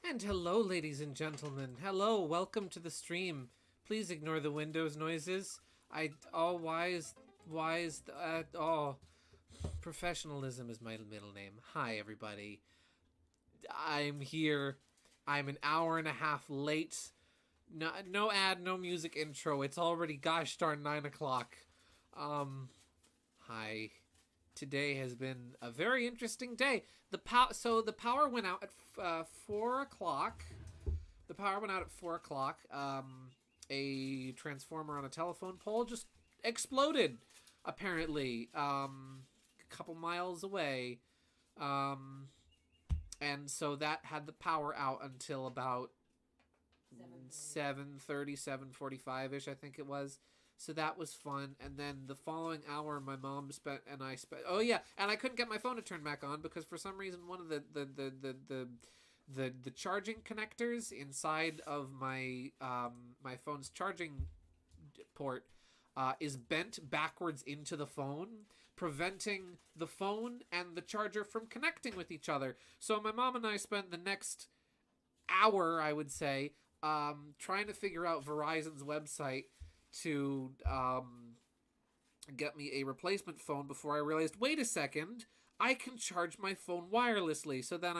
And hello, ladies and gentlemen. Hello, welcome to the stream. Please ignore the Windows noises. Professionalism is my middle name. Hi, everybody. I'm here. I'm an hour and a half late. No ad, no music intro. It's already gosh darn 9 o'clock. Hi. Today has been a very interesting day. The power went out at 4 o'clock. The power went out at 4 o'clock. A transformer on a telephone pole just exploded, apparently, a couple miles away. And so that had the power out until about 7:30, 7:45-ish, I think it was. So that was fun. And then the following hour, my mom and I spent. Oh yeah, and I couldn't get my phone to turn back on because for some reason one of the charging connectors inside of my my phone's charging port is bent backwards into the phone, preventing the phone and the charger from connecting with each other. So my mom and I spent the next hour, I would say, trying to figure out Verizon's website to get me a replacement phone before I realized, wait a second, I can charge my phone wirelessly. So then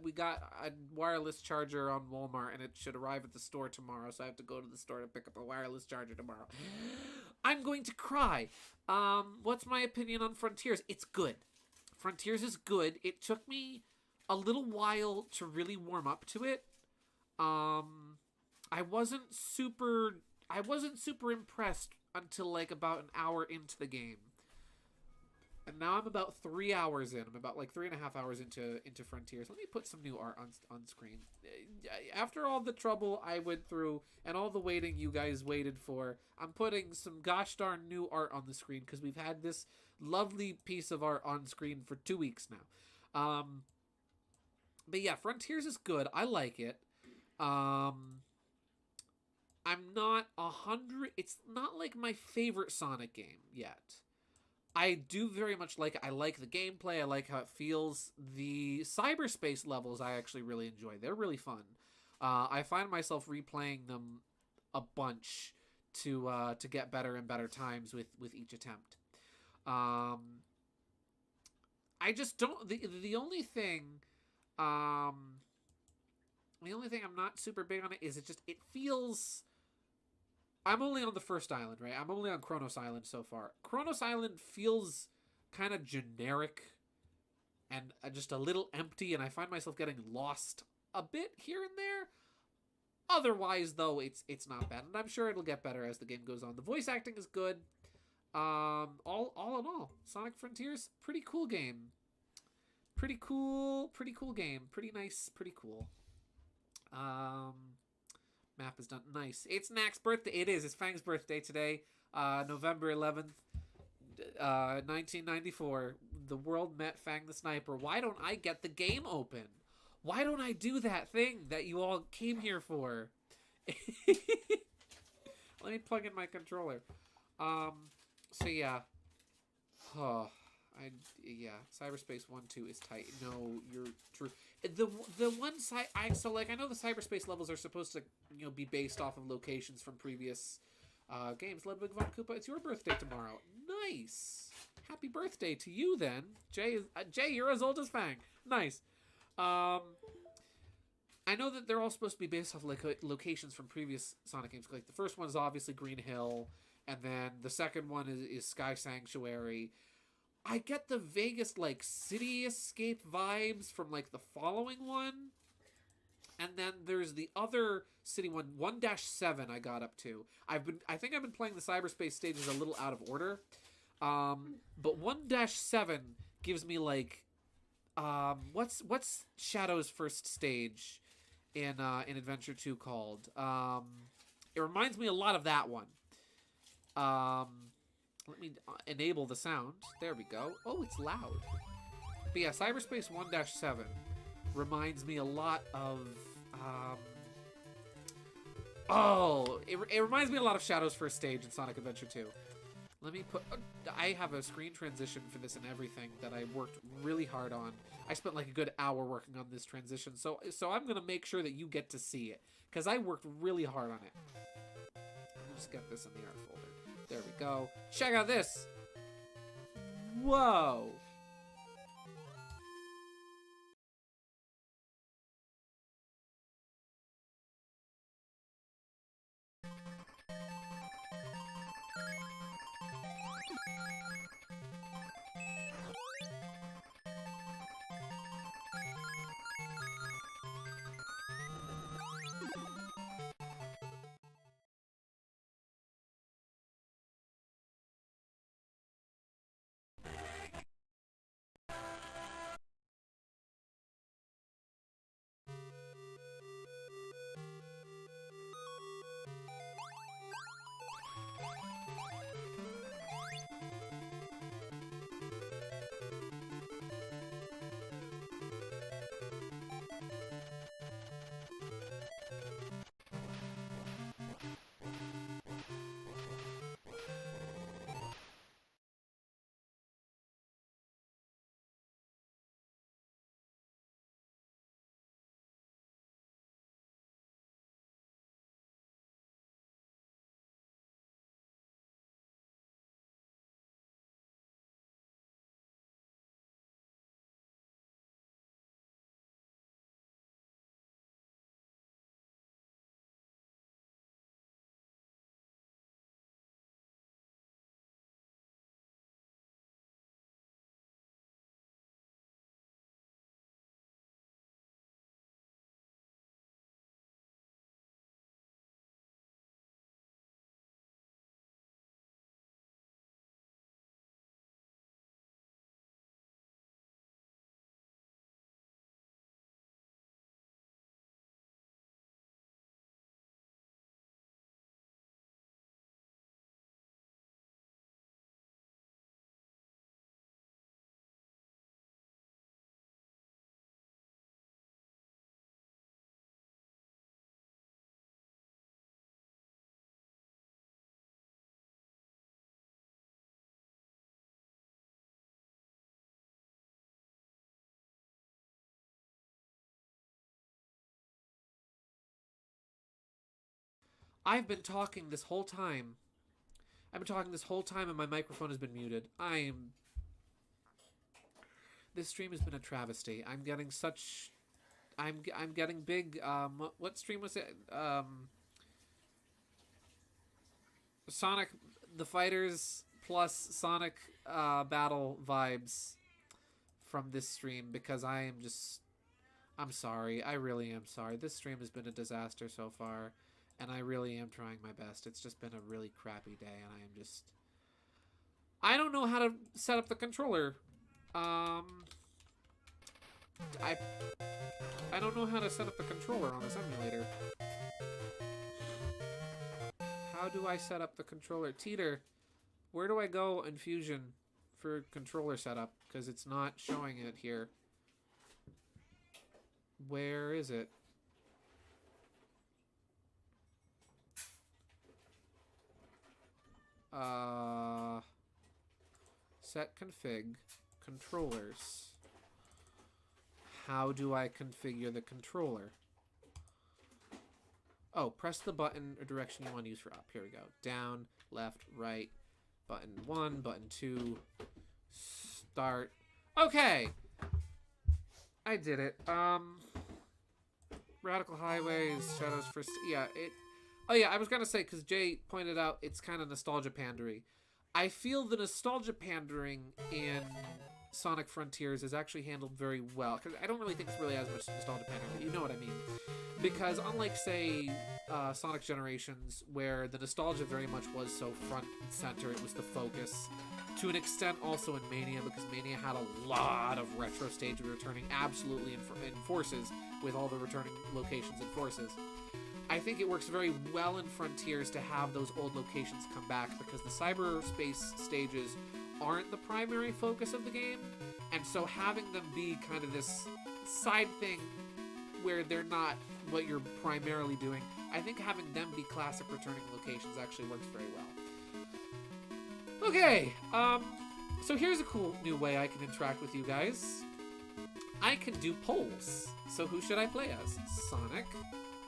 we got a wireless charger on Walmart, and it should arrive at the store tomorrow. So I have to go to the store to pick up a wireless charger tomorrow. I'm going to cry. What's my opinion on Frontiers? It's good. Frontiers is good. It took me a little while to really warm up to it. I wasn't super impressed until like about an hour into the game. And now I'm about 3 hours in. I'm about like 3.5 hours into Frontiers. Let me put some new art on screen. After all the trouble I went through and all the waiting you guys waited for, I'm putting some gosh darn new art on the screen because we've had this lovely piece of art on screen for 2 weeks now. But yeah, Frontiers is good. I like it. I'm not 100. It's not like my favorite Sonic game yet. I do very much like it. I like the gameplay. I like how it feels. The cyberspace levels I actually really enjoy. They're really fun. I find myself replaying them a bunch to get better and better times with each attempt. I just don't. The only thing. The only thing I'm not super big on it is it feels. I'm only on the first island, right? I'm only on Kronos Island so far. Kronos Island feels kind of generic and just a little empty, and I find myself getting lost a bit here and there. Otherwise, though, it's not bad, and I'm sure it'll get better as the game goes on. The voice acting is good. All in all, Sonic Frontiers, pretty cool game. Pretty cool game. Pretty nice, pretty cool. Map is done. Nice. It's Knack's birthday. It is. It's Fang's birthday today. November 11th, 1994. The world met Fang the Sniper. Why don't I get the game open? Why don't I do that thing that you all came here for? Let me plug in my controller. So yeah. Cyberspace 1-2 is tight. No, you're true. The one side I know the cyberspace levels are supposed to be based off of locations from previous games. Ludwig von Koopa, it's your birthday tomorrow. Nice. Happy birthday to you then. Jay, you're as old as Fang. Nice. I know that they're all supposed to be based off like locations from previous Sonic games. Like the first one is obviously Green Hill, and then the second one is Sky Sanctuary. I get the vaguest like city escape vibes from like the following one. And then there's the other city one, 1-7 I got up to. I think I've been playing the cyberspace stages a little out of order. But 1-7 gives me like what's Shadow's first stage in Adventure 2 called? It reminds me a lot of that one. Let me enable the sound. There we go. Oh, it's loud. But yeah, Cyberspace 1-7 reminds me a lot of it reminds me a lot of Shadow's first stage in Sonic Adventure 2. Let me put I have a screen transition for this and everything that I worked really hard on. I spent like a good hour working on this transition, so I'm gonna make sure that you get to see it because I worked really hard on it. I'll just get this in the art folder. There we go. Check out this. Whoa. I've been talking this whole time. I've been talking this whole time and my microphone has been muted. This stream has been a travesty. I'm getting such I'm getting big what stream was it? Sonic the Fighters plus Sonic battle vibes from this stream because I'm sorry. I really am sorry. This stream has been a disaster so far. And I really am trying my best. It's just been a really crappy day, and I don't know how to set up the controller. I don't know how to set up the controller on this emulator. How do I set up the controller? Teeter, where do I go in Fusion for controller setup? Because it's not showing it here. Where is it? Set config controllers. How do I configure the controller? Oh, press the button or direction you want to use for up. Here we go. Down, left, right, button 1, button 2, start. Okay! I did it. Radical Highways, Shadows First. Yeah, it. Oh yeah, I was gonna say because Jay pointed out it's kind of nostalgia pandery. I feel the nostalgia pandering in Sonic Frontiers is actually handled very well because I don't really think it's really as much nostalgia pandering, but you know what I mean. Because unlike say Sonic Generations, where the nostalgia very much was so front and center, it was the focus. To an extent, also in Mania, because Mania had a lot of retro stages returning absolutely in Forces with all the returning locations in Forces. I think it works very well in Frontiers to have those old locations come back because the cyberspace stages aren't the primary focus of the game, and so having them be kind of this side thing where they're not what you're primarily doing, I think having them be classic returning locations actually works very well. Okay, so here's a cool new way I can interact with you guys. I can do polls. So who should I play as? Sonic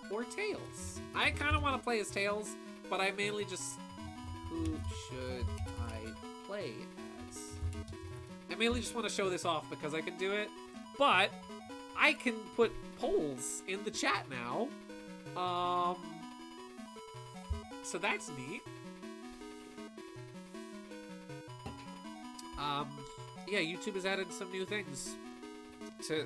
or Tails? I kind of want to play as Tails, but I mainly just... Who should I play as? I mainly just want to show this off because I can do it, but I can put polls in the chat now. So that's neat. Yeah, YouTube has added some new things to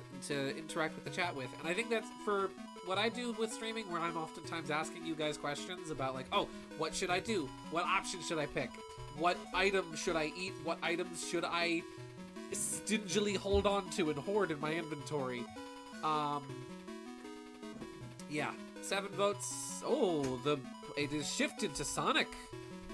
interact with the chat with, and I think that's for what I do with streaming, where I'm oftentimes asking you guys questions about like, oh, what should I do? What option should I pick? What item should I eat? What items should I stingily hold on to and hoard in my inventory? Yeah, 7 votes. Oh, it is shifted to Sonic.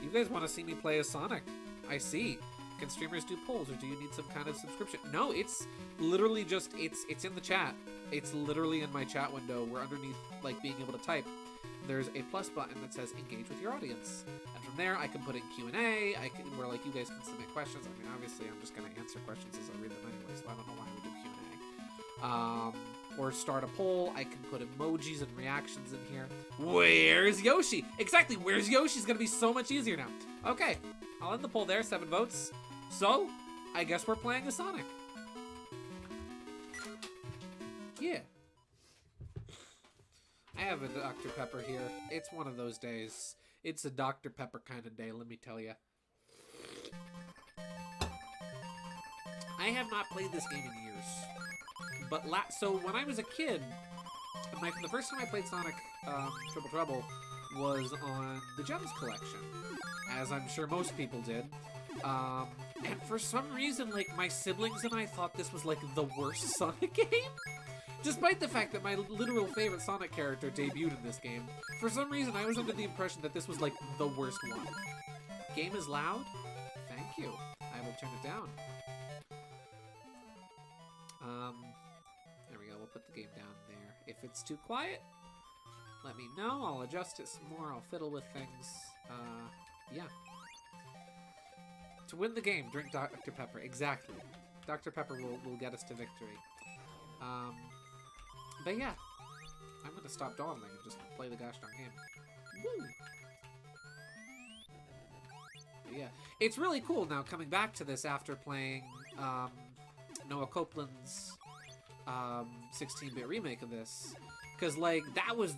You guys want to see me play as Sonic? I see. Can streamers do polls, or do you need some kind of subscription? No, it's literally just, it's in the chat. It's literally in my chat window, where underneath, like, being able to type, there's a plus button that says engage with your audience. And from there, I can put in Q&A, where, like, you guys can submit questions. I mean, obviously, I'm just going to answer questions as I read them anyway, so I don't know why we do Q&A. Or start a poll. I can put emojis and reactions in here. Where's Yoshi? Exactly, where's Yoshi is going to be so much easier now. Okay, I'll end the poll there, 7 votes. So, I guess we're playing as Sonic. Yeah. I have a Dr. Pepper here. It's one of those days. It's a Dr. Pepper kind of day, let me tell you. I have not played this game in years. But so when I was a kid, the first time I played Sonic Triple Trouble was on the Gems collection, as I'm sure most people did. And for some reason, like, my siblings and I thought this was, like, the worst Sonic game. Despite the fact that my literal favorite Sonic character debuted in this game, for some reason I was under the impression that this was, like, the worst one. Game is loud? Thank you. I will turn it down. There we go. We'll put the game down there. If it's too quiet, let me know. I'll adjust it some more. I'll fiddle with things. Yeah. To win the game, drink Dr. Pepper. Exactly. Dr. Pepper will get us to victory. But yeah. I'm going to stop dawdling and just play the gosh darn game. Woo! But yeah. It's really cool now coming back to this after playing Noah Copeland's 16-bit remake of this. Because, like, that was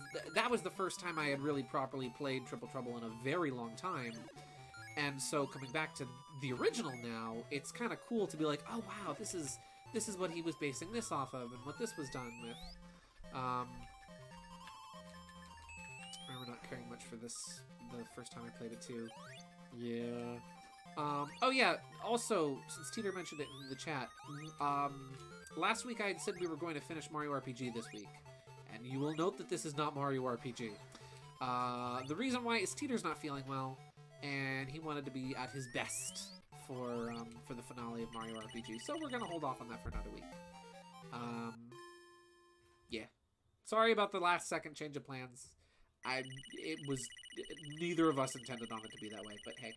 the first time I had really properly played Triple Trouble in a very long time. And so coming back to the original now, it's kind of cool to be like, oh wow, this is what he was basing this off of, and what this was done with. I remember not caring much for this the first time I played it too. Yeah. Oh yeah. Also, since Teeter mentioned it in the chat, last week I had said we were going to finish Mario RPG this week, and you will note that this is not Mario RPG. The reason why is Teeter's not feeling well, and he wanted to be at his best for the finale of Mario RPG. So we're gonna hold off on that for another week. Yeah. Sorry about the last second change of plans. It was neither of us intended on it to be that way, but hey.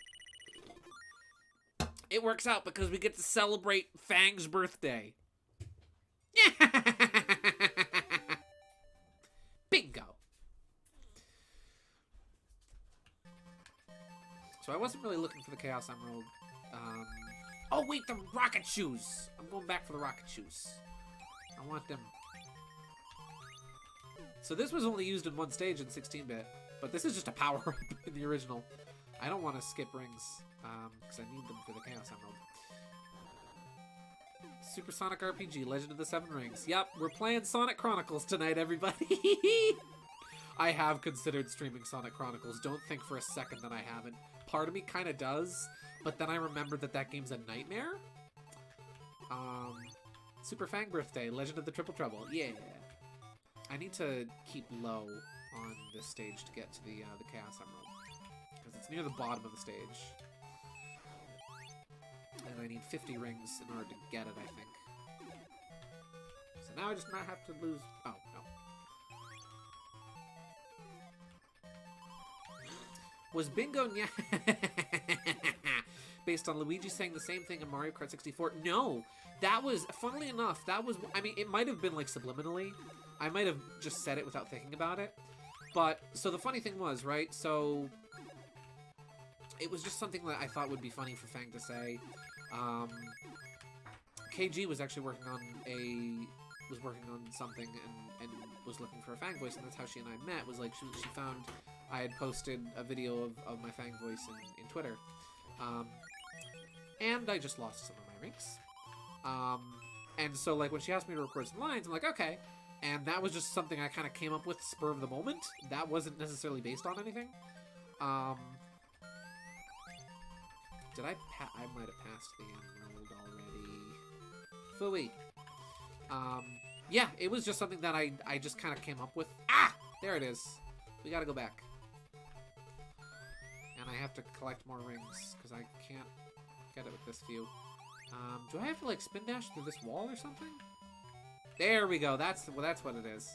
It works out because we get to celebrate Fang's birthday. Bingo. So I wasn't really looking for the Chaos Emerald. Oh wait, the rocket shoes! I'm going back for the rocket shoes. I want them. So this was only used in one stage in 16-bit, but this is just a power-up in the original. I don't want to skip rings, because I need them for the Chaos Emerald. Supersonic RPG, Legend of the Seven Rings. Yep, we're playing Sonic Chronicles tonight, everybody. I have considered streaming Sonic Chronicles. Don't think for a second that I haven't. Part of me kind of does, but then I remembered that that game's a nightmare. Super Fang Birthday, Legend of the Triple Trouble. Yeah. I need to keep low on this stage to get to the Chaos Emerald, because it's near the bottom of the stage. And I need 50 rings in order to get it, I think. So now I just not have to lose... Oh, no. Was Bingo based on Luigi saying the same thing in Mario Kart 64? No! That was, funnily enough, that was... I mean, it might have been, like, subliminally. I might have just said it without thinking about it. But, so the funny thing was, right, so... It was just something that I thought would be funny for Fang to say. KG was actually working on something and was looking for a Fang voice, and that's how she and I met. Was like she found I had posted a video of my Fang voice in Twitter, and I just lost some of my rings. And so like when she asked me to record some lines, I'm like, okay. And that was just something I kind of came up with spur of the moment. That wasn't necessarily based on anything. Did I might have passed the emerald already. Phooey. Yeah, it was just something that I just kind of came up with. Ah! There it is. We gotta go back. And I have to collect more rings, because I can't get it with this view. Do I have to, like, spin dash through this wall or something? There we go. That's what it is.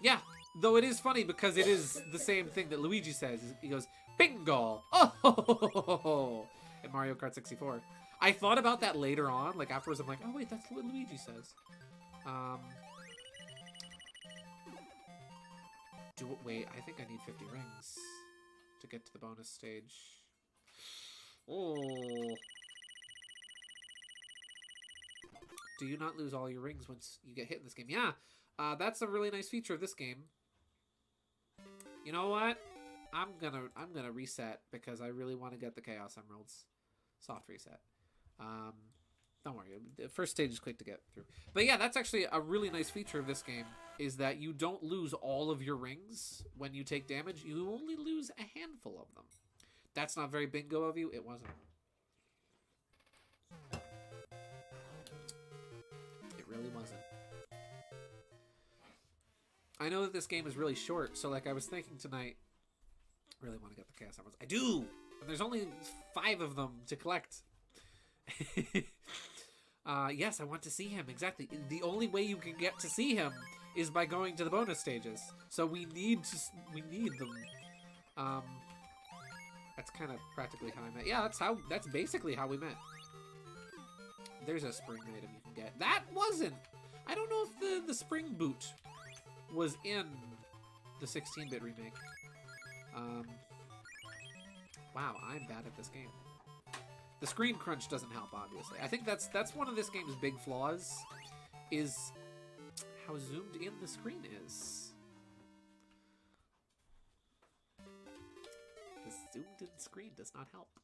Yeah. Though it is funny because it is the same thing that Luigi says. He goes, bingo! Oh! In Mario Kart 64. I thought about that later on. Like, afterwards, I'm like, oh, wait, that's what Luigi says. Wait, I think I need 50 rings to get to the bonus stage. Oh. Do you not lose all your rings once you get hit in this game? Yeah, that's a really nice feature of this game. You know what? I'm gonna reset because I really want to get the Chaos Emeralds. Soft reset. Don't worry, the first stage is quick to get through. But yeah, that's actually a really nice feature of this game, is that you don't lose all of your rings when you take damage. You only lose a handful of them. That's not very bingo of you. It wasn't. It really wasn't. I know that this game is really short, so like I was thinking tonight, I really want to get the Chaos Emeralds. I do! And there's only 5 of them to collect. Yes, I want to see him, exactly. The only way you can get to see him is by going to the bonus stages. So we need them. That's kind of practically how I met. Yeah, that's basically how we met. There's a spring item you can get. That wasn't! I don't know if the spring boot was in the 16-bit remake. Wow, I'm bad at this game. The screen crunch doesn't help, obviously. I think that's one of this game's big flaws, is how zoomed in the screen is. The zoomed in screen does not help.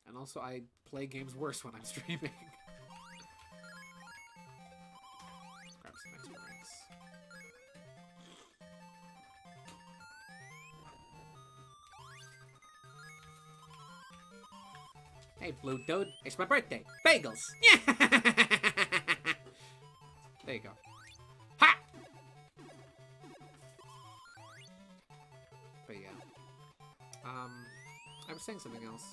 And also, I play games worse when I'm streaming. Grab some extra rings. Hey, Blue Dude, it's my birthday. Bagels! Yeah! There you go. Ha! But yeah. I was saying something else.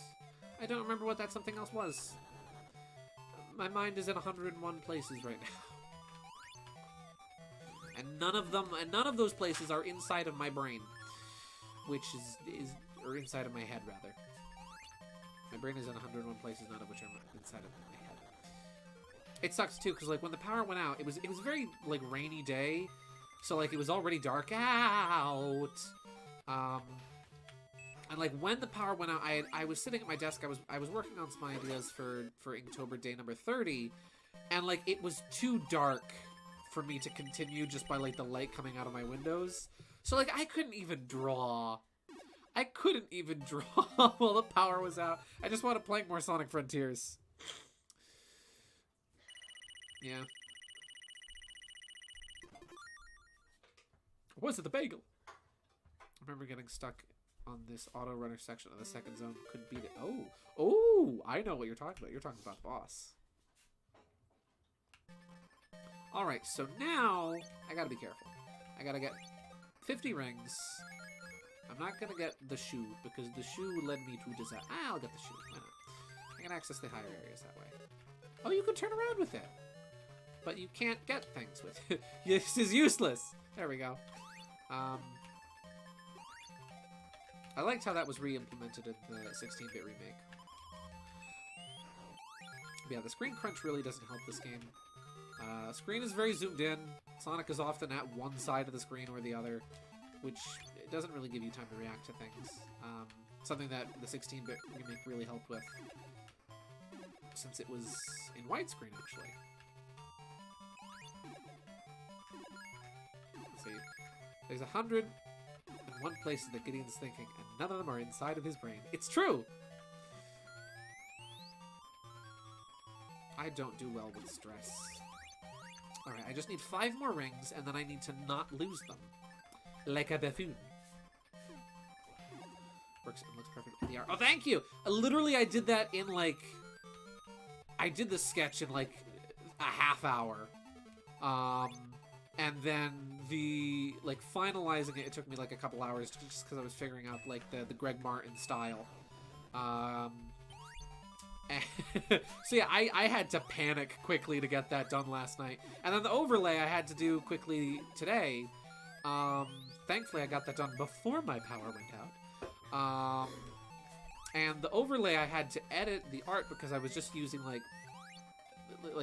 I don't remember what that something else was. My mind is in 101 places right now. And none of those places are inside of my brain. Which or inside of my head, rather. My brain is in 101 places, none of which are inside of my head. It sucks too, because like when the power went out, it was a very like rainy day, so like it was already dark out. And like when the power went out, I was sitting at my desk. I was working on some ideas for Inktober day number 30, and like it was too dark for me to continue just by, like, the light coming out of my windows. So, like, I couldn't even draw. I couldn't even draw while the power was out. I just wanted playing more Sonic Frontiers. Yeah. Was it the bagel? I remember getting stuck on this auto runner section of the second zone. Couldn't beat it. Oh. Oh! I know what you're talking about. You're talking about the boss. Alright, so now I gotta be careful. I gotta get 50 rings. I'm not gonna get the shoe, because the shoe led me to disaster. I'll get the shoe. Why not? I can access the higher areas that way. Oh, you can turn around with it. But you can't get things with it. This is useless. There we go. I liked how that was re-implemented in the 16-bit remake. But yeah, the screen crunch really doesn't help this game. Screen is very zoomed in. Sonic is often at one side of the screen or the other, which it doesn't really give you time to react to things. Something that the 16-bit remake really helped with, since it was in widescreen, actually. Let's see. There's 101 places that Gideon's thinking, and none of them are inside of his brain. It's true! I don't do well with stress. Alright, I just need 5 more rings, and then I need to not lose them. Like a buffoon. Works and looks perfect with the art. Oh, thank you! Literally, I did that in, like... I did the sketch in, like, a half hour. And then the, like, finalizing it took me, like, a couple hours just because I was figuring out, like, the Greg Martin style. So yeah, I had to panic quickly to get that done last night. And then the overlay I had to do quickly today. Thankfully I got that done before my power went out. And the overlay I had to edit the art because I was just using like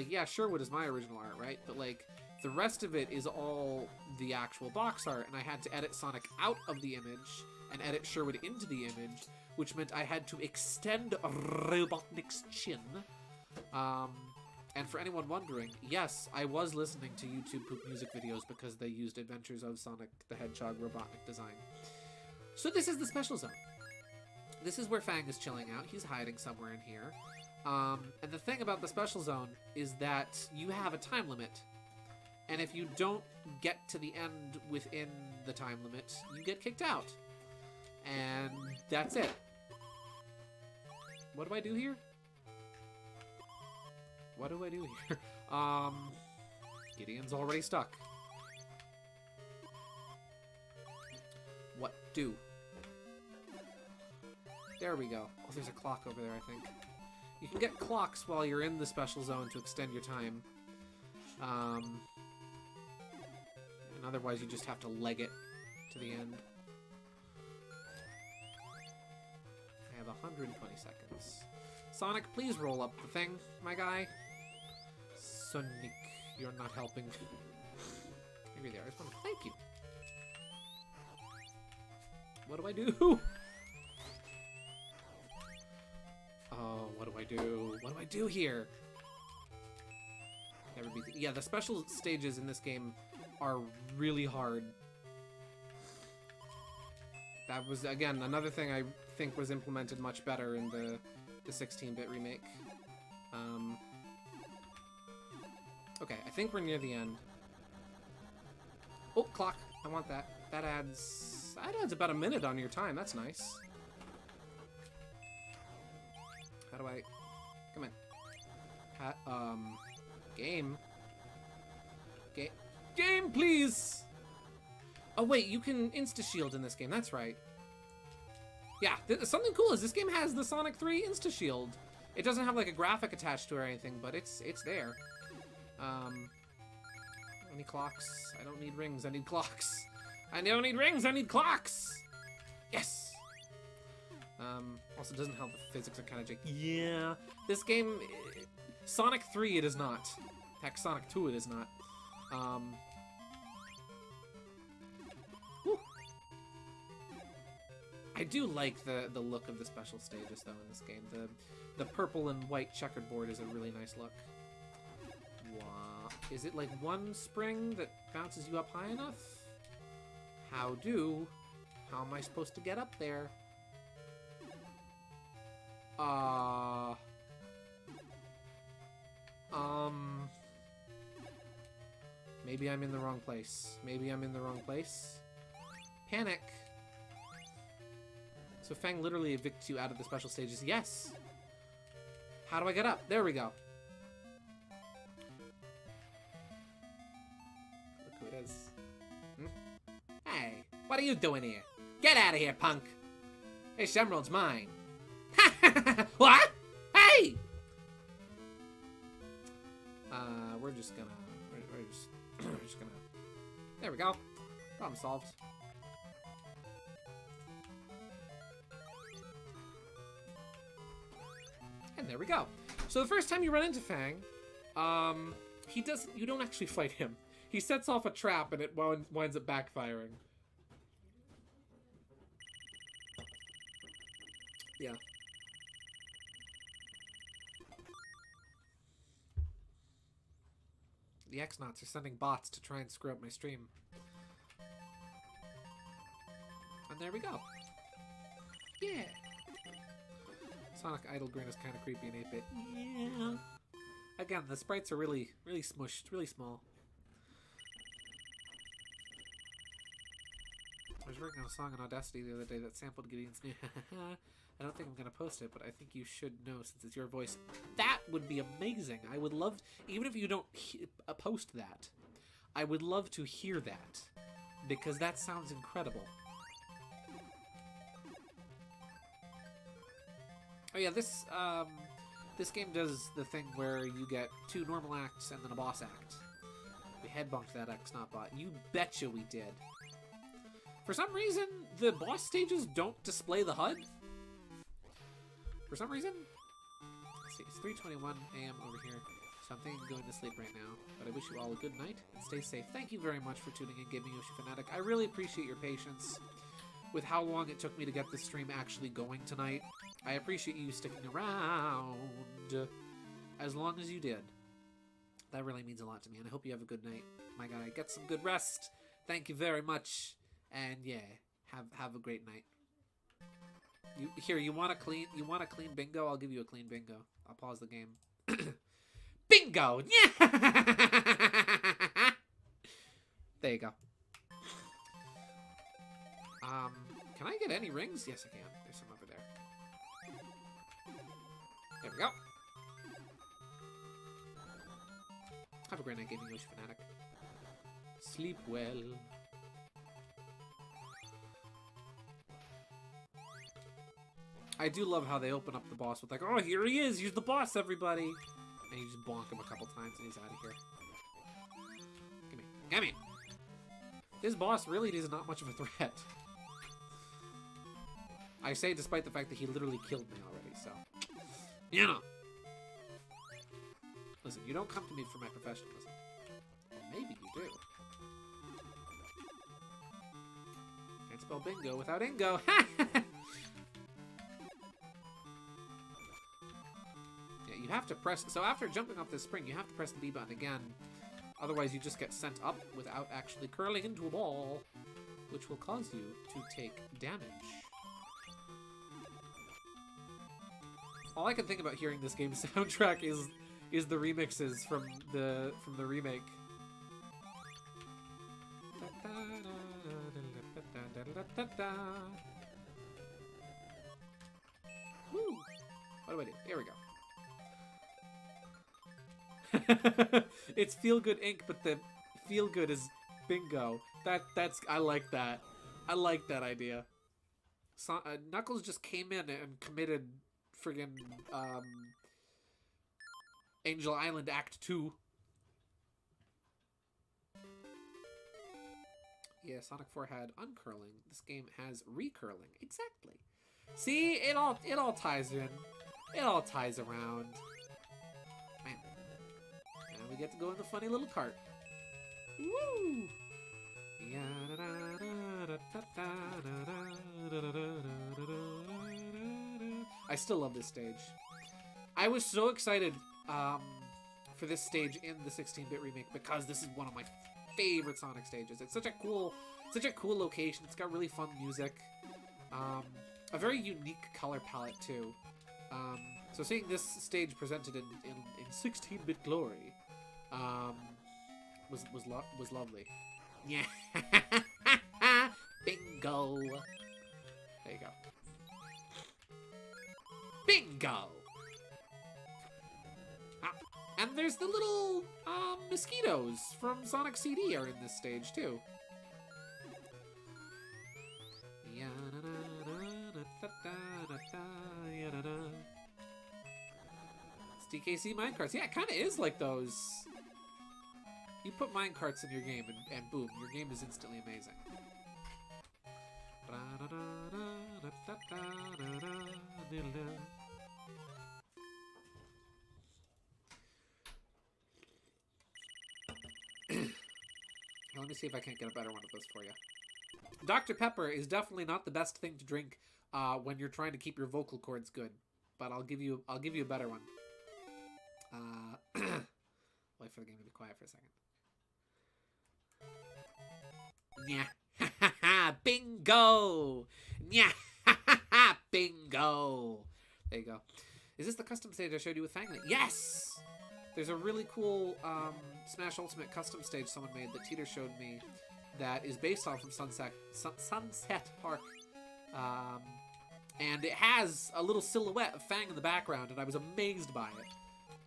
yeah, Sherwood is my original art, right? But like the rest of it is all the actual box art, and I had to edit Sonic out of the image and edit Sherwood into the image, which meant I had to extend Robotnik's chin. And for anyone wondering, yes, I was listening to YouTube poop music videos because they used Adventures of Sonic the Hedgehog Robotnik design. So this is the special zone. This is where Fang is chilling out. He's hiding somewhere in here. And the thing about the special zone is that you have a time limit. And if you don't get to the end within the time limit, you get kicked out. And that's it. What do I do here? What do I do here? Gideon's already stuck. What do? There we go. Oh, there's a clock over there, I think. You can get clocks while you're in the special zone to extend your time. And otherwise you just have to leg it to the end. I have 120 seconds. Sonic, please roll up the thing, my guy. Sonic, you're not helping. Maybe there is one. Thank you. What do I do? Oh, what do I do? What do I do here? Never beat the... Yeah, the special stages in this game are really hard. That was, again, another thing I think was implemented much better in the 16-bit remake. Okay, I think we're near the end. Oh, clock. I want that. That adds about a minute on your time. That's nice. How do I... Come on. Game. Game, please! Oh, wait, you can insta-shield in this game. That's right. Yeah, something cool is this game has the Sonic 3 insta-shield. It doesn't have, like, a graphic attached to it or anything, but it's there. Any clocks? I don't need rings. I need clocks. I don't need rings. I need clocks! Yes! Also doesn't help the physics are kind of janky. Yeah. This game... Sonic 3, it is not. Heck, Sonic 2, it is not. Whew. I do like the look of the special stages, though, in this game. The purple and white checkered board is a really nice look. Wow. Is it like one spring that bounces you up high enough? How am I supposed to get up there? Maybe I'm in the wrong place. Maybe I'm in the wrong place. Panic. So Fang literally evicts you out of the special stages. Yes! How do I get up? There we go. Look who it is. Hey, what are you doing here? Get out of here, punk! This emerald's mine. What? Hey! We're just gonna... We're just gonna... There we go. Problem solved. And there we go. So the first time you run into Fang, you don't actually fight him. He sets off a trap and it winds up backfiring. Yeah. The X-Nauts are sending bots to try and screw up my stream. And there we go. Yeah. Sonic Idle Grin is kind of creepy in 8-bit. Yeah. Again, the sprites are really smushed, really small. I was working on a song on Audacity the other day that sampled Gideon's new. I don't think I'm going to post it, but I think you should know since it's your voice. That would be amazing. I would love, even if you don't post that, I would love to hear that, because that sounds incredible. Oh yeah, this game does the thing where you get 2 normal acts and then a boss act. We headbunked that X-Naut bot. You betcha we did. For some reason, the boss stages don't display the HUD. For some reason? Let's see, it's 3:21 a.m. over here, so I'm thinking of going to sleep right now. But I wish you all a good night and stay safe. Thank you very much for tuning in, Gaming Yoshi Fanatic. I really appreciate your patience with how long it took me to get this stream actually going tonight. I appreciate you sticking around as long as you did. That really means a lot to me, and I hope you have a good night, my guy. Get some good rest. Thank you very much, and yeah, have a great night. You want a clean bingo? I'll give you a clean bingo. I'll pause the game. Bingo! Yeah! There you go. Can I get any rings? Yes, I can. There's some over there. There we go. Have a great night, Gaming Yoshi Fanatic. Sleep well. I do love how they open up the boss with like, oh, here he is. He's the boss, everybody. And you just bonk him a couple times and he's out of here. Gimme. Gimme. This boss really is not much of a threat. I say despite the fact that he literally killed me already, so... You know. Listen, you don't come to me for my professionalism. Well, maybe you do. Can't spell bingo without Ingo. Yeah, you have to press... So after jumping off this spring, you have to press the B button again. Otherwise, you just get sent up without actually curling into a ball, which will cause you to take damage. All I can think about hearing this game's soundtrack is the remixes from the remake. Woo! What do I do? Here we go. It's Feel Good Inc., but the Feel Good is bingo. That's I like that. I like that idea. So, Knuckles just came in and committed friggin' Angel Island Act 2. Yeah, Sonic 4 had uncurling. This game has recurling. Exactly. See, it all ties in. It all ties around. Man. And we get to go in the funny little cart. Woo! I still love this stage. I was so excited for this stage in the 16-bit remake because this is one of my favorite Sonic stages. It's such a cool location. It's got really fun music. A very unique color palette too. So seeing this stage presented in 16-bit glory was lovely. Yeah. Bingo. There you go. Bingo. And there's the little mosquitoes from Sonic CD are in this stage too. It's DKC minecarts. Yeah, it kind of is like those. You put minecarts in your game and boom, your game is instantly amazing. Let me see if I can't get a better one of those for you. Dr. Pepper is definitely not the best thing to drink when you're trying to keep your vocal cords good, but I'll give you a better one. Wait for the game to be quiet for a second. Yeah, bingo! Yeah, bingo! There you go. Is this the custom stage I showed you with Fang? Yes! There's a really cool Smash Ultimate custom stage someone made that Teeter showed me that is based off of Sunset Park. And it has a little silhouette of Fang in the background, and I was amazed by it.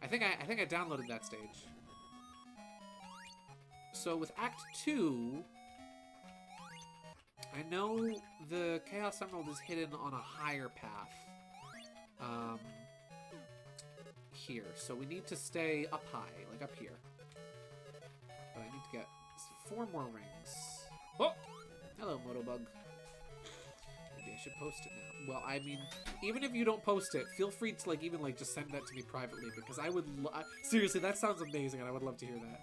I think I downloaded that stage. So with Act 2, I know the Chaos Emerald is hidden on a higher path. Here. So we need to stay up high, like up here. But I need to get 4 more rings. Oh! Hello, Motobug. Maybe I should post it now. Well, I mean, even if you don't post it, feel free to, even, just send that to me privately, because I would seriously, that sounds amazing, and I would love to hear that.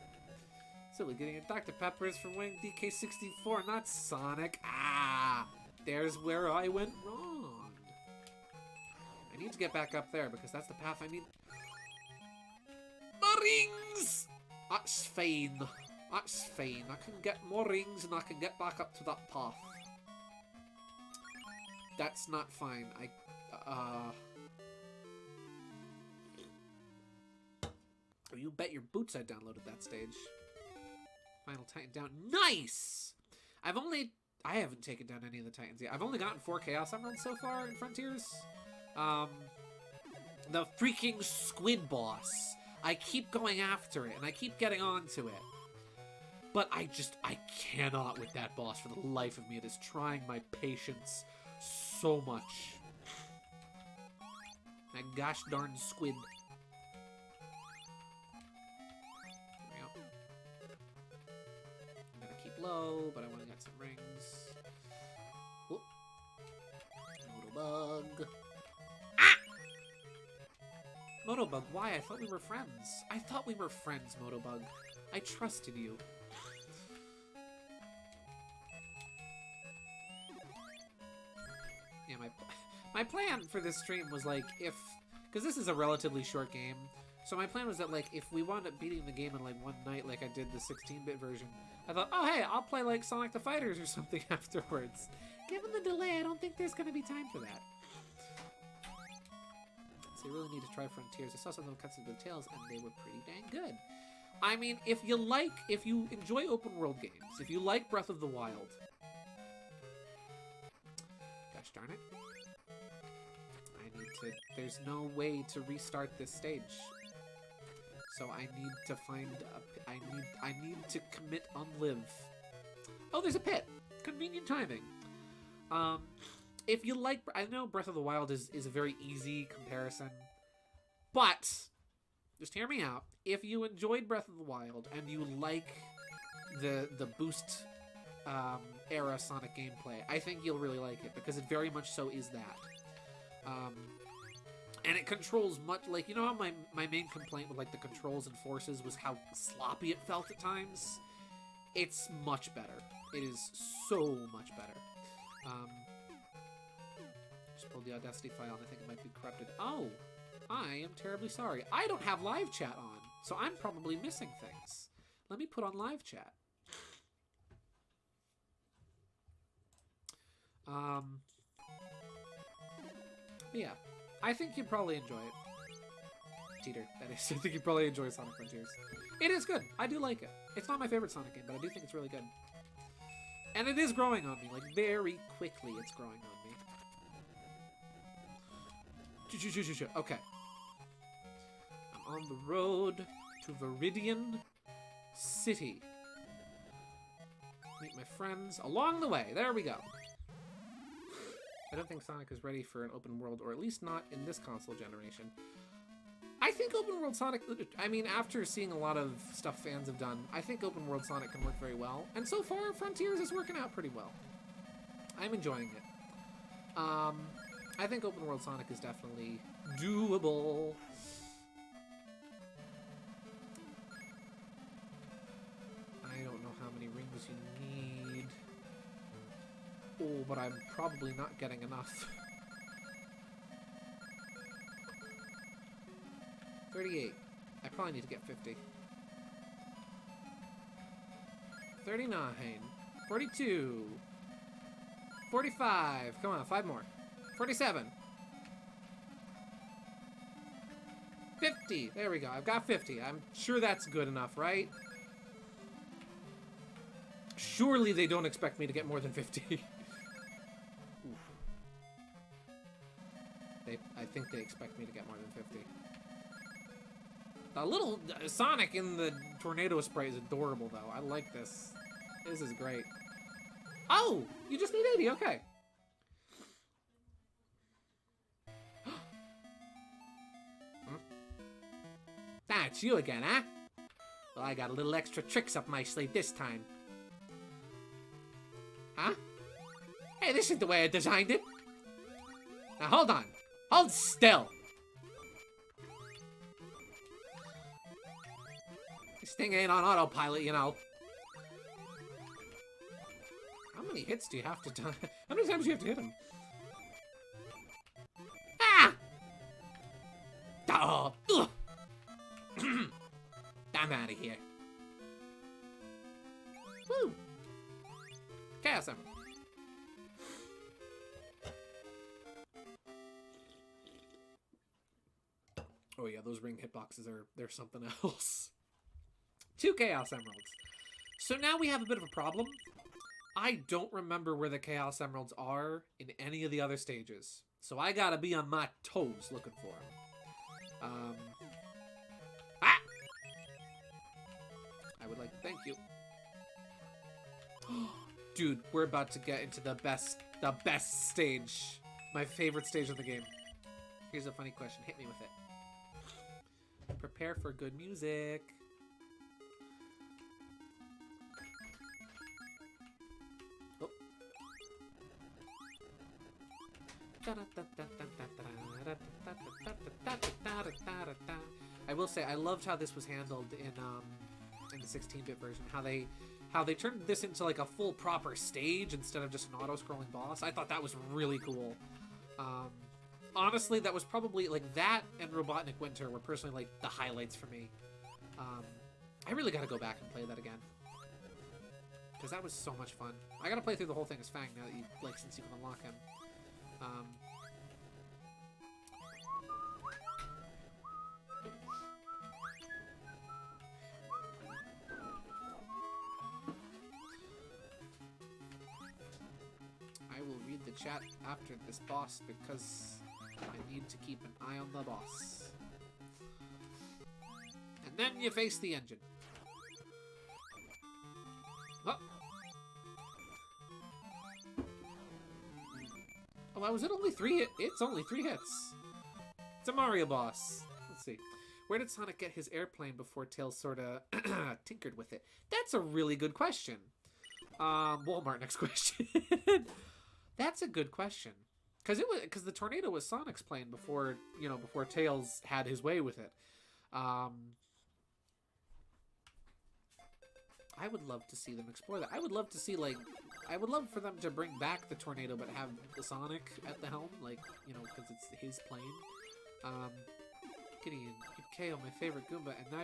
So we're getting a Dr. Pepper's from winning DK64, not Sonic. Ah! There's where I went wrong. I need to get back up there, because that's the path I need. The rings! That's fine. That's fine. I can get more rings and I can get back up to that path. That's not fine. You bet your boots I downloaded that stage. Final Titan down. Nice! I haven't taken down any of the Titans yet. I've only gotten 4 Chaos Emeralds so far in Frontiers. The freaking squid boss. I keep going after it, and I keep getting onto it. But I cannot with that boss for the life of me. It is trying my patience so much. That gosh darn squid. There we go. I'm gonna keep low, but I want to get some rings. Whoop. Motobug. Motobug, why? I thought we were friends. I thought we were friends, Motobug. I trusted you. Yeah, my plan for this stream was because this is a relatively short game, so my plan was that if we wound up beating the game in one night like I did the 16-bit version, I thought, oh hey, I'll play Sonic the Fighters or something afterwards. Given the delay, I don't think there's gonna be time for that. So you really need to try Frontiers. I saw some of them cuts into the tails, and they were pretty dang good. I mean, if you enjoy open world games, if you like Breath of the Wild, gosh darn it, there's no way to restart this stage. So I need to find I need to commit on live. Oh, there's a pit. Convenient timing. If you like, I know Breath of the Wild is a very easy comparison, but just hear me out. If you enjoyed Breath of the Wild and you like the boost era Sonic gameplay, I think you'll really like it, because it very much so is that. And it controls much, how my main complaint with the controls and forces was how sloppy it felt at times? It's much better. It is so much better. Just pulled the Audacity file and I think it might be corrupted. Oh, I am terribly sorry. I don't have live chat on. So I'm probably missing things. Let me put on live chat. Yeah, I think you'd probably enjoy it. Teeter, that is. I think you'd probably enjoy Sonic Frontiers. It is good. I do like it. It's not my favorite Sonic game, but I do think it's really good. And it is growing on me. Like, very quickly it's growing on me. Okay. I'm on the road to Viridian City. Meet my friends along the way. There we go. I don't think Sonic is ready for an open world, or at least not in this console generation. I think open world Sonic, I mean, after seeing a lot of stuff fans have done, I think open world Sonic can work very well. And so far, Frontiers is working out pretty well. I'm enjoying it. I think open world Sonic is definitely doable. I don't know how many rings you need. Oh, but I'm probably not getting enough. 38. I probably need to get 50. 39. 42. 45. Come on, 5 more. 47. 50. There we go. I've got 50. I'm sure that's good enough, right? Surely they don't expect me to get more than 50. I think they expect me to get more than 50. The little Sonic in the tornado spray is adorable, though. I like this. This is great. Oh! You just need 80, okay. That's you again, huh? Well, I got a little extra tricks up my sleeve this time. Huh? Hey, this isn't the way I designed it. Now, hold on. Hold still. This thing ain't on autopilot, you know. How many hits do you have to do? How many times do you have to hit him? Ah! Oh! Ugh. I'm out of here. Woo! Chaos Emerald. Oh yeah, those ring hitboxes they're something else. 2 Chaos Emeralds. So now we have a bit of a problem. I don't remember where the Chaos Emeralds are in any of the other stages. So I gotta be on my toes looking for them. Ah! I would like to thank you. Dude, we're about to get into the best stage. My favorite stage of the game. Here's a funny question. Hit me with it. Prepare for good music. Oh. I will say I loved how this was handled in the 16-bit version. How they turned this into like a full proper stage instead of just an auto-scrolling boss. I thought that was really cool. Honestly, that was probably like that and Robotnik Winter were personally like the highlights for me. I really gotta go back and play that again. Because that was so much fun. I gotta play through the whole thing as Fang now that you like since you can unlock him. I will read the chat after this boss because I need to keep an eye on the boss. And then you face the engine. Oh, why was it only 3 hits? It's only 3 hits. It's a Mario boss. Let's see. Where did Sonic get his airplane before Tails sorta tinkered with it? That's a really good question. Walmart, next question. That's a good question. Because the tornado was Sonic's plane before, before Tails had his way with it. I would love to see them explore that. I would love to see, I would love for them to bring back the tornado, but have the Sonic at the helm, because it's his plane. Gideon, you KO my favorite Goomba, and now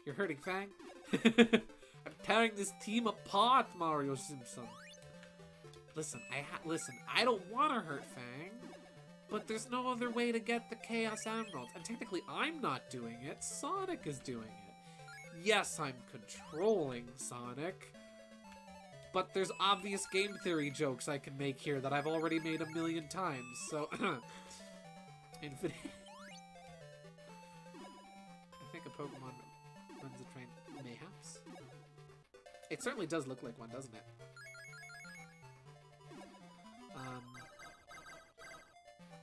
you're hurting Fang? I'm tearing this team apart, Mario Simpson. Listen, I don't want to hurt Fang, but there's no other way to get the Chaos Emeralds. And technically, I'm not doing it. Sonic is doing it. Yes, I'm controlling Sonic, but there's obvious game theory jokes I can make here that I've already made a million times, so... Infinite... I think a Pokemon runs a train. Mayhaps? It certainly does look like one, doesn't it?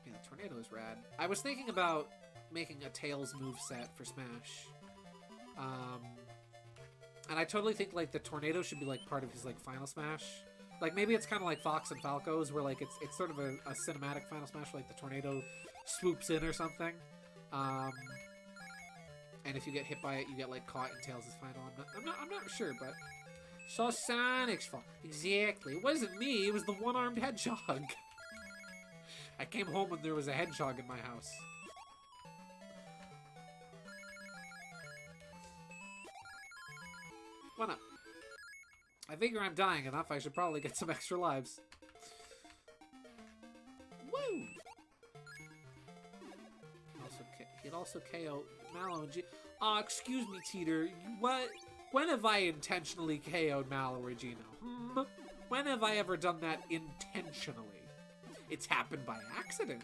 Yeah, the tornado is rad. I was thinking about making a Tails moveset for Smash. And I totally think, like, the tornado should be, like, part of his, like, Final Smash. Like, maybe it's kind of like Fox and Falco's, where, like, it's sort of a cinematic Final Smash, where, like, the tornado swoops in or something. And if you get hit by it, you get, like, caught in Tails' final. I'm not sure, but... So Sonic's fault. Exactly. It wasn't me, it was the one-armed hedgehog. I came home when there was a hedgehog in my house. Why not? I figure I'm dying enough, I should probably get some extra lives. Woo! He'd also KO Mallow and G... Aw, excuse me, Teeter. What? When have I intentionally KO'd Mallow or Gino? When have I ever done that intentionally? It's happened by accident.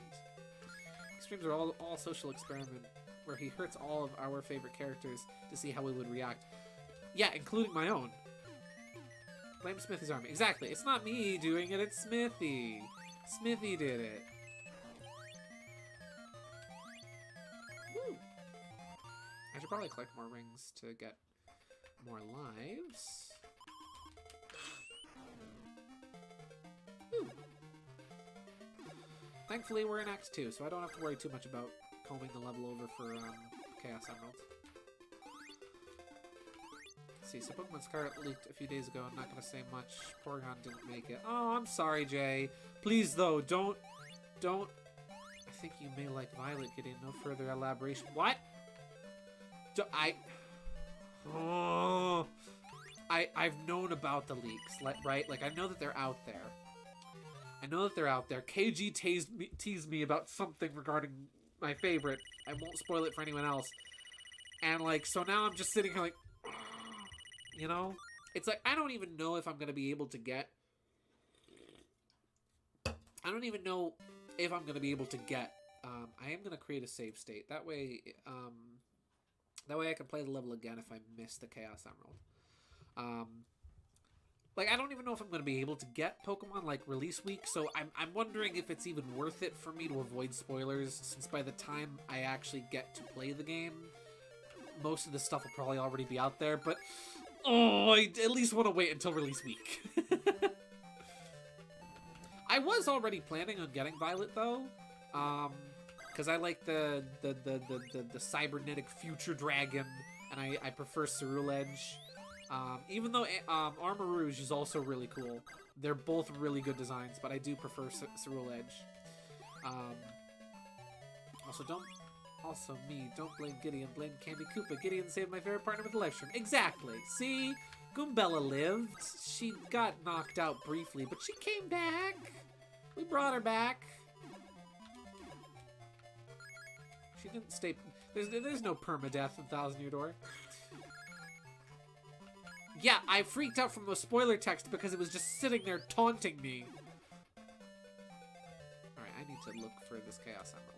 These streams are all social experiment where he hurts all of our favorite characters to see how we would react. Yeah, including my own. Blame Smithy's army. Exactly. It's not me doing it, it's Smithy. Smithy did it. Woo. I should probably collect more rings to get more lives. Woo. Thankfully, we're in Act 2, so I don't have to worry too much about combing the level over for Chaos Emerald. Let's see, so Pokemon Scarlet leaked a few days ago. I'm not going to say much. Porygon didn't make it. Oh, I'm sorry, Jay. Please, though, don't... I think you may like Violet, Gideon. No further elaboration. What? Oh... I've known about the leaks, right? Like, I know that they're out there. KG teased me about something regarding my favorite. I won't spoil it for anyone else. And, like, so now I'm just sitting here like... You know? It's like, I don't even know if I'm going to be able to get... I don't even know if I'm going to be able to get... I am going to create a save state. That way I can play the level again if I miss the Chaos Emerald. Like, I don't even know if I'm going to be able to get Pokemon, like, release week, so I'm wondering if it's even worth it for me to avoid spoilers, since by the time I actually get to play the game, most of the stuff will probably already be out there, but... Oh, I at least want to wait until release week. I was already planning on getting Violet, though, because I like the cybernetic future dragon, and I prefer Ceruledge. Even though Armor Rouge is also really cool. They're both really good designs, but I do prefer Ceruledge. Also don't blame Gideon, blame Candy Koopa. Gideon saved my favorite partner with the live stream. Exactly. See? Goombella lived. She got knocked out briefly, but she came back. We brought her back. She didn't stay... There's no permadeath in Thousand Year Door. Yeah, I freaked out from the spoiler text because it was just sitting there taunting me. Alright, I need to look for this Chaos Emerald.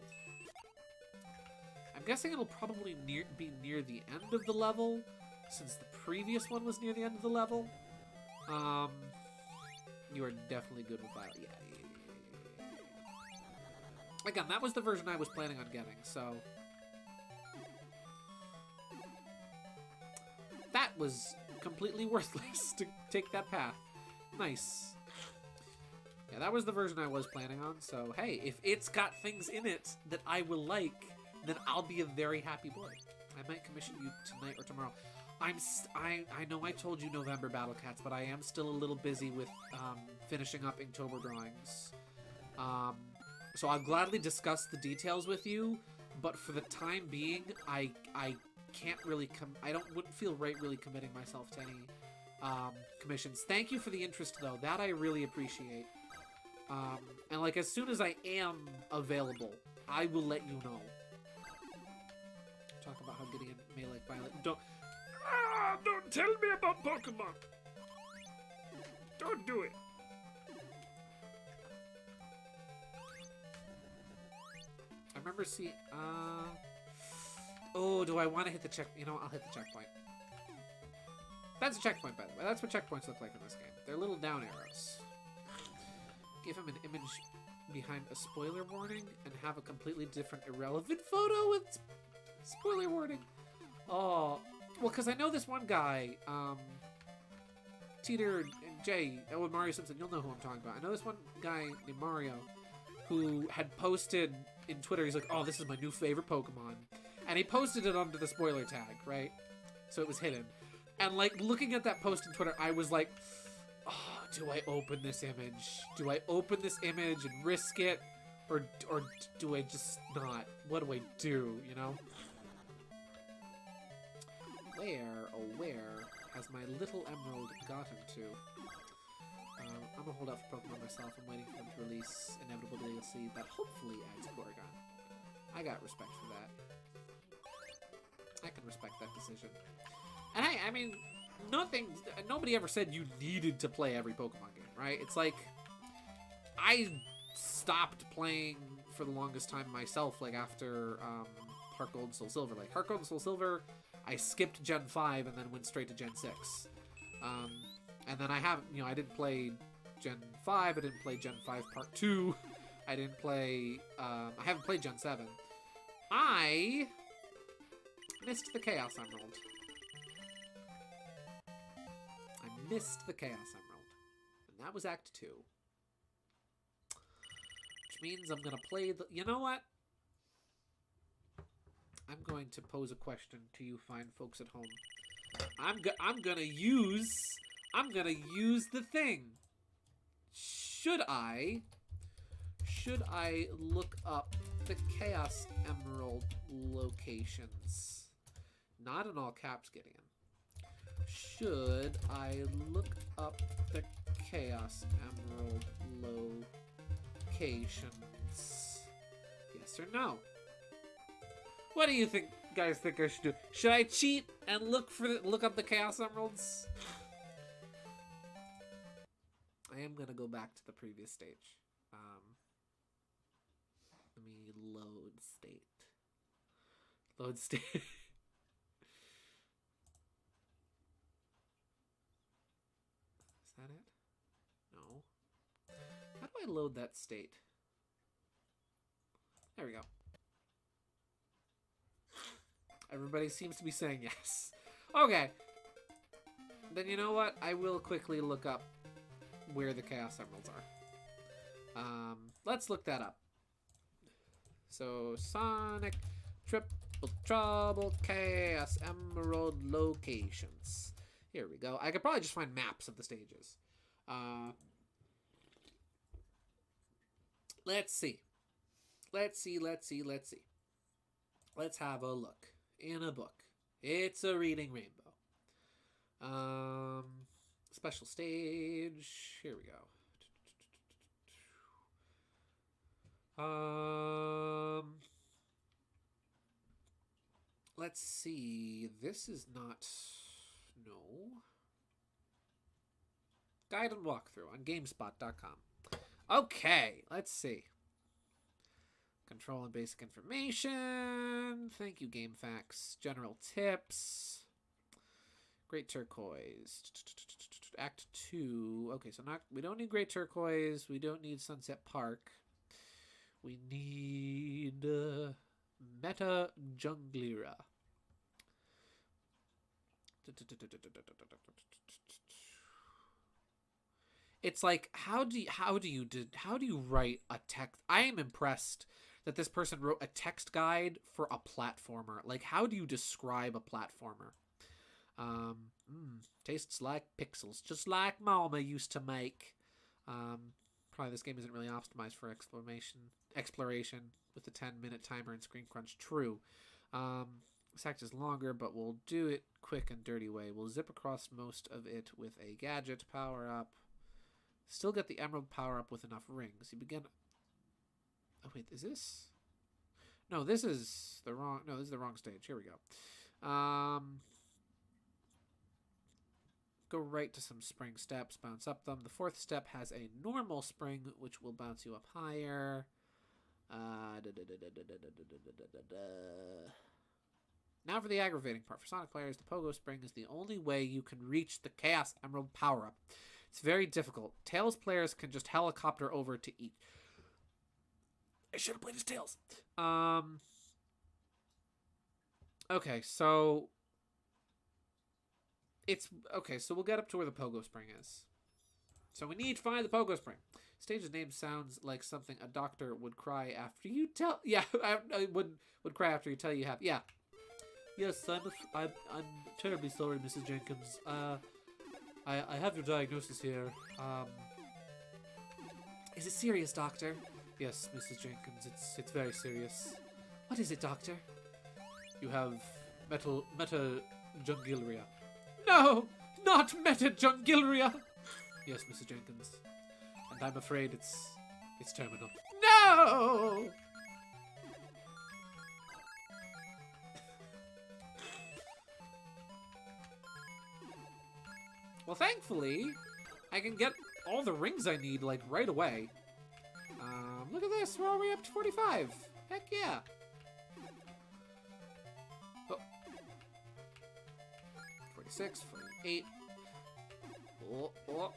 I'm guessing it'll probably be near the end of the level, since the previous one was near the end of the level. You are definitely good with Violet. Yeah. Again, that was the version I was planning on getting, so... That was completely worthless to take that path. Nice. Yeah, that was the version I was planning on, so hey, if it's got things in it that I will like, then I'll be a very happy boy. I might commission you tonight or tomorrow. I know I told you November Battle Cats, but I am still a little busy with finishing up Inktober drawings. So I'll gladly discuss the details with you, but for the time being, I can't really wouldn't feel right really committing myself to any commissions. Thank you for the interest, though. That I really appreciate. And like as soon as I am available, I will let you know. Talk about how Gideon may like Violet. Don't tell me about Pokemon. Don't do it. I remember seeing. Oh, do I want to hit the check? You know, I'll hit the checkpoint. That's a checkpoint, by the way. That's what checkpoints look like in this game. They're little down arrows. Give him an image behind a spoiler warning and have a completely different irrelevant photo with spoiler warning. Oh, well, because I know this one guy, Teeter and Jay, with Mario Simpson, you'll know who I'm talking about. I know this one guy named Mario who had posted in Twitter, he's like, oh, this is my new favorite Pokemon. And he posted it under the spoiler tag, right? So it was hidden. And, like, looking at that post in Twitter, I was like, oh, do I open this image? Do I open this image and risk it? Or do I just not? What do I do, you know? Where has my little emerald gotten to? I'm gonna hold out for Pokemon myself. I'm waiting for them to release inevitable DLC that hopefully adds Porygon. I got respect for that. I can respect that decision. And I mean, nobody ever said you needed to play every Pokemon game, right? It's like, I stopped playing for the longest time myself, like after Heart Gold and Soul Silver. Like, Heart Gold and Soul Silver, I skipped Gen 5 and then went straight to Gen 6. And then I haven't, you know, I didn't play Gen 5, I didn't play Gen 5 Part 2, I didn't play, I haven't played Gen 7. I missed the Chaos Emerald. I missed the Chaos Emerald. And that was Act 2. Which means I'm gonna play the, you know what? I'm going to pose a question to you fine folks at home. I'm gonna use the thing. Should I look up the Chaos Emerald locations? Not in all caps, Gideon. Should I look up the Chaos Emerald locations? Yes or no? What do you think, guys? Think I should do? Should I cheat and look up the Chaos Emeralds? I am gonna go back to the previous stage. Let me load state. Load state. Is that it? No. How do I load that state? There we go. Everybody seems to be saying yes. Okay. Then you know what? I will quickly look up where the Chaos Emeralds are. Let's look that up. So, Sonic Triple Trouble Chaos Emerald locations. Here we go. I could probably just find maps of the stages. Let's see. Let's have a look. In a book. It's a reading rainbow. Special stage. Here we go. Let's see. This is not... No. Guide and walkthrough on GameSpot.com. Okay, let's see. Control and basic information. Thank you, GameFAQs. General tips. Great Turquoise. Act 2. Okay, so we don't need Great Turquoise. We don't need Sunset Park. We need Meta Junglera. It's like, how do you write a text? I am impressed that this person wrote a text guide for a platformer. Like, how do you describe a platformer? Tastes like pixels, just like Mama used to make. Probably this game isn't really optimized for exclamation. exploration with the 10-minute timer and screen crunch. True. This act is longer, but we'll do it quick and dirty way. We'll zip across most of it with a gadget power-up. Still get the emerald power-up with enough rings. You begin... Oh, wait, is this... No, this is the wrong... No, this is the wrong stage. Here we go. Go right to some spring steps, bounce up them. The fourth step has a normal spring, which will bounce you up higher. Now for the aggravating part. For Sonic players, the Pogo Spring is the only way you can reach the Chaos Emerald power-up. It's very difficult. Tails players can just helicopter over to each. I should have played as Tails. Okay, so... Okay, so we'll get up to where the Pogo Spring is. So we need to find the Pogo Spring. Stage's name sounds like something a doctor would cry after you tell... Yeah, I would cry after you tell you have... Yeah. Yes, I'm terribly sorry, Mrs. Jenkins. I have your diagnosis here. Is it serious, Doctor? Yes, Mrs. Jenkins, it's very serious. What is it, Doctor? You have meta-jungularia. No! Not meta-jungularia! Yes, Mrs. Jenkins. And I'm afraid it's terminal. No! Well, thankfully, I can get all the rings I need, like, right away. Look at this. We're already up to 45. Heck yeah. Oh. 46, 48. Oh.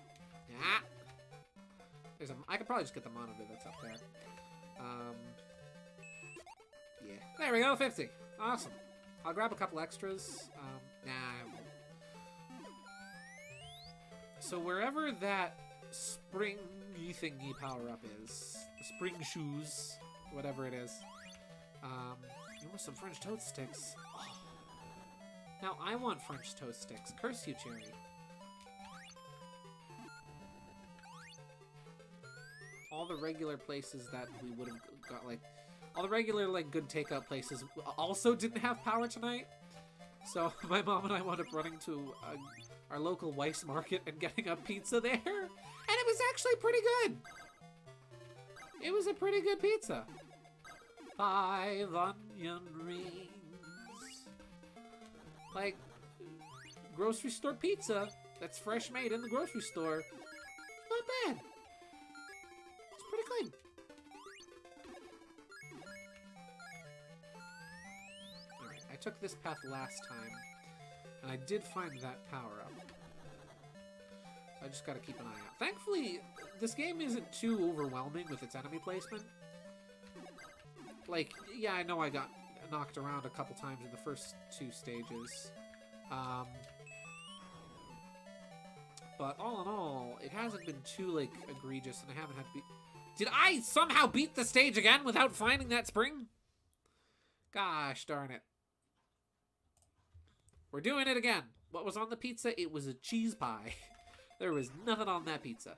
Yeah. I could probably just get the monitor that's up there. Yeah. There we go, 50. Awesome. I'll grab a couple extras. Nah, I won't. So wherever that springy thingy power-up is, the spring shoes, whatever it is, you want some French toast sticks. Oh. Now I want French toast sticks. Curse you, Cherry. All the regular places that we would have got, like, all the regular, like, good takeout places also didn't have power tonight. So my mom and I wound up running to our local Weiss Market and getting a pizza there. And it was actually pretty good. It was a pretty good pizza. 5 onion rings. Like, grocery store pizza that's fresh made in the grocery store. Not bad. It's pretty clean. Alright, I took this path last time. And I did find that power-up. I just gotta keep an eye out. Thankfully, this game isn't too overwhelming with its enemy placement. Like, yeah, I know I got knocked around a couple times in the first 2 stages. But all in all, it hasn't been too, like, egregious, and I haven't had to beat... Did I somehow beat the stage again without finding that spring? Gosh darn it. We're doing it again. What was on the pizza? It was a cheese pie. There was nothing on that pizza.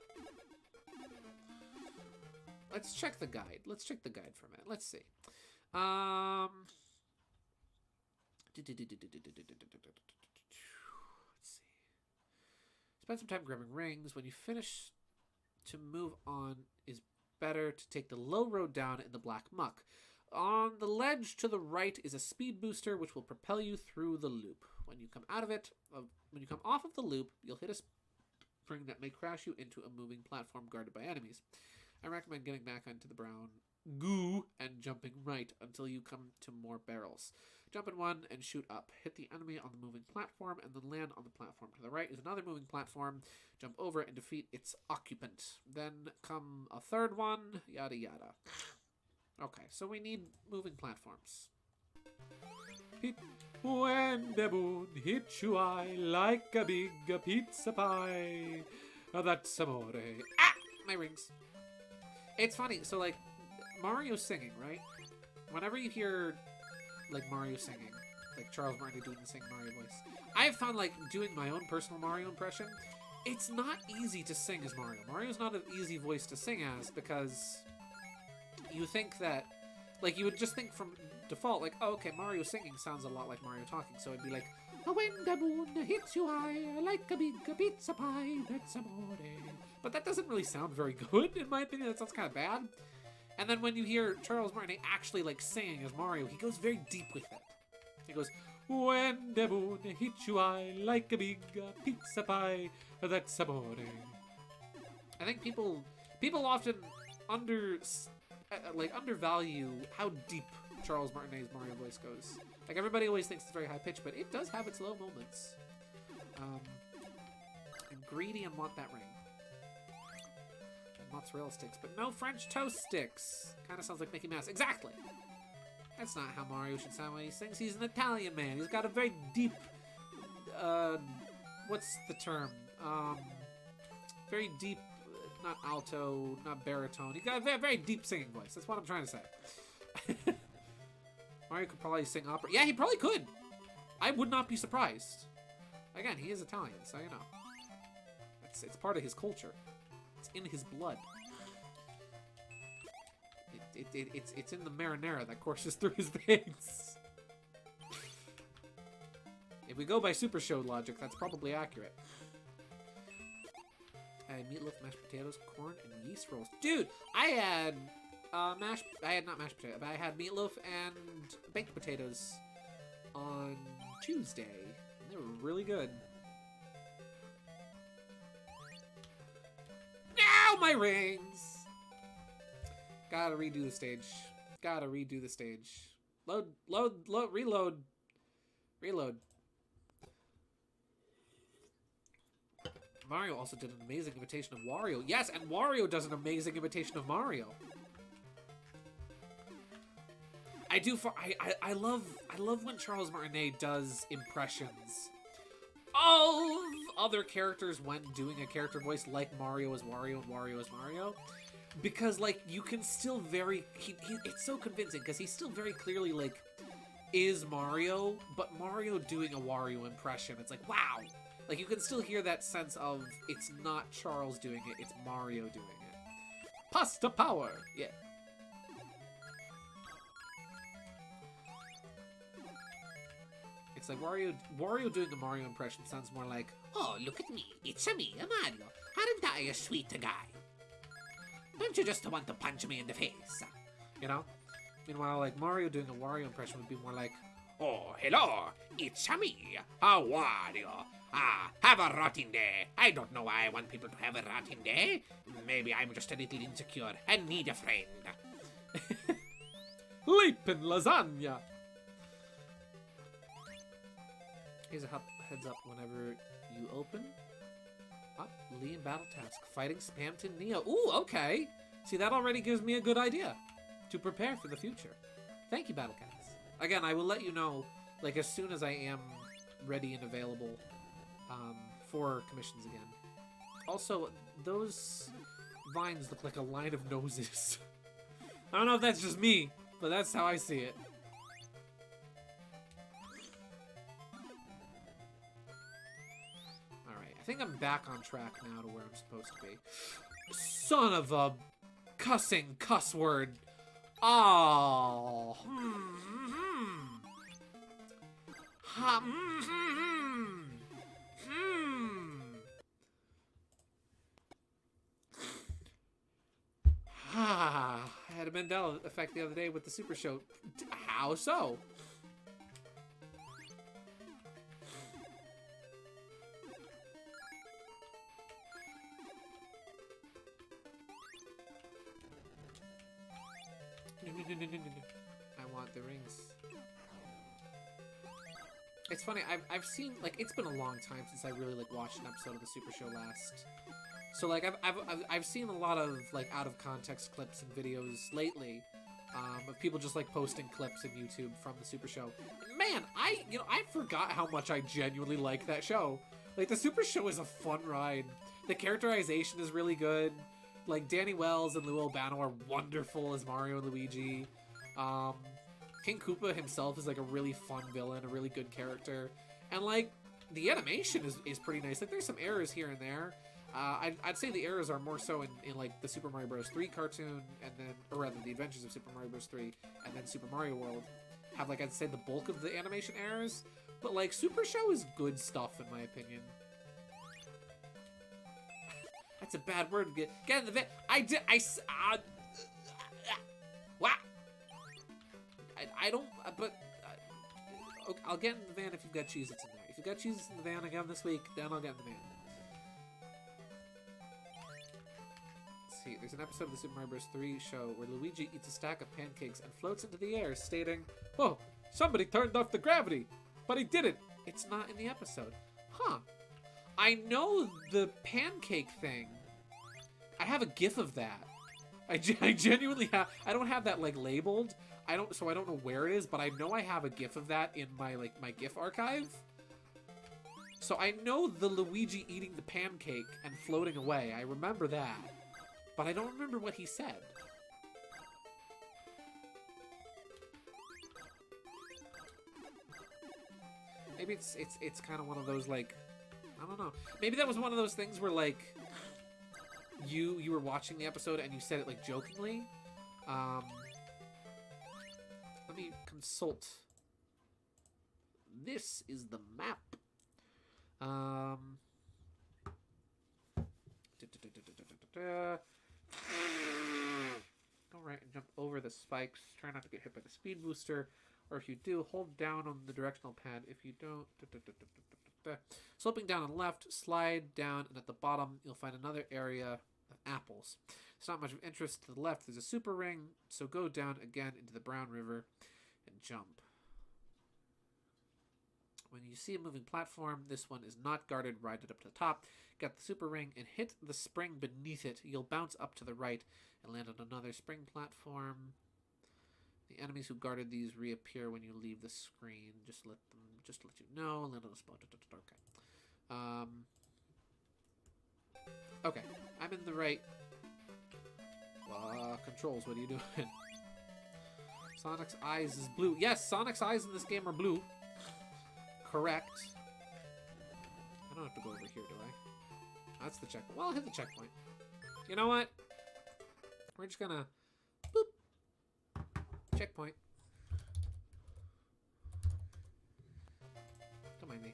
Let's check the guide. Let's check the guide for a minute. Let's see. Let's see. Spend some time grabbing rings. When you finish, to move on is better to take the low road down in the black muck. On the ledge to the right is a speed booster, which will propel you through the loop. When you come out of it, when you come off of the loop, you'll hit a spring that may crash you into a moving platform guarded by enemies. I recommend getting back onto the brown goo and jumping right until you come to more barrels. Jump in one and shoot up. Hit the enemy on the moving platform and then land on the platform. To the right is another moving platform. Jump over and defeat its occupant. Then come a third one, yada yada. Okay, so we need moving platforms. When the moon hits you eye like a big pizza pie, that's amore. Ah! My rings. It's funny, so like, Mario's singing, right? Whenever you hear, like, Mario singing, like Charles Martinet doing the sing Mario voice, I've found, like, doing my own personal Mario impression, it's not easy to sing as Mario. Mario's not an easy voice to sing as because you think that, like, you would just think from default, like, oh, okay, Mario singing sounds a lot like Mario talking, so it'd be like, oh, when the moon hits you high, like a big pizza pie, that's amore. But that doesn't really sound very good, in my opinion. That sounds kind of bad. And then when you hear Charles Martinet actually, like, singing as Mario, he goes very deep with it. He goes, when the moon hits you high, like a big pizza pie, that's amore. I think people often undervalue how deep Charles Martinet's Mario voice goes. Like, everybody always thinks it's very high pitched, but it does have its low moments. I'm greedy and want that ring. And mozzarella sticks, but no French toast sticks. Kind of sounds like Mickey Mouse. Exactly! That's not how Mario should sound when he sings. He's an Italian man. He's got a very deep, what's the term? Very deep, not alto, not baritone. He's got a very, very deep singing voice. That's what I'm trying to say. Mario could probably sing opera. Yeah, he probably could. I would not be surprised. Again, he is Italian, so you know. It's part of his culture. It's in his blood. It's in the marinara that courses through his veins. If we go by Super Show logic, that's probably accurate. I had meatloaf, mashed potatoes, corn, and yeast rolls. Dude, I had not mashed potato, but I had meatloaf and baked potatoes on Tuesday. And they were really good. Now my rings! Gotta redo the stage. Gotta redo the stage. Load, reload. Reload. Mario also did an amazing imitation of Wario. Yes, and Wario does an amazing imitation of Mario. I love when Charles Martinet does impressions of other characters when doing a character voice like Mario as Wario and Wario as Mario. Because, like, you can still it's so convincing, because he still very clearly, like, is Mario, but Mario doing a Wario impression. It's like, wow! Like, you can still hear that sense of, it's not Charles doing it, it's Mario doing it. Pasta power! Yeah. It's like Wario doing a Mario impression sounds more like, oh, look at me, it's me, Mario. Aren't I a sweet guy? Don't you just want to punch me in the face? You know? Meanwhile, like, Mario doing a Wario impression would be more like, oh, hello, it's me, Wario. Have a rotting day. I don't know why I want people to have a rotting day. Maybe I'm just a little insecure and need a friend. Leapin' lasagna. Here's a heads up whenever you open up Lee in Battle Task. Fighting Spamton Neo. Ooh, okay. See, that already gives me a good idea to prepare for the future. Thank you, Battlecats. Again, I will let you know, like, as soon as I am ready and available for commissions again. Also, those vines look like a line of noses. I don't know if that's just me, but that's how I see it. Alright, I think I'm back on track now to where I'm supposed to be. Son of a cussing cuss word. Oh. I had a Mandela effect the other day with the Super Show. How so? I want the rings. It's funny, I've seen, like, it's been a long time since I really, like, watched an episode of the Super Show last. So, like, I've seen a lot of, like, out-of-context clips and videos lately, of people just, like, posting clips of YouTube from the Super Show. And man, I forgot how much I genuinely like that show. Like, the Super Show is a fun ride. The characterization is really good. Like, Danny Wells and Lou Albano are wonderful as Mario and Luigi. King Koopa himself is, like, a really fun villain, a really good character. And, like, the animation is pretty nice. Like, there's some errors here and there. I'd say the errors are more so in like the Super Mario Bros. 3 cartoon, and then, or rather, the Adventures of Super Mario Bros. 3, and then Super Mario World have, like, I'd say the bulk of the animation errors. But, like, Super Show is good stuff, in my opinion. That's a bad word. Get in the van. Wow. I don't, but I'll get in the van if you've got Cheez-Its in there. If you've got Cheez-Its in the van again this week, then I'll get in the van. Let's see, there's an episode of the Super Mario Bros. 3 show where Luigi eats a stack of pancakes and floats into the air, stating, "Oh, somebody turned off the gravity, but he didn't." It's not in the episode. Huh. I know the pancake thing. I have a GIF of that. I genuinely have. I don't have that, like, labeled. So I don't know where it is, but I know I have a GIF of that in my, like, my GIF archive. So I know the Luigi eating the pancake and floating away. I remember that. But I don't remember what he said. Maybe it's kind of one of those, like, I don't know. Maybe that was one of those things where, like, you were watching the episode and you said it, like, jokingly. Let me consult. This is the map. Go right and jump over the spikes. Try not to get hit by the speed booster. Or if you do, hold down on the directional pad. If you don't... Sloping down on the left, slide down, and at the bottom, you'll find another area of apples. It's not much of interest. To the left, there's a super ring, so go down again into the Brown River and jump. When you see a moving platform, this one is not guarded. Ride it up to the top, get the super ring, and hit the spring beneath it. You'll bounce up to the right and land on another spring platform. The enemies who guarded these reappear when you leave the screen. Just to let you know. Land on a spot. Okay. Okay, I'm in the right. Controls. What are you doing? Sonic's eyes is blue. Yes, Sonic's eyes in this game are blue. Correct. I don't have to go over here, do I? That's the checkpoint. Well, I'll hit the checkpoint. You know what? We're just gonna... Boop. Checkpoint. Don't mind me.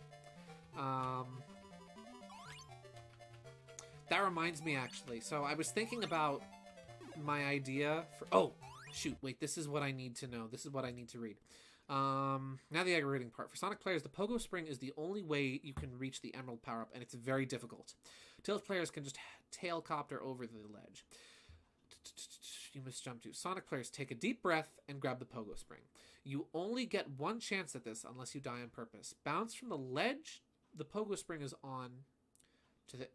That reminds me, actually. So I was thinking about my idea for... Oh, shoot. Wait, this is what I need to know. This is what I need to read. Now the aggravating part. For Sonic players, the Pogo Spring is the only way you can reach the Emerald power-up, and it's very difficult. Tails players can just tailcopter over the ledge. You must jump to. Sonic players, take a deep breath and grab the Pogo Spring. You only get one chance at this unless you die on purpose. Bounce from the ledge the Pogo Spring is on to the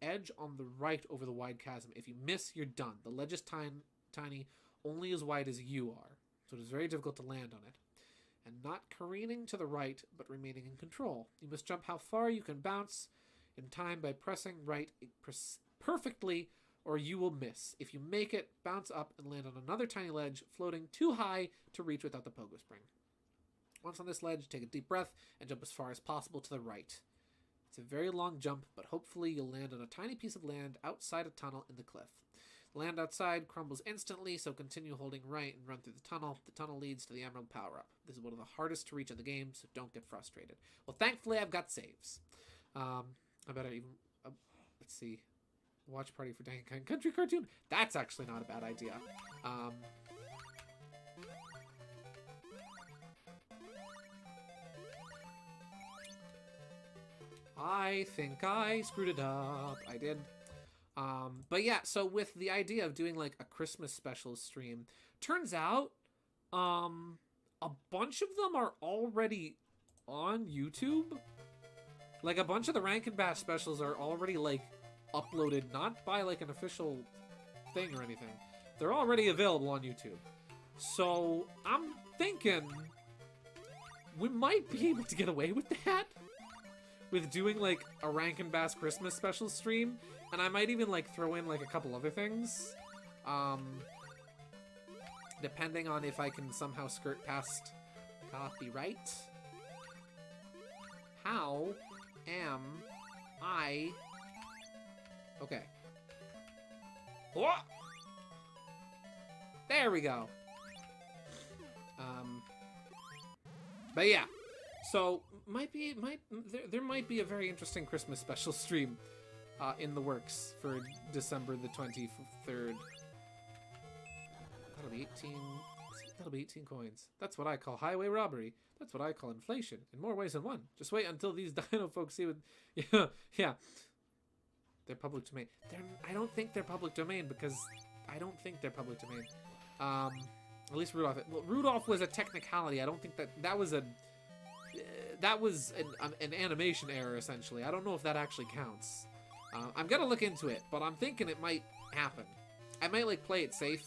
edge on the right over the wide chasm. If you miss, you're done. The ledge is tiny, only as wide as you are, so it is very difficult to land on it. And not careening to the right, but remaining in control. You must jump how far you can bounce in time by pressing right perfectly, or you will miss. If you make it, bounce up and land on another tiny ledge, floating too high to reach without the Pogo Spring. Once on this ledge, take a deep breath and jump as far as possible to the right. It's a very long jump, but hopefully you'll land on a tiny piece of land outside a tunnel in the cliff. The land outside crumbles instantly, so continue holding right and run through the tunnel. The tunnel leads to the Emerald power-up. This is one of the hardest to reach in the game, so don't get frustrated. Well, thankfully I've got saves. I better even... let's see. Watch party for Donkey Kong Country cartoon? That's actually not a bad idea. I think I screwed it up. I did. But yeah, so with the idea of doing like a Christmas special stream, turns out a bunch of them are already on YouTube. Like a bunch of the Rankin Bass specials are already like uploaded, not by like an official thing or anything. They're already available on YouTube. So I'm thinking we might be able to get away with that. With doing like a Rankin Bass Christmas special stream, and I might even like throw in like a couple other things, depending on if I can somehow skirt past copyright. How am I Okay. Whoa! There we go. But yeah. So, there might be a very interesting Christmas special stream in the works for December the 23rd. That'll be 18... That'll be 18 coins. That's what I call highway robbery. That's what I call inflation. In more ways than one. Just wait until these dino folks see what... Yeah, yeah. They're public domain. I don't think they're public domain because... I don't think they're public domain. At least Rudolph... Well, Rudolph was a technicality. I don't think that was a... That was an animation error, essentially. I don't know if that actually counts. I'm gonna look into it, but I'm thinking it might happen. I might, like, play it safe.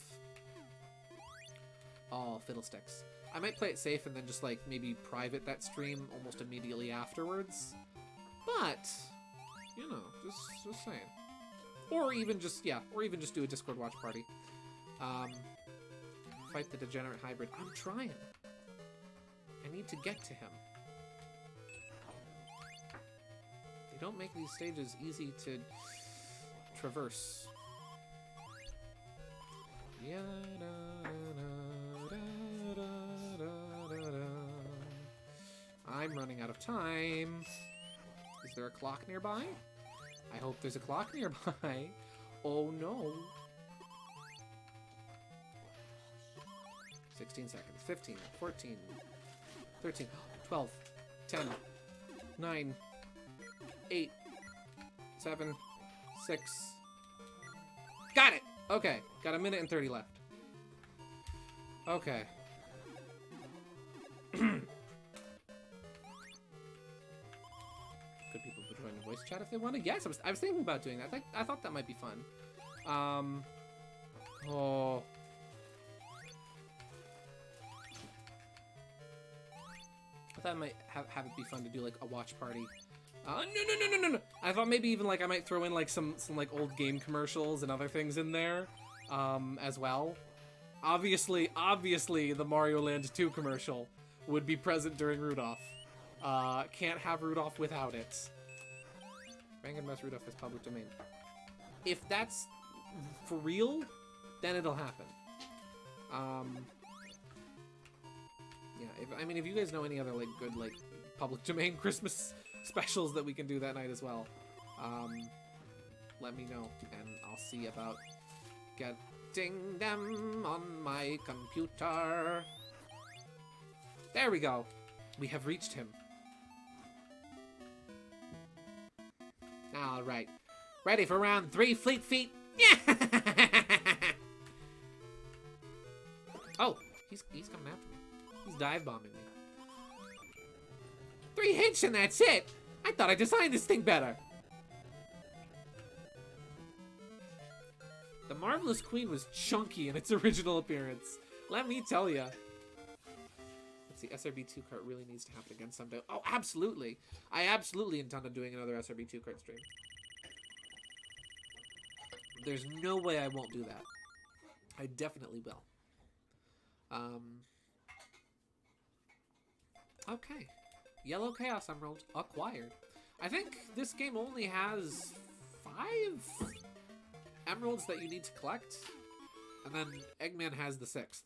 Oh, fiddlesticks. I might play it safe and then just, like, maybe private that stream almost immediately afterwards. But, you know, just saying. Or even just, yeah, or even just do a Discord watch party. Fight the degenerate hybrid. I'm trying. I need to get to him. They don't make these stages easy to traverse. I'm running out of time. Is there a clock nearby? I hope there's a clock nearby. Oh no. 16 seconds. 15, 14, 13, 12, 10, 9, 8, 7, 6. Got it! Okay, got a minute and 30 left. Okay. Could people join the voice chat if they wanted? Yes, I was thinking about doing that. I thought that might be fun. Oh. I thought I might have it be fun to do like a watch party. No. I thought maybe even like I might throw in like some like old game commercials and other things in there, as well. Obviously, the Mario Land 2 commercial would be present during Rudolph. Can't have Rudolph without it. Bang & Mash Rudolph is public domain. If that's for real, then it'll happen. Yeah, if you guys know any other like good like public domain Christmas specials that we can do that night as well, let me know and I'll see about getting them on my computer. There we go. We have reached him. All right, ready for round 3, Fleet Feet. Yeah. Oh, he's coming after me. He's dive bombing me. 3 hits and that's it. I thought I designed this thing better. The Marvelous Queen was chunky in its original appearance. Let me tell ya. Let's see, SRB2 cart really needs to happen again someday. Oh, absolutely. I absolutely intend on doing another SRB2 cart stream. There's no way I won't do that. I definitely will. Okay. Yellow Chaos Emerald acquired. I think this game only has 5 emeralds that you need to collect. And then Eggman has the 6th.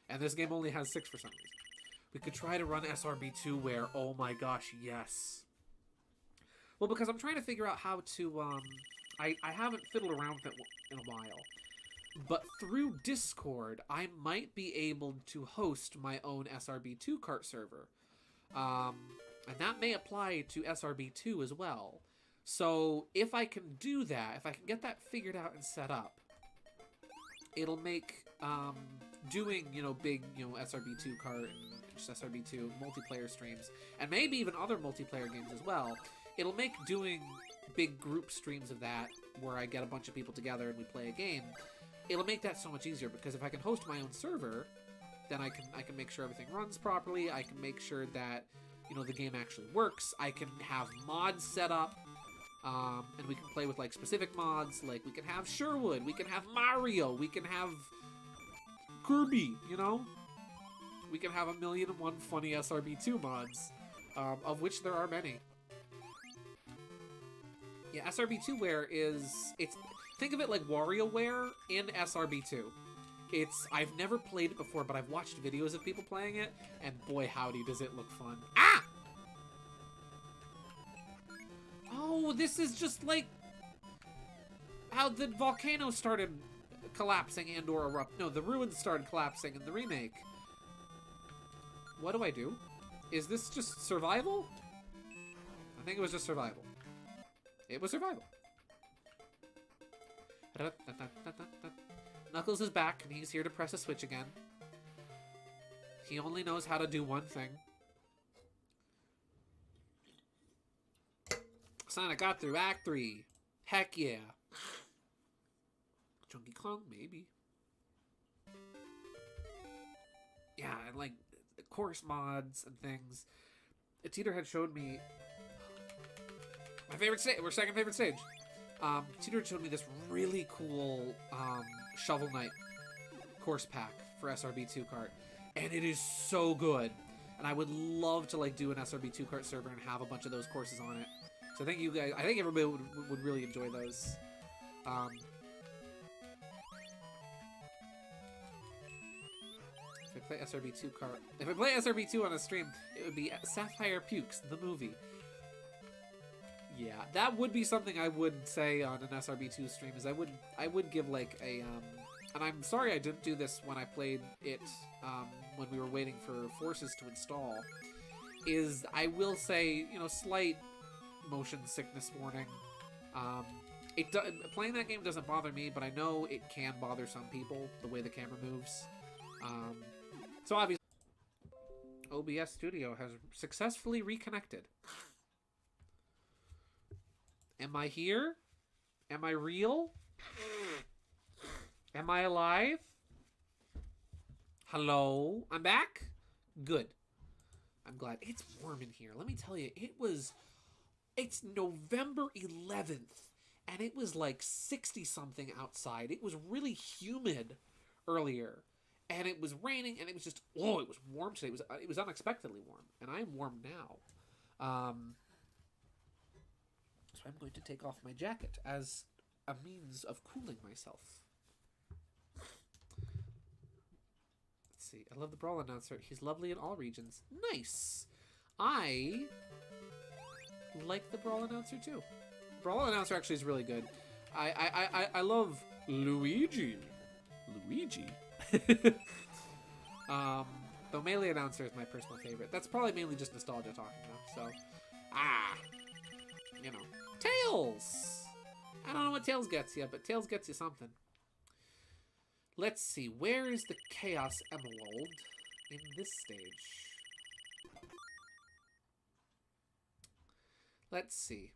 And this game only has 6 for some reason. We could try to run SRB2 where, oh my gosh, yes. Well, because I'm trying to figure out how to, I haven't fiddled around with it in a while. But through Discord, I might be able to host my own SRB2 cart server. And that may apply to SRB2 as well. So if I can do that, if I can get that figured out and set up, it'll make doing, big, SRB2 cart and just SRB2 multiplayer streams, and maybe even other multiplayer games as well, it'll make doing big group streams of that, where I get a bunch of people together and we play a game, it'll make that so much easier, because if I can host my own server, then I can make sure everything runs properly, I can make sure that, the game actually works, I can have mods set up, and we can play with, like, specific mods, like, we can have Sherwood, we can have Mario, we can have Kirby, We can have 1,000,001 funny SRB2 mods, of which there are many. Yeah, SRB2ware is... Think of it like WarioWare in SRB2. I've never played it before, but I've watched videos of people playing it, and boy howdy does it look fun. Ah! Oh, this is just like how the volcano started collapsing and or erupt. No, the ruins started collapsing in the remake. What do I do? Is this just survival? I think it was just survival. It was survival. Knuckles is back, and he's here to press a switch again. He only knows how to do one thing. Sonic got through Act 3. Heck yeah. Donkey Kong, maybe. Yeah, and like course mods and things. Teeter had showed me my favorite stage, or second favorite stage. Teeter had showed me this really cool Shovel Knight course pack for SRB2 kart, and it is so good. And I would love to like do an SRB2 kart server and have a bunch of those courses on it. So I think you guys, I think everybody would really enjoy those. If I play SRB2 kart, if I play SRB2 on a stream, it would be Sapphire Pukes, the movie. Yeah, that would be something I would say on an SRB2 stream. Is I would give like a and I'm sorry I didn't do this when I played it when we were waiting for forces to install. Is I will say, you know, slight motion sickness warning. Playing that game doesn't bother me, but I know it can bother some people the way the camera moves. So obviously, OBS Studio has successfully reconnected. Am I here? Am I real? Am I alive? Hello? I'm back? Good. I'm glad. It's warm in here. Let me tell you, it's November 11th, and it was like 60-something outside. It was really humid earlier, and it was raining, and it was just, oh, it was warm today. It was unexpectedly warm, and I'm warm now. So I'm going to take off my jacket as a means of cooling myself. Let's see. I love the Brawl announcer. He's lovely in all regions. Nice. I like the Brawl announcer too. Brawl announcer actually is really good. I love Luigi. The Melee announcer is my personal favorite. That's probably mainly just nostalgia talking though. So, you know, Tails. I don't know what Tails gets you, but Tails gets you something. Let's see. Where is the Chaos Emerald in this stage? Let's see.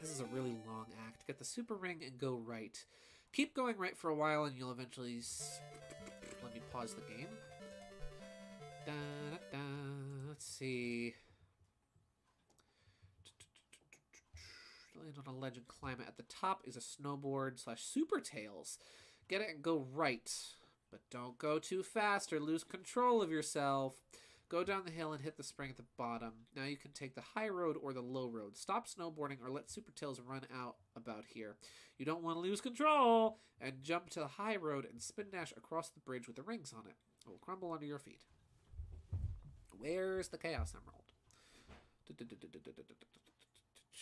This is a really long act. Get the super ring and go right. Keep going right for a while and you'll eventually... Let me pause the game. Da, da, da. Let's see. Land on a ledge and climb it. At the top is a snowboard / super tails. Get it and go right. But don't go too fast or lose control of yourself. Go down the hill and hit the spring at the bottom. Now you can take the high road or the low road. Stop snowboarding or let Super Tails run out about here. You don't want to lose control. And jump to the high road and spin dash across the bridge with the rings on it. It will crumble under your feet. Where's the Chaos Emerald?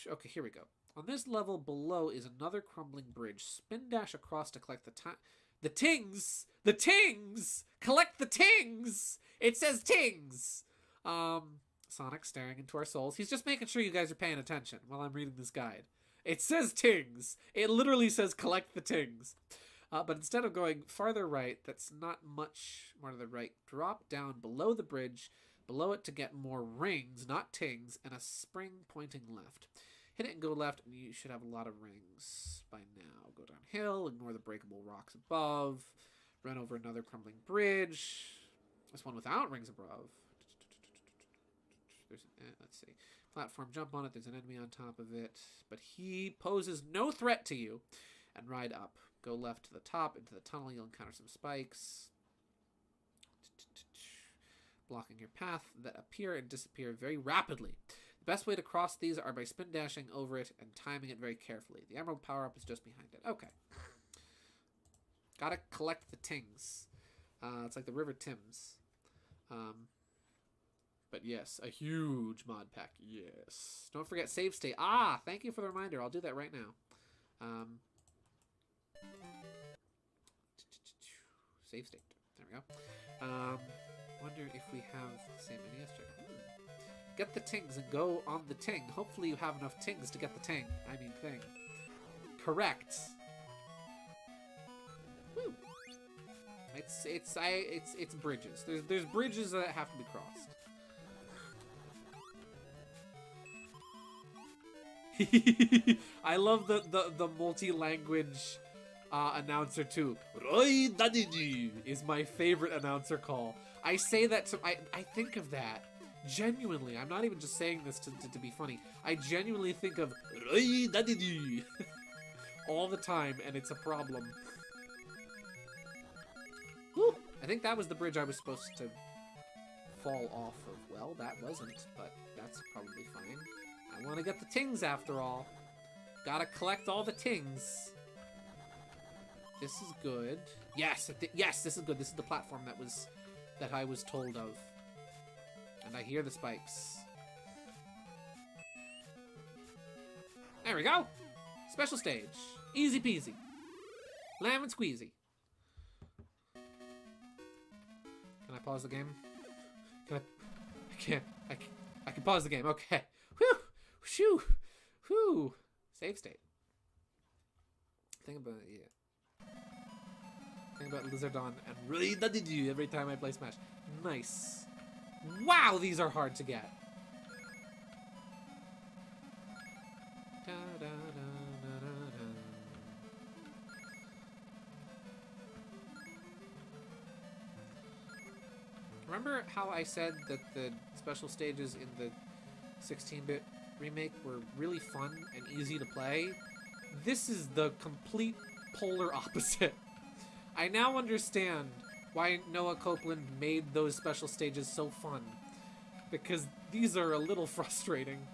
Okay, here we go. On this level below is another crumbling bridge. Spin dash across to collect the tings! The tings! Collect the tings! It says tings! Sonic staring into our souls. He's just making sure you guys are paying attention while I'm reading this guide. It says tings. It literally says collect the tings. But instead of going farther right, that's not much more to the right. Drop down below the bridge, below it to get more rings, not tings, and a spring pointing left. Hit it and go left, and you should have a lot of rings by now. Go downhill, ignore the breakable rocks above, run over another crumbling bridge. This one without rings above. There's let's see. Platform, jump on it. There's an enemy on top of it, but he poses no threat to you. And ride up. Go left to the top into the tunnel. You'll encounter some spikes, blocking your path that appear and disappear very rapidly. The best way to cross these are by spin dashing over it and timing it very carefully. The emerald power-up is just behind it. Okay. Gotta collect the tings. It's like the River Thames. But yes, a huge mod pack. Yes. Don't forget save state. Ah, thank you for the reminder. I'll do that right now. Save state. There we go. Wonder if we have the same NES check. Get the tings and go on the ting. Hopefully you have enough tings to get the ting. I mean thing. Correct. Woo. It's bridges. There's bridges that have to be crossed. I love the multi-language announcer too. Roy Dadiji is my favorite announcer call. I say that to I think of that genuinely. I'm not even just saying this to be funny. I genuinely think of Roy Dadiji all the time, and it's a problem. Whew. I think that was the bridge I was supposed to fall off of. Well, that wasn't, but that's probably fine. I want to get the tings after all. Gotta collect all the tings. This is good. Yes, yes, this is good. This is the platform that I was told of. And I hear the spikes. There we go. Special stage. Easy peasy. Lemon squeezy. Can I pause the game? Can I can't. I can pause the game. Okay. Whew. Shoo. Whew. Save state. Think about it, yeah. Think about Lizardon and really that did you every time I play Smash. Nice. Wow, these are hard to get. Da, da, da, da, da, da. Remember how I said that the special stages in the 16-bit remake were really fun and easy to play? This is the complete polar opposite. I now understand why Noah Copeland made those special stages so fun. Because these are a little frustrating.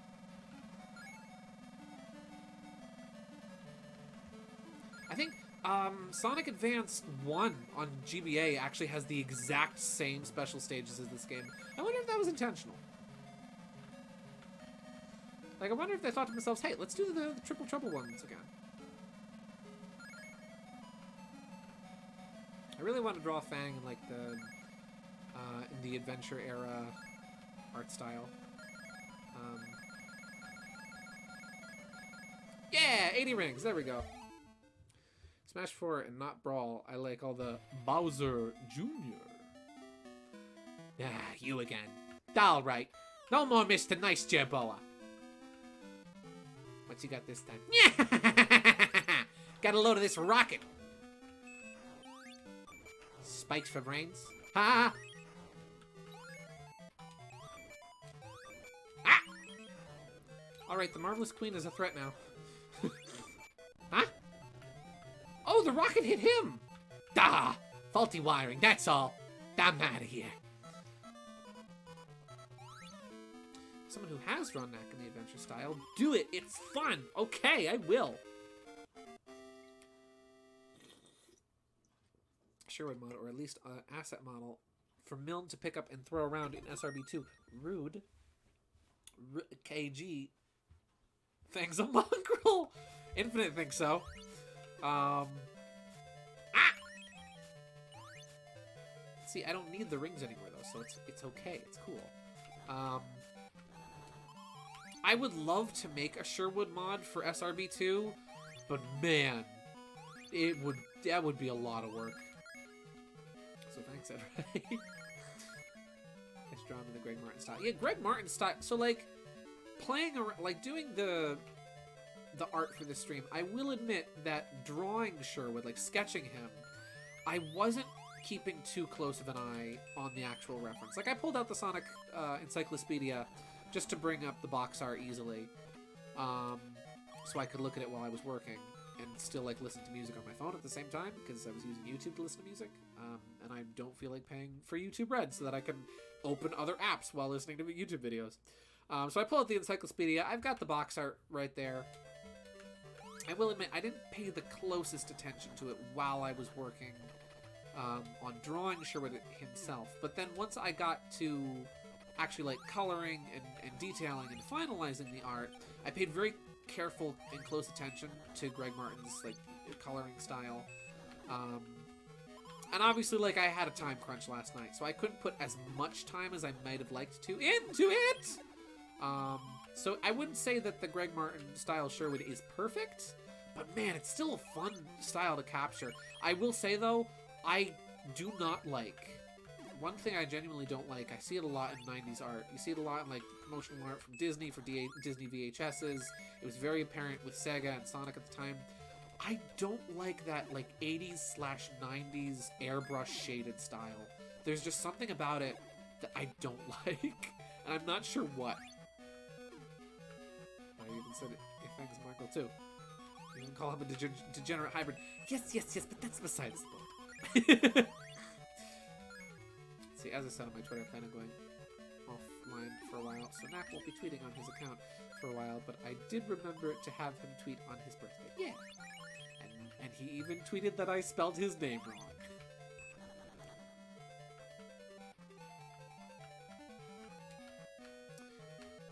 I think Sonic Advance 1 on GBA actually has the exact same special stages as this game. I wonder if that was intentional. Like, I wonder if they thought to themselves, hey, let's do the Triple Trouble ones again. I really want to draw Fang in, like, in the adventure era art style. Yeah, 80 rings, there we go. Smash 4 and not Brawl, I like all the Bowser Jr. Ah, you again. All right. No more Mr. Nice Jerboa. What you got this time? Yeah! Got a load of this rocket. Spikes for brains. Ha! Ah! Alright, the Marvelous Queen is a threat now. Huh? Oh, the rocket hit him! Duh! Faulty wiring, that's all. I'm out of here. Someone who has drawn Knack in the adventure style, do it! It's fun! Okay, I will. Sherwood model, or at least an asset model, for Milne to pick up and throw around in SRB2. Rude. KG. Fang's a mongrel! Infinite thinks so. Ah! See, I don't need the rings anymore, though, so it's okay. It's cool. I would love to make a Sherwood mod for SRB2, but man, that would be a lot of work. So thanks, everybody. Nice drawing in the Greg Martin style. Yeah, Greg Martin style. So like playing around, like doing the art for this stream, I will admit that drawing Sherwood, like sketching him, I wasn't keeping too close of an eye on the actual reference. Like I pulled out the Sonic Encyclopedia just to bring up the box art easily, so I could look at it while I was working and still like listen to music on my phone at the same time because I was using YouTube to listen to music, and I don't feel like paying for YouTube Red so that I can open other apps while listening to YouTube videos. So I pull out the encyclopedia. I've got the box art right there. I will admit, I didn't pay the closest attention to it while I was working on drawing Sherwood himself. But then once I got to actually like coloring and detailing and finalizing the art, I paid very careful and close attention to Greg Martin's like coloring style. And obviously, like, I had a time crunch last night, so I couldn't put as much time as I might have liked to into it. So I wouldn't say that the Greg Martin style Sherwood is perfect, but man, it's still a fun style to capture. I will say, though, I do not like... One thing I genuinely don't like, I see it a lot in 90s art. You see it a lot in, like, promotional art from Disney for Disney VHSs. It was very apparent with Sega and Sonic at the time. I don't like that, like, 80s/90s airbrush shaded style. There's just something about it that I don't like, and I'm not sure what. I even said it, thanks, Michael, too. You can call him a degenerate hybrid. Yes, but that's besides the point. See, as I said on my Twitter, I plan on going offline for a while, so Knack won't be tweeting on his account for a while, but I did remember to have him tweet on his birthday. Yeah. And he even tweeted that I spelled his name wrong.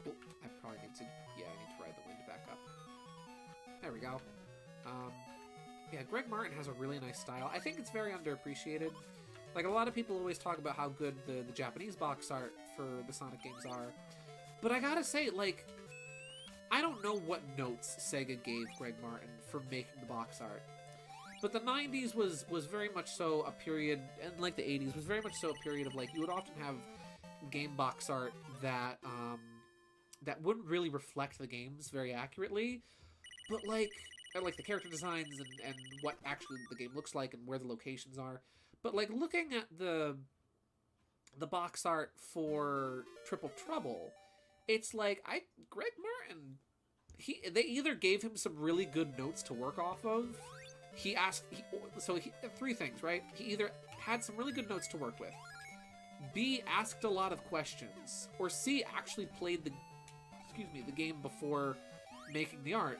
Oh, I probably need to... Yeah, I need to ride the wind back up. There we go. Yeah, Greg Martin has a really nice style. I think it's very underappreciated. Like, a lot of people always talk about how good the Japanese box art for the Sonic games are. But I gotta say, like, I don't know what notes Sega gave Greg Martin for making the box art. But the 90s was very much so a period, and like the 80s, was very much so a period of, like, you would often have game box art that, that wouldn't really reflect the games very accurately. But, like the character designs and what actually the game looks like and where the locations are. But, like, looking at the box art for Triple Trouble, it's like, Greg Martin, they either gave him some really good notes to work off of. Three things, right? He either had some really good notes to work with, B, asked a lot of questions, or C, actually played the game before making the art.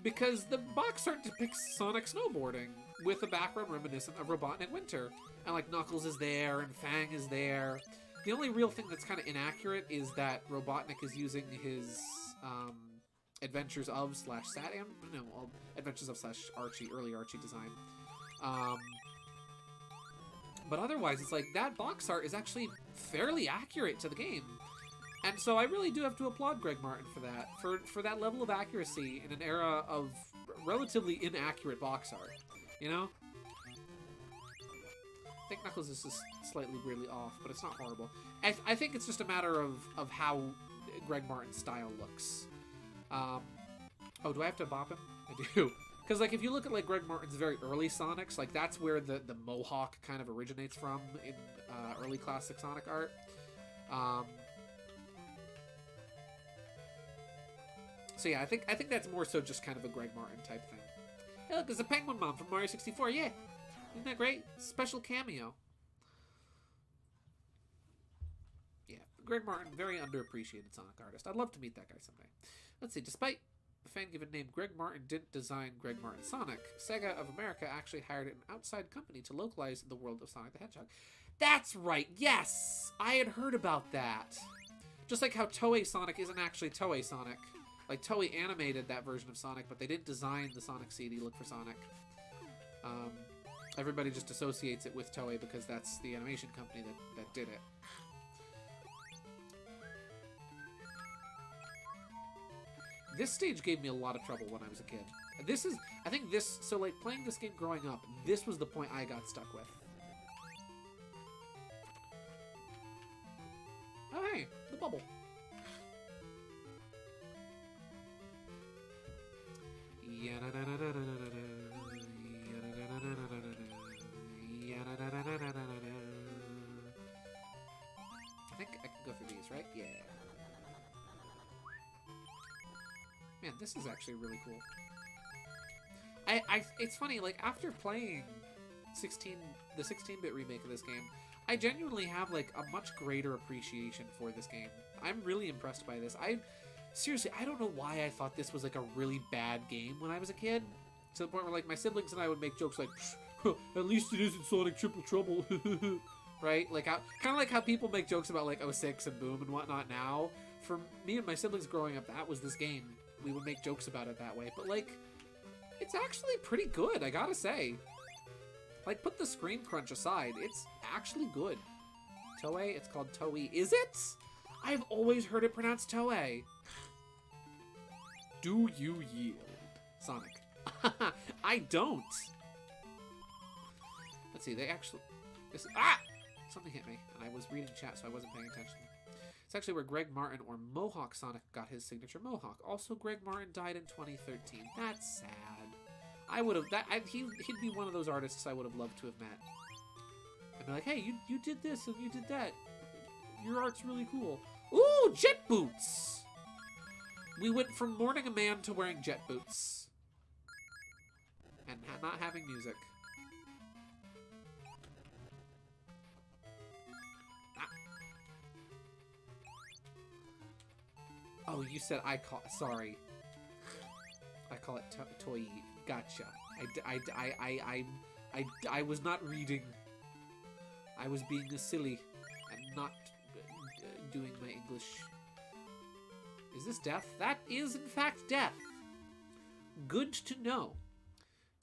Because the box art depicts Sonic snowboarding with a background reminiscent of Robotnik Winter. And, like, Knuckles is there, and Fang is there. The only real thing that's kind of inaccurate is that Robotnik is using his, Adventures of / Satam? No, Adventures of / Archie, early Archie design. But otherwise, it's like, that box art is actually fairly accurate to the game. And so I really do have to applaud Greg Martin for that. For that level of accuracy in an era of relatively inaccurate box art. You know? I think Knuckles is just slightly weirdly off, but it's not horrible. I think it's just a matter of how Greg Martin's style looks. Oh, do I have to bop him? I do. Because, like, if you look at, like, Greg Martin's very early Sonics, like, that's where the mohawk kind of originates from in early classic Sonic art. So yeah, I think that's more so just kind of a Greg Martin type thing. Hey, look, there's a Penguin Mom from Mario 64. Yeah, isn't that great? Special cameo. Yeah, Greg Martin, very underappreciated Sonic artist. I'd love to meet that guy someday. Let's see. Despite the fan-given name, Greg Martin didn't design Greg Martin Sonic. Sega of America actually hired an outside company to localize the world of Sonic the Hedgehog. That's right. Yes, I had heard about that. Just like how Toei Sonic isn't actually Toei Sonic. Like, Toei animated that version of Sonic, but they didn't design the Sonic CD look for Sonic. Everybody just associates it with Toei because that's the animation company that did it. This stage gave me a lot of trouble when I was a kid. So, like, playing this game growing up, this was the point I got stuck with. Oh, hey, the bubble. I think I can go through these, right? Yeah. Man, this is actually really cool. It's funny, like, after playing the 16-bit remake of this game, I genuinely have like a much greater appreciation for this game. I'm really impressed by this. Seriously, I don't know why I thought this was like a really bad game when I was a kid. To the point where like my siblings and I would make jokes like, at least it isn't Sonic Triple Trouble. Right? Like kind of like how people make jokes about like 06 and Boom and whatnot now. For me and my siblings growing up, that was this game. We would make jokes about it that way. But like, it's actually pretty good, I gotta say. Like, put the screen crunch aside, it's actually good. Toei? It's called Toei. Is it? I've always heard it pronounced Toei. Do you yield, Sonic? I don't. Let's see, they actually... Something hit me, and I was reading chat, so I wasn't paying attention. It's actually where Greg Martin, or Mohawk Sonic, got his signature Mohawk. Also, Greg Martin died in 2013. That's sad. I would have... He'd be one of those artists I would have loved to have met. I'd be like, hey, you did this and you did that. Your art's really cool. Ooh, jet boots! We went from mourning a man to wearing jet boots. And not having music. Oh, you said sorry. I call it toy. Gotcha. I was not reading. I was being silly and not doing my English. Is this death? That is, in fact, death. Good to know.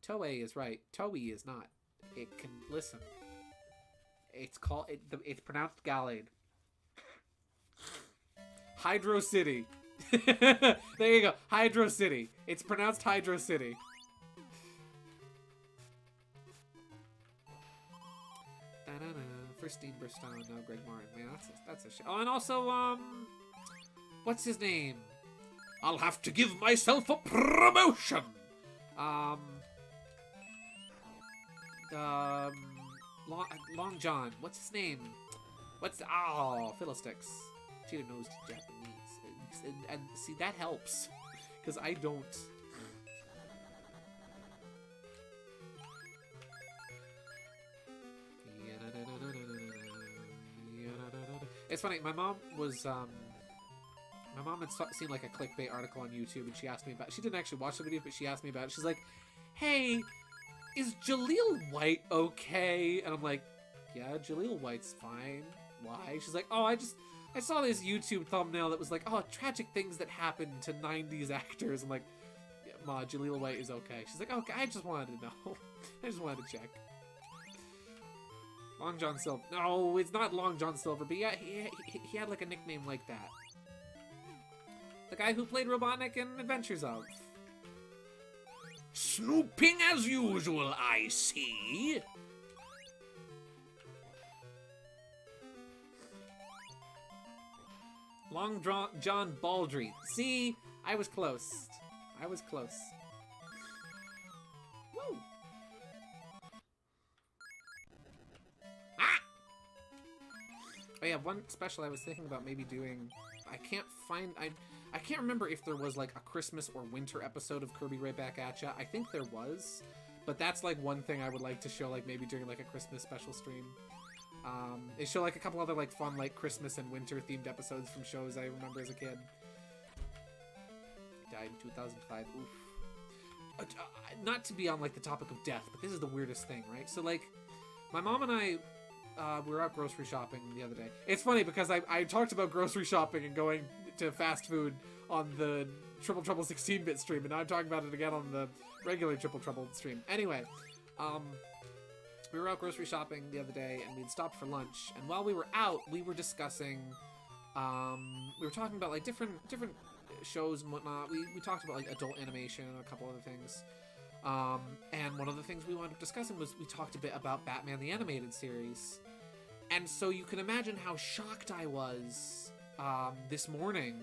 Toei is right. Toei is not. It can listen. It's it's pronounced Gallade. Hydro City. There you go. Hydro City. It's pronounced Hydro City. First Dean Briston, now Greg Martin. Man, that's a shit. Oh, and also, what's his name? I'll have to give myself a promotion. Long John. What's his name? Fiddlesticks. Cheetah knows Japanese. And see, that helps. Because I don't. It's funny, my mom was, my mom had seen like a clickbait article on YouTube and she asked me about, she didn't actually watch the video, but she asked me about it. She's like, hey, is Jaleel White okay? And I'm like, yeah, Jaleel White's fine. Why? She's like, oh, I saw this YouTube thumbnail that was like, oh, tragic things that happened to 90s actors. I'm like, yeah, Ma, Jaleel White is okay. She's like, okay, I just wanted to know. I just wanted to check. Long John Silver. No, it's not Long John Silver, but yeah, he had like a nickname like that. The guy who played Robotnik in Adventures of. Snooping as usual, I see. Long John Baldry. See, I was close. I was close. Woo! Ah! Oh yeah, one special I was thinking about maybe doing. I can't remember if there was like a Christmas or winter episode of Kirby Right Back at Ya. I think there was, but that's like one thing I would like to show, like maybe during like a Christmas special stream. They show like a couple other like fun like Christmas and winter themed episodes from shows I remember as a kid. Died in 2005. Oof. Not to be on like the topic of death, but this is the weirdest thing, right? So like, my mom and I, we were out grocery shopping the other day. It's funny because I talked about grocery shopping and going to fast food on the Triple Trouble 16-bit stream, and now I'm talking about it again on the regular Triple Trouble stream. Anyway, we were out grocery shopping the other day, and we'd stopped for lunch. And while we were out, we were discussing, we were talking about like different shows and whatnot. We talked about like adult animation and a couple other things. And one of the things we wound up discussing was we talked a bit about Batman the Animated Series. And so you can imagine how shocked I was this morning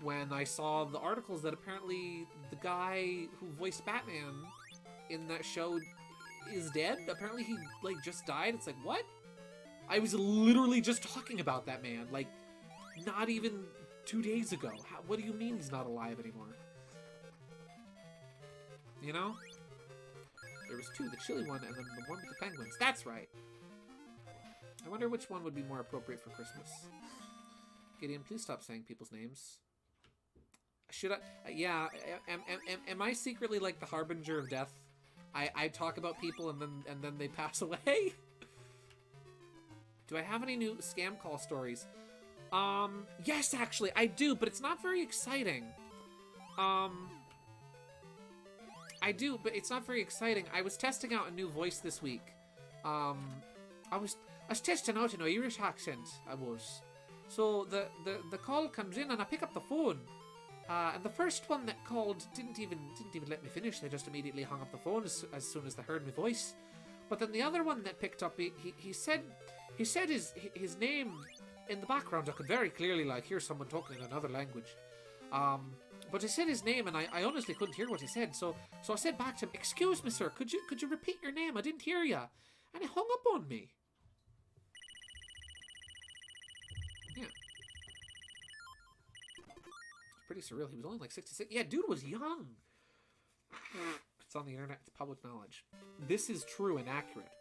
when I saw the articles that apparently the guy who voiced Batman in that show is dead. Apparently he like just died. It's like, what? I was literally just talking about that man like not even 2 days ago. What do you mean he's not alive anymore? You know? There was two, the chili one and then the one with the penguins. That's right. I wonder which one would be more appropriate for Christmas. Gideon, please stop saying people's names. Should I? Yeah. Am I secretly like the harbinger of death? I talk about people and then they pass away. Do I have any new scam call stories? Yes, actually I do, but it's not very exciting. I do, but it's not very exciting. I was testing out a new voice this week. I was testing out an Irish accent. I was. So the call comes in and I pick up the phone. And the first one that called didn't even let me finish. They just immediately hung up the phone as soon as they heard my voice. But then the other one that picked up, he said his name in the background. I could very clearly hear someone talking in another language. But he said his name, and I honestly couldn't hear what he said. So I said back to him, "Excuse me, sir, could you repeat your name? I didn't hear you." And he hung up on me. Yeah. It's pretty surreal. He was only like 66. Yeah, dude was young. It's on the internet. It's public knowledge. This is true and accurate.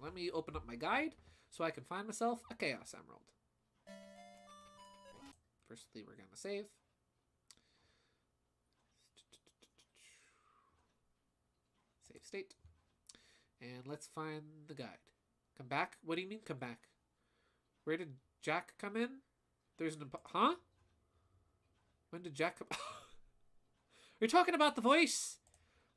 Let me open up my guide so I can find myself a Chaos Emerald. Firstly, we're going to save. Save state. And let's find the guide. Come back? What do you mean come back? Where did Jack come in? There's an... Huh? When did Jack come... You're talking about the voice.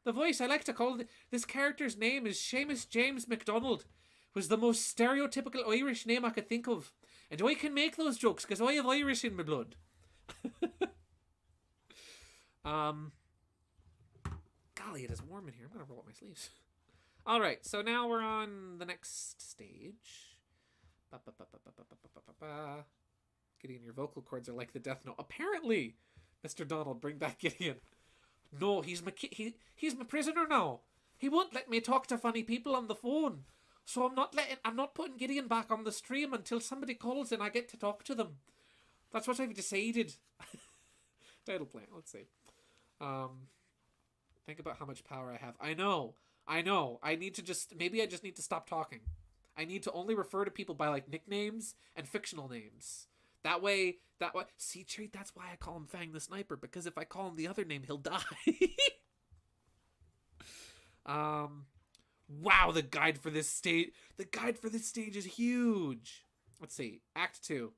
The voice. I like to call... This character's name is Seamus James MacDonald. Was the most stereotypical Irish name I could think of. And I can make those jokes because I have Irish in my blood. Golly, it is warm in here. I'm going to roll up my sleeves. Alright, so now we're on the next stage. Gideon, your vocal cords are like the Death Note. Apparently! Mr. Donald, bring back Gideon. No, he's my prisoner now. He won't let me talk to funny people on the phone. So I'm not putting Gideon back on the stream until somebody calls and I get to talk to them. That's what I've decided. Title plan, let's see. Think about how much power I have. I know. I need to maybe I just need to stop talking. I need to only refer to people by nicknames and fictional names. That way, see, Treat, that's why I call him Fang the Sniper, because if I call him the other name, he'll die. Wow, the guide for this stage is huge. Let's see, Act 2.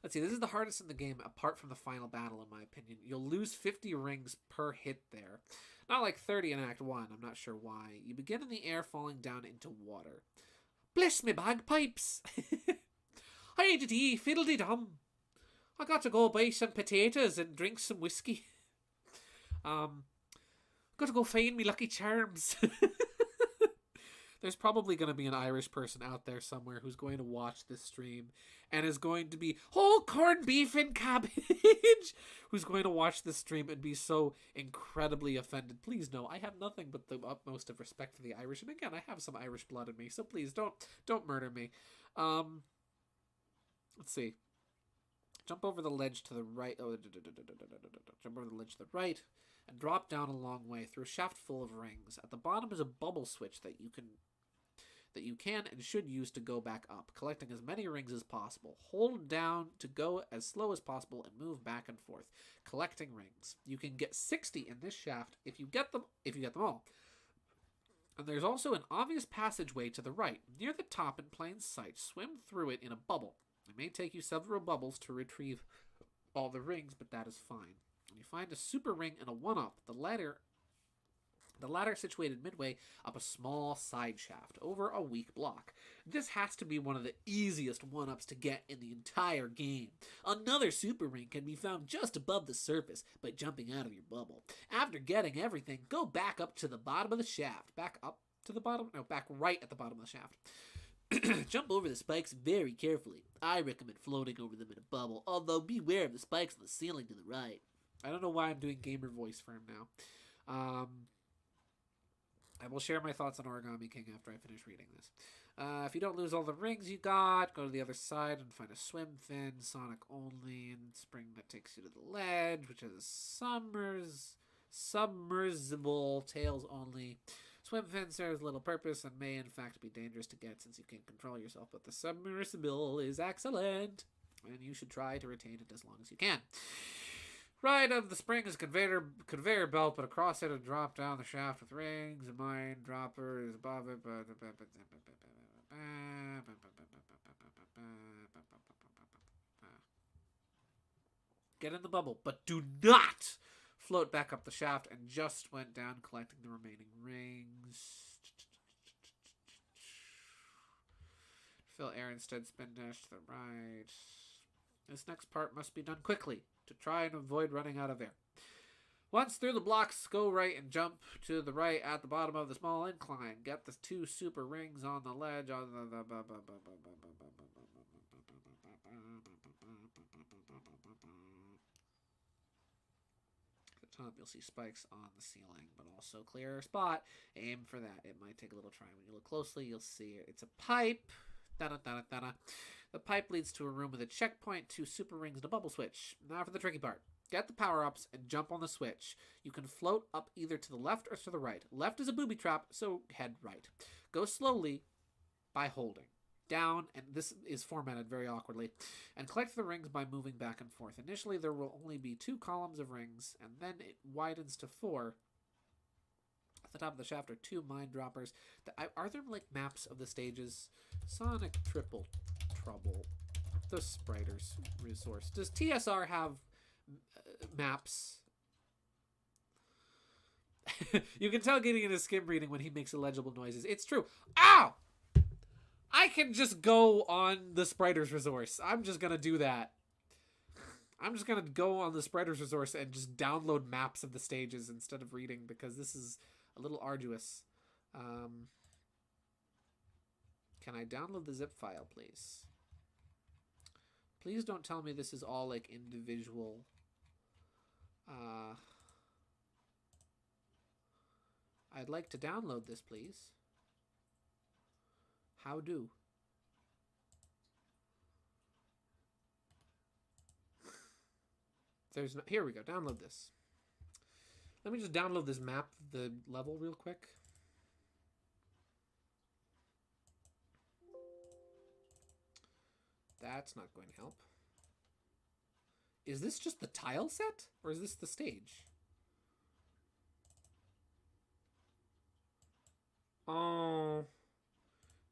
Let's see, this is the hardest in the game, apart from the final battle, in my opinion. You'll lose 50 rings per hit there. Not like 30 in Act 1, I'm not sure why. You begin in the air, falling down into water. Bless me bagpipes! I ain't it fiddle-de-dum. I got to go buy some potatoes and drink some whiskey. Got to go find me Lucky Charms. There's probably going to be an Irish person out there somewhere who's going to watch this stream and is going to be, oh, corned beef and cabbage, who's going to watch this stream and be so incredibly offended. Please no, I have nothing but the utmost of respect for the Irish. And again, I have some Irish blood in me, so please don't murder me. Let's see. Jump over the ledge to the right. Oh, jump over the ledge to the right and drop down a long way through a shaft full of rings. At the bottom is a bubble switch that you can and should use to go back up, collecting as many rings as possible. Hold down to go as slow as possible and move back and forth, collecting rings. You can get 60 in this shaft if you get them all. And there's also an obvious passageway to the right, near the top in plain sight. Swim through it in a bubble. It may take you several bubbles to retrieve all the rings, but that is fine. When you find a super ring and a 1-up, the latter situated midway up a small side shaft over a weak block. This has to be one of the easiest 1-ups to get in the entire game. Another super ring can be found just above the surface by jumping out of your bubble. After getting everything, go back up to the bottom of the shaft. Back right at the bottom of the shaft. Jump over the spikes very carefully. I recommend floating over them in a bubble, although beware of the spikes on the ceiling to the right. I don't know why I'm doing gamer voice for him now. I will share my thoughts on Origami King after I finish reading this. If you don't lose all the rings you got, go to the other side and find a swim fin, Sonic only, and spring that takes you to the ledge, which has submersible, tails only. Swim fin serves little purpose and may in fact be dangerous to get since you can't control yourself, but the submersible is excellent, and you should try to retain it as long as you can. Right of the spring is a conveyor belt, but across it a drop down the shaft with rings. A mine dropper is above it. Get in the bubble, but do not float back up the shaft, and just went down collecting the remaining rings. Fill air instead, spin dash to the right. This next part must be done quickly to try and avoid running out of air. Once through the blocks, go right and jump to the right at the bottom of the small incline. Get the 2 super rings on the ledge on the top. You'll see spikes on the ceiling, but also clear spot. Aim for that. It might take a little trying. When you look closely, you'll see it. It's a pipe. Da-da-da-da-da. The pipe leads to a room with a checkpoint, 2 super rings, and a bubble switch. Now for the tricky part. Get the power-ups and jump on the switch. You can float up either to the left or to the right. Left is a booby trap, so head right. Go slowly by holding down, and this is formatted very awkwardly, and collect the rings by moving back and forth. Initially, there will only be 2 columns of rings, and then it widens to 4. At the top of the shaft are 2 mine droppers. Are there, like, maps of the stages? Sonic Triple Trouble. The Spriters resource. Does TSR have maps? You can tell Gideon is skim reading when he makes illegible noises. It's true. Ow! I can just go on the Spriters resource. I'm just going to do that. I'm just going to go on the Spriters resource and just download maps of the stages instead of reading, because this is a little arduous. Can I download the zip file, please? Please don't tell me this is all like individual. I'd like to download this, please. How do? There's no, here we go. Download this. Let me just download this map, the level, real quick. That's not going to help. Is this just the tile set? Or is this the stage? Oh.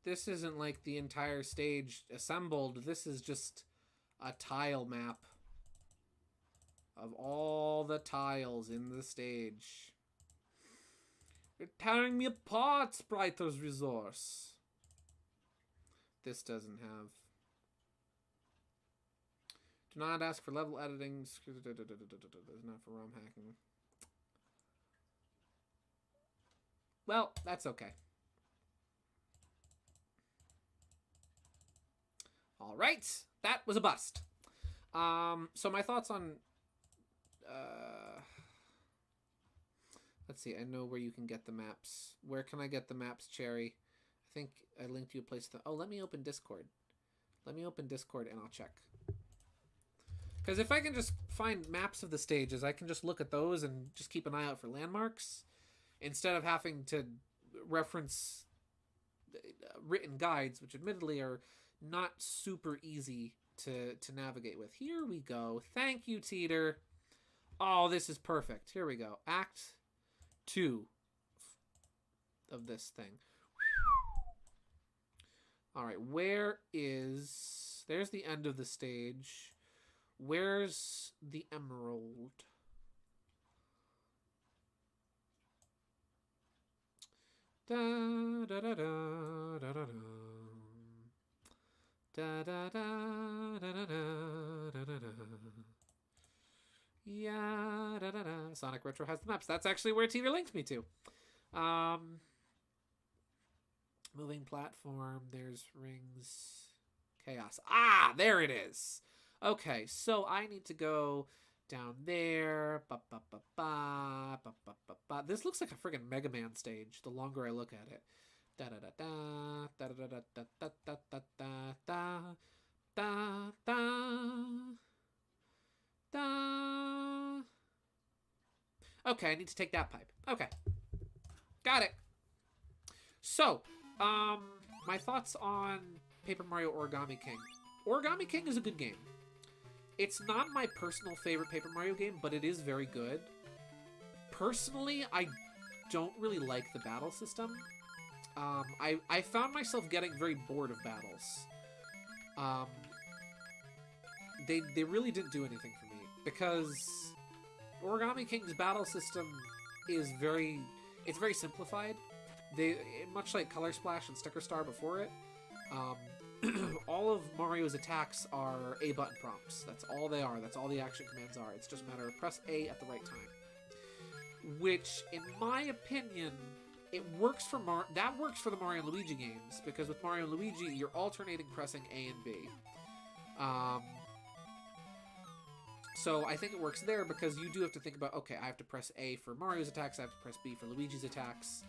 This isn't like the entire stage assembled. This is just a tile map of all the tiles in the stage. You're tearing me apart, Spriter's resource. This doesn't have. Do not ask for level editing. There's not for ROM hacking. Well, that's okay. All right, that was a bust. So my thoughts on. Let's see. I know where you can get the maps. Where can I get the maps, Cherry? I think I linked you a place to. Oh, let me open Discord. Let me open Discord and I'll check. Because if I can just find maps of the stages, I can just look at those and just keep an eye out for landmarks instead of having to reference written guides, which admittedly are not super easy to navigate with. Here we go. Thank you, Teeter. Oh, this is perfect. Here we go. Act 2 of this thing. All right, where is... There's the end of the stage. Where's the emerald? Da da da da da da da. Da da da da da da da da. Yeah, da da da. Sonic Retro has the maps. That's actually where Teeter linked me to. Moving platform. There's rings. Chaos. Ah, there it is. Okay, so I need to go down there. Ba, ba, ba, ba, ba, ba, ba, ba. This looks like a friggin' Mega Man stage the longer I look at it. Da da da da da da da da da da da da da da da. Okay, I need to take that pipe. Okay. Got it. So, my thoughts on Paper Mario Origami King. Origami King is a good game. It's not my personal favorite Paper Mario game, but it is very good. Personally, I don't really like the battle system. I found myself getting very bored of battles. They really didn't do anything for me, because Origami King's battle system is very simplified. Much like Color Splash and Sticker Star before it, all of Mario's attacks are A button prompts. That's all they are. That's all the action commands are. It's just a matter of press A at the right time. Which, in my opinion, it works for that works for the Mario and Luigi games, because with Mario and Luigi, you're alternating pressing A and B. So I think it works there, because you do have to think about, okay, I have to press A for Mario's attacks, I have to press B for Luigi's attacks.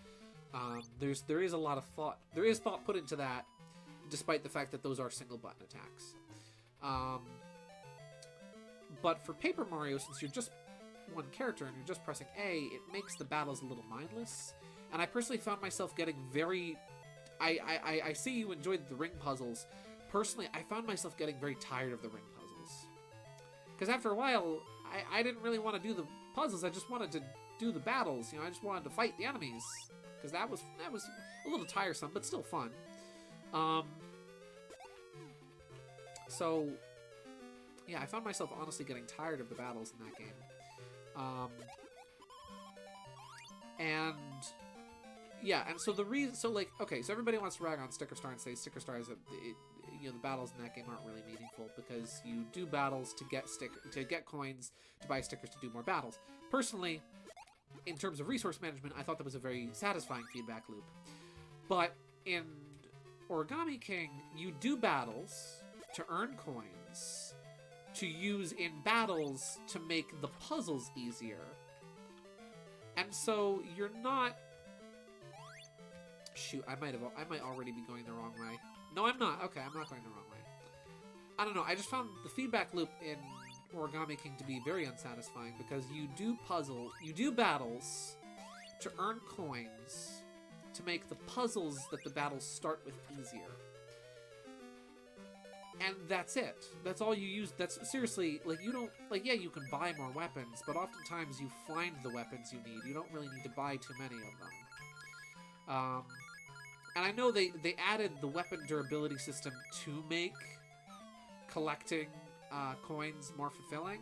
There is a lot of thought. There is thought put into that, despite the fact that those are single button attacks. But for Paper Mario, since you're just one character and you're just pressing A, it makes the battles a little mindless. And I personally found myself getting very... I see you enjoyed the ring puzzles. Personally, I found myself getting very tired of the ring puzzles. Because after a while, I didn't really want to do the puzzles, I just wanted to do the battles. You know, I just wanted to fight the enemies. Because that was a little tiresome, but still fun. So, yeah, I found myself honestly getting tired of the battles in that game. And yeah, and so the reason, so like, okay, so everybody wants to rag on Sticker Star and say Sticker Star is you know, the battles in that game aren't really meaningful, because you do battles to get coins, to buy stickers, to do more battles. Personally, in terms of resource management, I thought that was a very satisfying feedback loop. But in Origami King, you do battles to earn coins, to use in battles to make the puzzles easier. And so you're not... Shoot, I might already be going the wrong way. No, I'm not. Okay, I'm not going the wrong way. I don't know, I just found the feedback loop in Origami King to be very unsatisfying, because you do battles to earn coins to make the puzzles that the battles start with easier. And that's it. That's all you use. That's seriously, like, you don't, like, yeah, you can buy more weapons, but oftentimes you find the weapons you need. You don't really need to buy too many of them. And I know they added the weapon durability system to make collecting coins more fulfilling,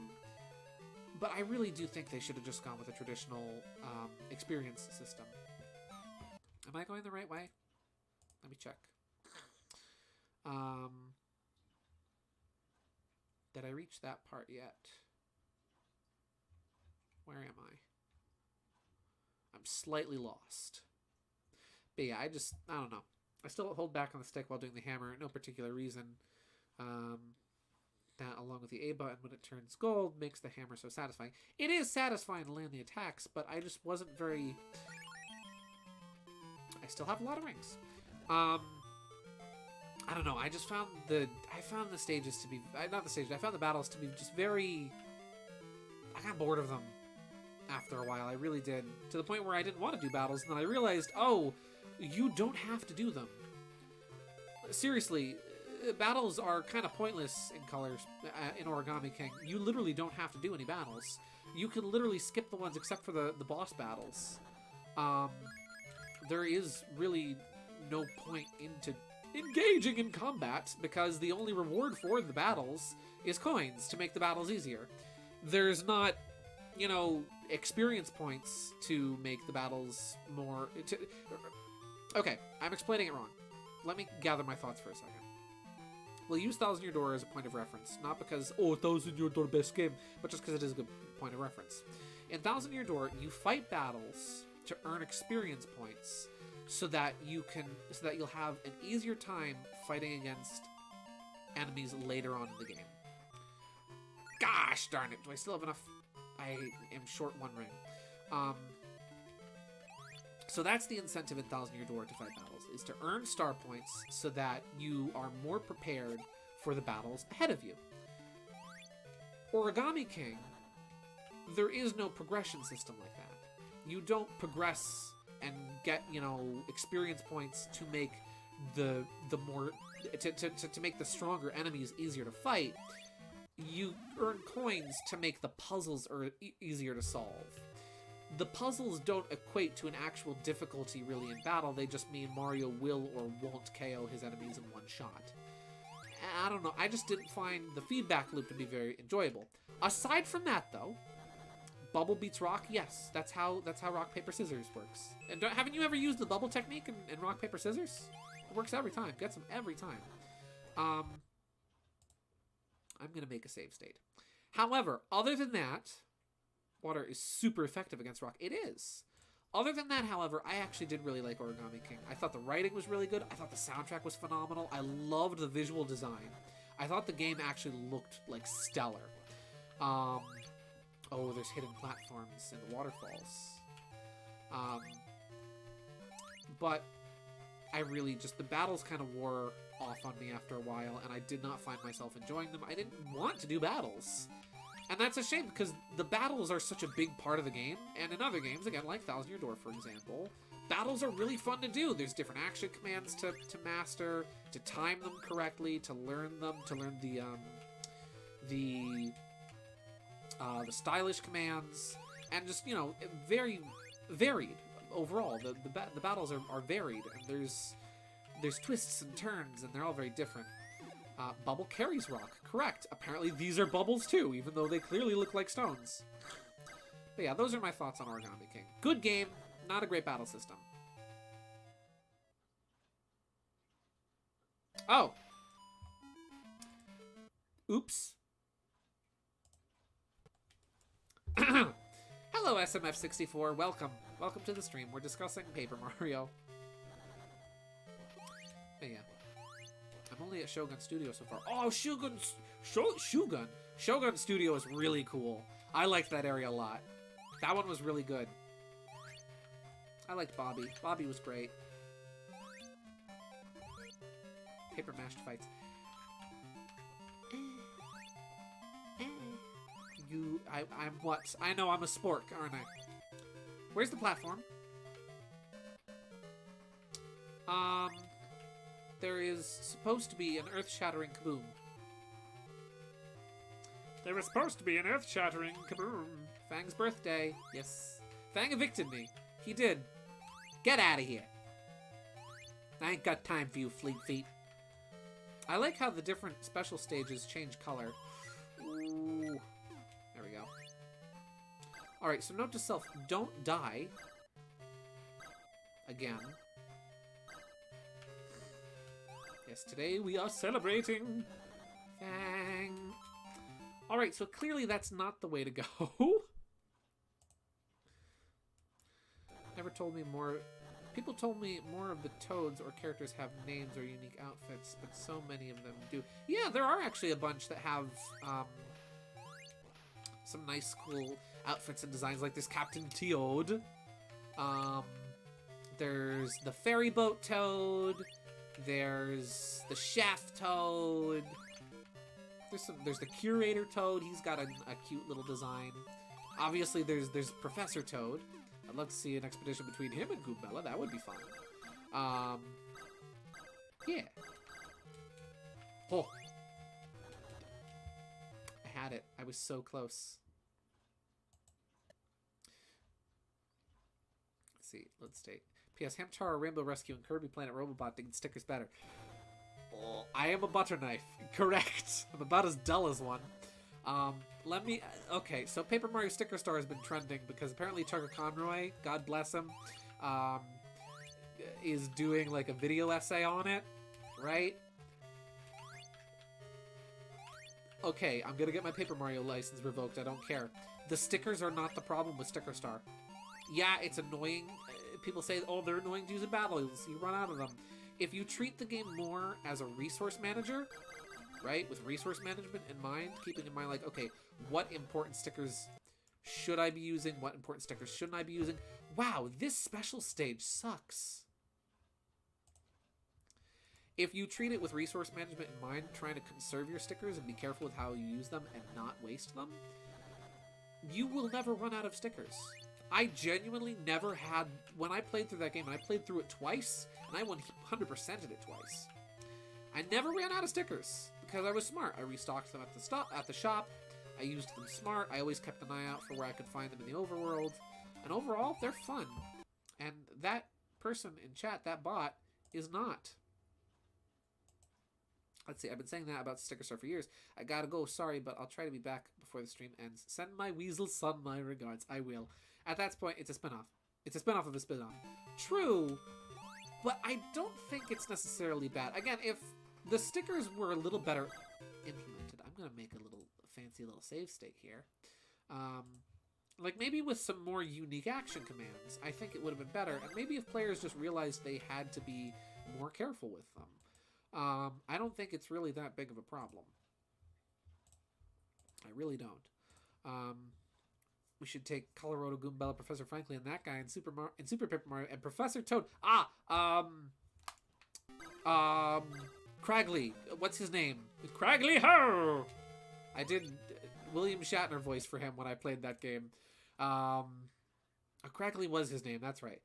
but I really do think they should have just gone with a traditional experience system. Am I going the right way? Let me check. Did I reach that part yet? Where am I? I'm slightly lost. But yeah, I don't know. I still hold back on the stick while doing the hammer. No particular reason. That, along with the A button when it turns gold, makes the hammer so satisfying. It is satisfying to land the attacks, but I just wasn't very... I still have a lot of rings. I don't know. I just found the stages to be... Not the stages. I found the battles to be just very... I got bored of them after a while. I really did. To the point where I didn't want to do battles, and then I realized, oh, you don't have to do them. Seriously, battles are kind of pointless in colors in Origami King. You literally don't have to do any battles. You can literally skip the ones except for the boss battles. There is really no point into engaging in combat, because the only reward for the battles is coins to make the battles easier. There's not, you know, experience points to make the battles more... Okay, I'm explaining it wrong. Let me gather my thoughts for a second. We'll use Thousand Year Door as a point of reference, not because, oh, Thousand Year Door best game, but just because it is a good point of reference. In Thousand Year Door, you fight battles to earn experience points, so that you'll have an easier time fighting against enemies later on in the game. Gosh darn it, do I still have enough? I am short one ring. So that's the incentive in Thousand Year Door to fight battles, is to earn star points so that you are more prepared for the battles ahead of you. Origami King, there is no progression system like that. You don't progress and get, you know, experience points to make the more to make the stronger enemies easier to fight. You earn coins to make the puzzles easier to solve. The puzzles don't equate to an actual difficulty really in battle. They just mean Mario will or won't KO his enemies in one shot. I don't know. I just didn't find the feedback loop to be very enjoyable. Aside from that, though, bubble beats rock. Yes, that's how rock paper scissors works. And haven't you ever used the bubble technique in rock paper scissors? It works every time. Gets them every time. I'm gonna make a save state. However, other than that, water is super effective against rock. It is. Other than that, however, I actually did really like Origami King. I thought the writing was really good. I thought the soundtrack was phenomenal. I loved the visual design. I thought the game actually looked like stellar. Oh, there's hidden platforms in the waterfalls. But I really just, the battles kind of wore off on me after a while, and I did not find myself enjoying them. I didn't want to do battles. And that's a shame, because the battles are such a big part of the game, and in other games, again, like Thousand Year Door, for example, battles are really fun to do. There's different action commands to master, to time them correctly, to learn them, to learn the stylish commands, and just, you know, very varied overall. The battles are varied, and there's twists and turns, and they're all very different. Bubble carries rock. Correct. Apparently these are bubbles too, even though they clearly look like stones. But yeah, those are my thoughts on Origami King. Good game, not a great battle system. Oh! Oops. Hello, SMF64. Welcome. Welcome to the stream. We're discussing Paper Mario. But yeah. I'm only at Shogun Studio so far. Oh, Shogun Studio is really cool. I liked that area a lot. That one was really good. I liked Bobby. Bobby was great. Paper mashed fights. I'm what? I know I'm a spork, aren't I? Where's the platform? There is supposed to be an earth-shattering kaboom. There was supposed to be an earth-shattering kaboom. Fang's birthday. Yes. Fang evicted me. He did. Get out of here. I ain't got time for you, fleet feet. I like how the different special stages change color. Ooh. There we go. Alright, so note to self, don't die. Again. Yes, today we are celebrating Fang. Alright, so clearly that's not the way to go. Never told me more. People told me more of the Toads or characters have names or unique outfits, but so many of them do. Yeah, there are actually a bunch that have some nice, cool outfits and designs, like this Captain Toad. There's the ferry boat Toad. There's the Shaft Toad. There's the Curator Toad. He's got a cute little design. Obviously, there's Professor Toad. I'd love to see an expedition between him and Goombella. That would be fun. Yeah. Oh. I had it. I was so close. Let's see. Let's take. P.S. Hamtaro Rainbow Rescue and Kirby Planet Robobot did stickers better. Oh, I am a butter knife. Correct. I'm about as dull as one. Let me... Okay, so Paper Mario Sticker Star has been trending because apparently Tucker Conroy, God bless him, is doing like a video essay on it, right? Okay, I'm gonna get my Paper Mario license revoked. I don't care. The stickers are not the problem with Sticker Star. Yeah, it's annoying. People say, oh, they're annoying to use in battles. You run out of them. If you treat the game more as a resource manager, right, with resource management in mind, keeping in mind, like, okay, what important stickers should I be using? What important stickers shouldn't I be using? Wow, this special stage sucks. If you treat it with resource management in mind, trying to conserve your stickers and be careful with how you use them and not waste them, you will never run out of stickers. I genuinely never had, when I played through that game, and I played through it twice, and I 100%ed it twice. I never ran out of stickers because I was smart. I restocked them at the shop. I used them smart. I always kept an eye out for where I could find them in the overworld. And overall, they're fun. And that person in chat, that bot, is not. Let's see, I've been saying that about Sticker Star for years. I gotta go, sorry, but I'll try to be back before the stream ends. Send my weasel son my regards. I will. At that point, it's a spinoff. It's a spinoff of a spinoff. True, but I don't think it's necessarily bad. Again, if the stickers were a little better implemented, I'm gonna make a little fancy little save state here. Like maybe with some more unique action commands, I think it would have been better. And maybe if players just realized they had to be more careful with them. I don't think it's really that big of a problem. I really don't. We should take Colorado Goombella, Professor Franklin, and that guy in Super Paper Mario, and Professor Toad. Cragley. What's his name? Cragley Ho! I did William Shatner voice for him when I played that game. Cragley was his name, that's right.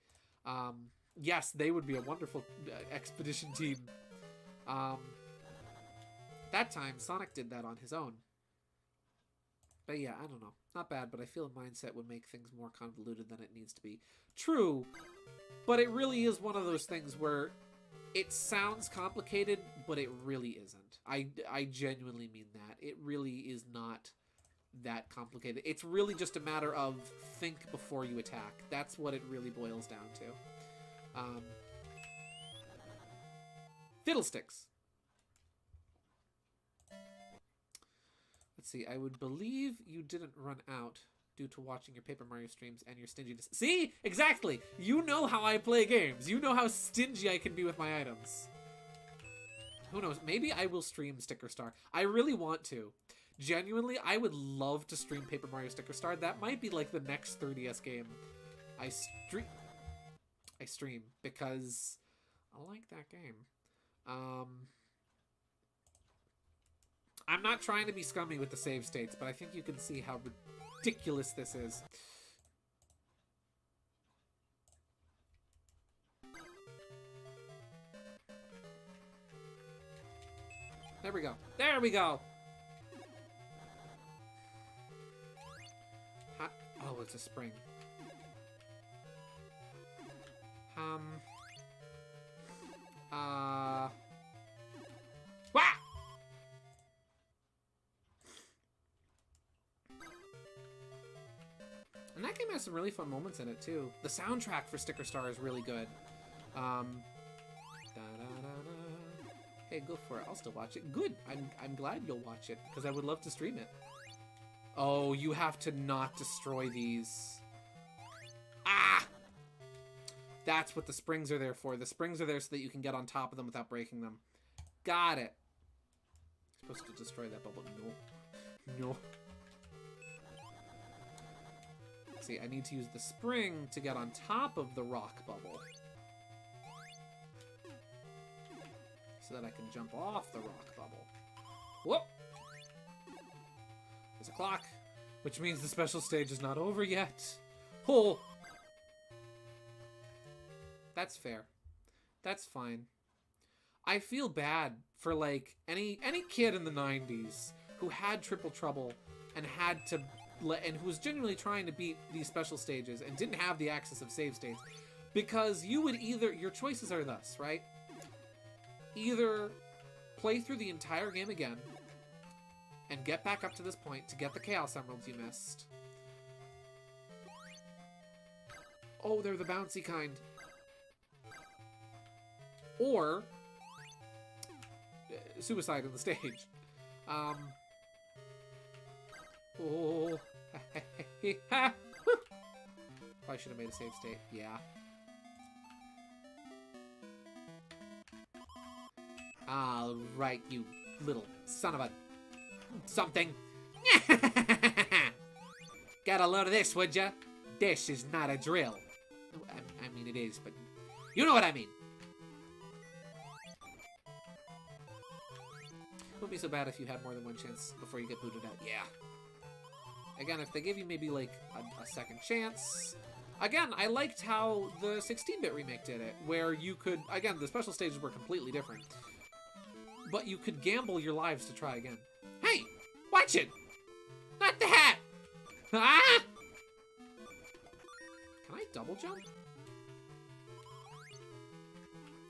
Yes, they would be a wonderful expedition team. That time, Sonic did that on his own. But yeah, I don't know. Not bad, but I feel a mindset would make things more convoluted than it needs to be. True, but it really is one of those things where it sounds complicated, but it really isn't. I genuinely mean that. It really is not that complicated. It's really just a matter of think before you attack. That's what it really boils down to. Fiddlesticks. Let's see. I would believe you didn't run out due to watching your Paper Mario streams and your stinginess. See? Exactly! You know how I play games. You know how stingy I can be with my items. Who knows? Maybe I will stream Sticker Star. I really want to. Genuinely, I would love to stream Paper Mario Sticker Star. That might be like the next 3DS game I stream because I like that game. I'm not trying to be scummy with the save states, but I think you can see how ridiculous this is. There we go. There we go! Oh, it's a spring. Wah! And that game has some really fun moments in it, too. The soundtrack for Sticker Star is really good. Hey, go for it. I'll still watch it. Good. I'm glad you'll watch it, because I would love to stream it. Oh, you have to not destroy these. Ah! That's what the springs are there for. The springs are there so that you can get on top of them without breaking them. Got it. Supposed to destroy that bubble. No. No. See, I need to use the spring to get on top of the rock bubble. So that I can jump off the rock bubble. Whoop! There's a clock, which means the special stage is not over yet. Oh! That's fair. That's fine. I feel bad for, like, any kid in the 90s who had Triple Trouble and had to... and who was genuinely trying to beat these special stages and didn't have the access of save states. Because you would either... Your choices are thus, right? Either play through the entire game again and get back up to this point to get the Chaos Emeralds you missed. Oh, they're the bouncy kind. Or suicide on the stage. Oh. Probably should have made a save state. Yeah. All right, you little son of a something. Get a load of this, would ya? This is not a drill. I mean, it is, but you know what I mean. It wouldn't be so bad if you had more than one chance before you get booted out. Yeah. Again, if they give you maybe like a second chance, Again, I liked how the 16-bit remake did it, where you could, again, the special stages were completely different, but you could gamble your lives to try again. Hey, watch it! Not the hat! Ah! Can I double jump?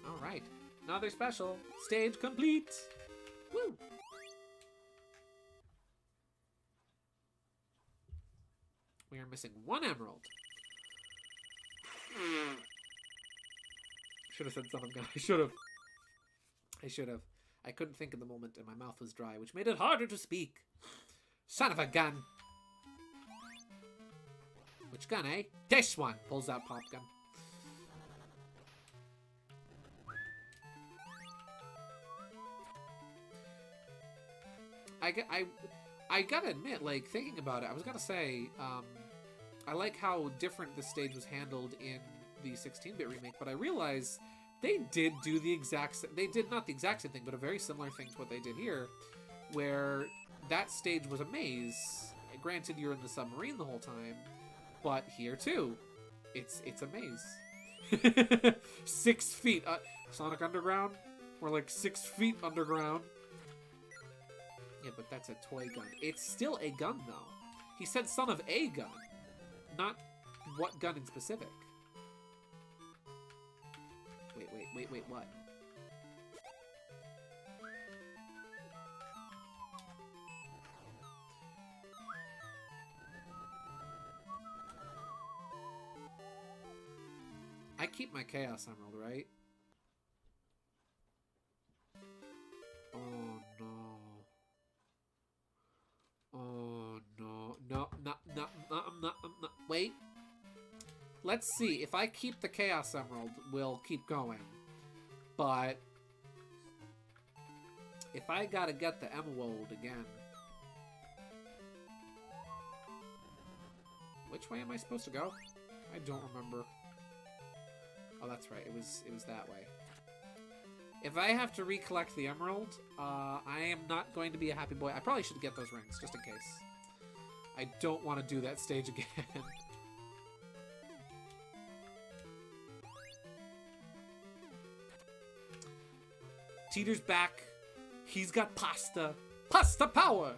Alright, another special. Stage complete! Woo! We are missing 1 emerald. Should have said son of gun. I should have. I couldn't think in the moment and my mouth was dry, which made it harder to speak. Son of a gun. Which gun, eh? This one. Pulls out pop gun. I gotta admit, like, thinking about it, I was gonna say, I like how different this stage was handled in the 16-bit remake, but I realized they did do the exact... They did not the exact same thing, but a very similar thing to what they did here, where that stage was a maze. Granted, you're in the submarine the whole time, but here, too, it's a maze. 6 feet. Sonic Underground? We're like 6 feet underground. Yeah, but that's a toy gun. It's still a gun, though. He said son of a gun. Not what gun in specific. Wait, what? I keep my Chaos Emerald, right? Oh, no. Oh, no. No. Wait. Let's see. If I keep the Chaos Emerald, we'll keep going. But if I gotta get the Emerald again... Which way am I supposed to go? I don't remember. Oh, that's right. It was that way. If I have to recollect the Emerald, I am not going to be a happy boy. I probably should get those rings, just in case. I don't want to do that stage again. Teeter's back. He's got pasta. Pasta power!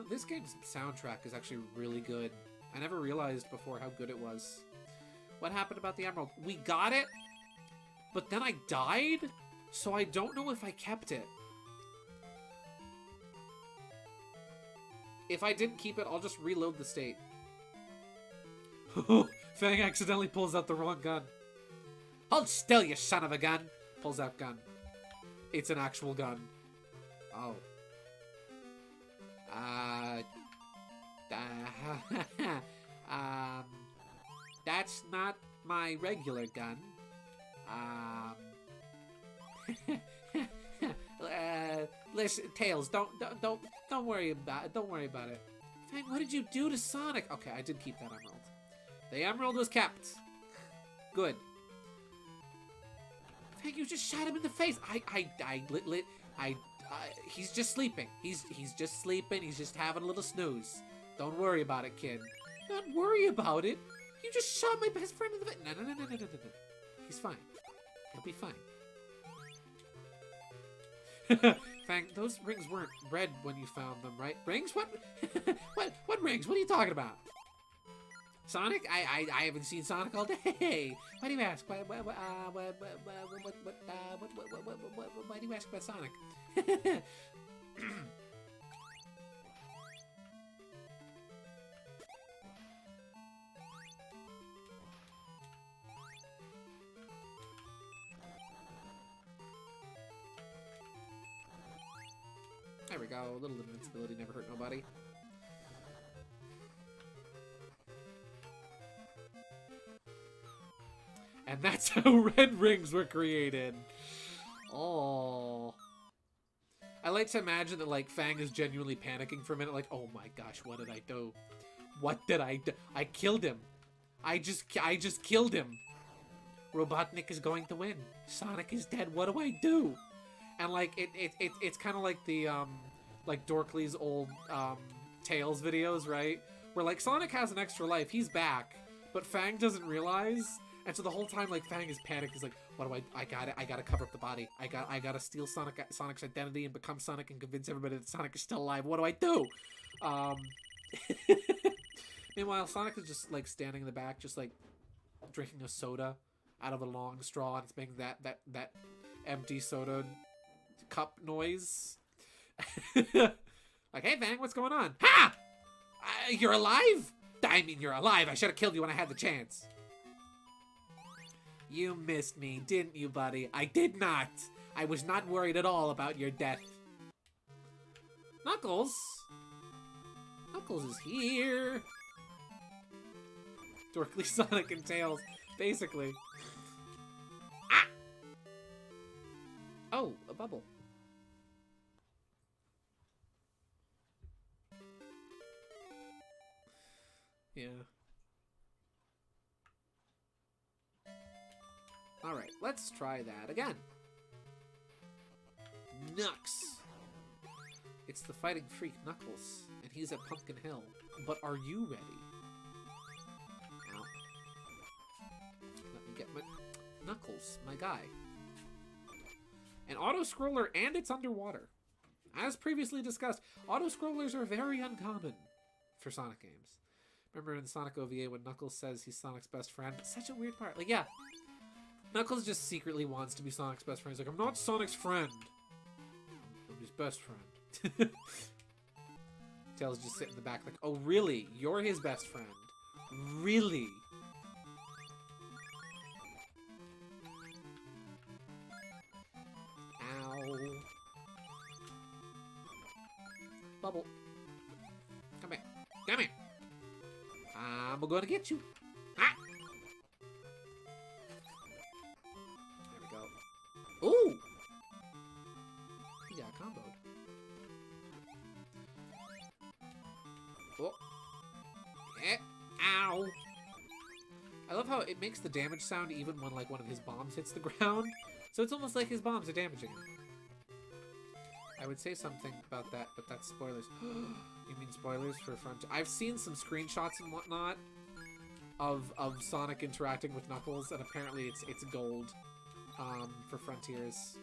This game's soundtrack is actually really good. I never realized before how good it was. What happened about the Emerald? We got it, but then I died, so I don't know if I kept it. If I didn't keep it, I'll just reload the state. Fang accidentally pulls out the wrong gun. Hold still, you son of a gun! Pulls out gun. It's an actual gun. Oh. That's not my regular gun. Listen, Tails, don't worry about it. Don't worry about it. Fang, what did you do to Sonic? Okay, I did keep that emerald. The emerald was kept. Good. Fang, you just shot him in the face. He's just sleeping. He's just sleeping. He's just having a little snooze. Don't worry about it, kid. Not worry about it. You just shot my best friend in the face. No. He's fine. He'll be fine. Fang, those rings weren't red when you found them, right? Rings? What? What rings? What are you talking about? Sonic? I haven't seen Sonic all day. Why do you ask? Why do you ask about Sonic? There we go. A little invincibility never hurt nobody. And that's how red rings were created. Oh. I like to imagine that, like, Fang is genuinely panicking for a minute, like, oh my gosh, what did I do? What did I do? I killed him. I just killed him. Robotnik is going to win. Sonic is dead. What do I do? And like it's kind of like the like Dorkly's old Tails videos, right? Where like Sonic has an extra life. He's back, but Fang doesn't realize. And so the whole time, like, Fang is panicked. He's like, what do I gotta cover up the body. I gotta steal Sonic's identity and become Sonic and convince everybody that Sonic is still alive. What do I do? Meanwhile, Sonic is just, like, standing in the back, just, like, drinking a soda out of a long straw. And it's making that empty soda cup noise. Like, hey, Fang, what's going on? Ha! You're alive? I mean, you're alive. I should have killed you when I had the chance. You missed me, didn't you, buddy? I did not. I was not worried at all about your death. Knuckles? Knuckles is here. Dorkly, Sonic, and Tails, basically. Ah! Oh, a bubble. Yeah. Alright, let's try that again. Nux! It's the fighting freak Knuckles, and he's at Pumpkin Hill. But are you ready? Now, let me get my... Knuckles, my guy. An auto-scroller, and it's underwater. As previously discussed, auto-scrollers are very uncommon for Sonic games. Remember in Sonic OVA when Knuckles says he's Sonic's best friend? Such a weird part. Like, yeah. Knuckles just secretly wants to be Sonic's best friend. He's like, I'm not Sonic's friend. I'm his best friend. Tails just sit in the back like, oh, really? You're his best friend? Really? Ow. Bubble. Come here. Come here. I'm gonna get you. Ah! There we go. Ooh! He got comboed. Oh. Eh. Ow! I love how it makes the damage sound even when like one of his bombs hits the ground. So it's almost like his bombs are damaging him. I would say something about that, but that's spoilers. You mean spoilers for Frontier? I've seen some screenshots and whatnot of Sonic interacting with Knuckles, and apparently it's gold for Frontiers.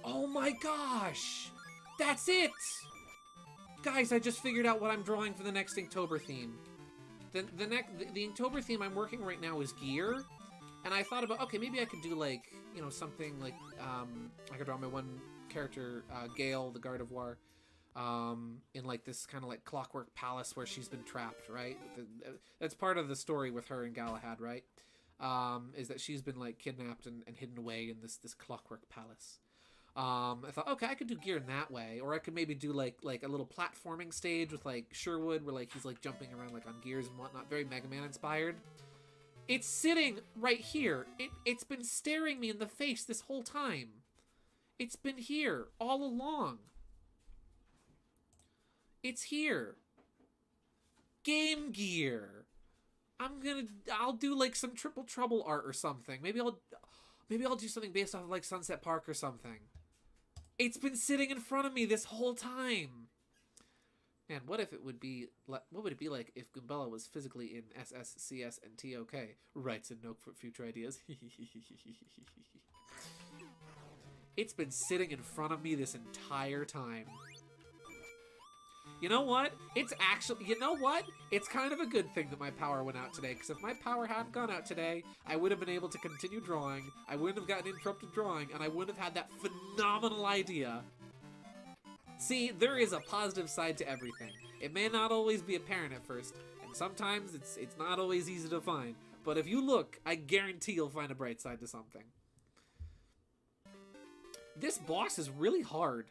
Oh my gosh! That's it! Guys, I just figured out what I'm drawing for the next Inktober theme. The Inktober theme I'm working right now is Gear, and I thought about, okay, maybe I could do like, you know, something like, I could draw my one character, Gale, the Guard of War, in like this kind of like clockwork palace where she's been trapped, right? That's part of the story with her and Galahad, right? Is that she's been like kidnapped and hidden away in this clockwork palace. I thought, okay, I could do Gear in that way, or I could maybe do like a little platforming stage with like Sherwood, where like he's like jumping around like on gears and whatnot, very Mega Man inspired. It's sitting right here. It's been staring me in the face this whole time. It's been here all along. It's here. Game Gear. I'll do like some Triple Trouble art or something. Maybe I'll do something based off of like Sunset Park or something. It's been sitting in front of me this whole time. Man, what would it be like if Goombella was physically in SS, CS, and TOK? Writes a note for future ideas. It's been sitting in front of me this entire time. You know what? It's kind of a good thing that my power went out today, because if my power hadn't gone out today, I would have been able to continue drawing, I wouldn't have gotten interrupted drawing, and I wouldn't have had that phenomenal idea. See, there is a positive side to everything. It may not always be apparent at first, and sometimes it's not always easy to find, but if you look, I guarantee you'll find a bright side to something. This boss is really hard.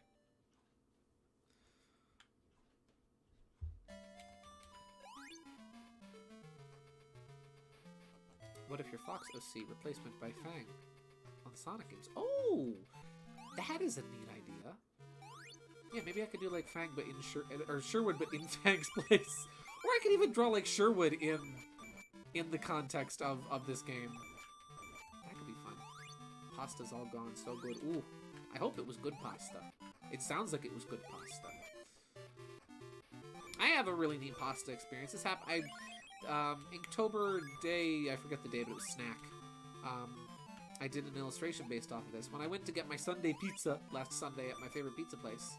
What if your Fox OC replacement by Fang on Sonic games? Oh, that is a neat idea. Yeah, maybe I could do like Fang, but in Sherwood, but in Fang's place. Or I could even draw like Sherwood in the context of this game. That could be fun. Pasta's all gone, so good. Ooh, I hope it was good pasta. It sounds like it was good pasta. I have a really neat pasta experience. This happened. Inktober day, I forget the day, but it was Snack. I did an illustration based off of this. When I went to get my Sunday pizza last Sunday at my favorite pizza place,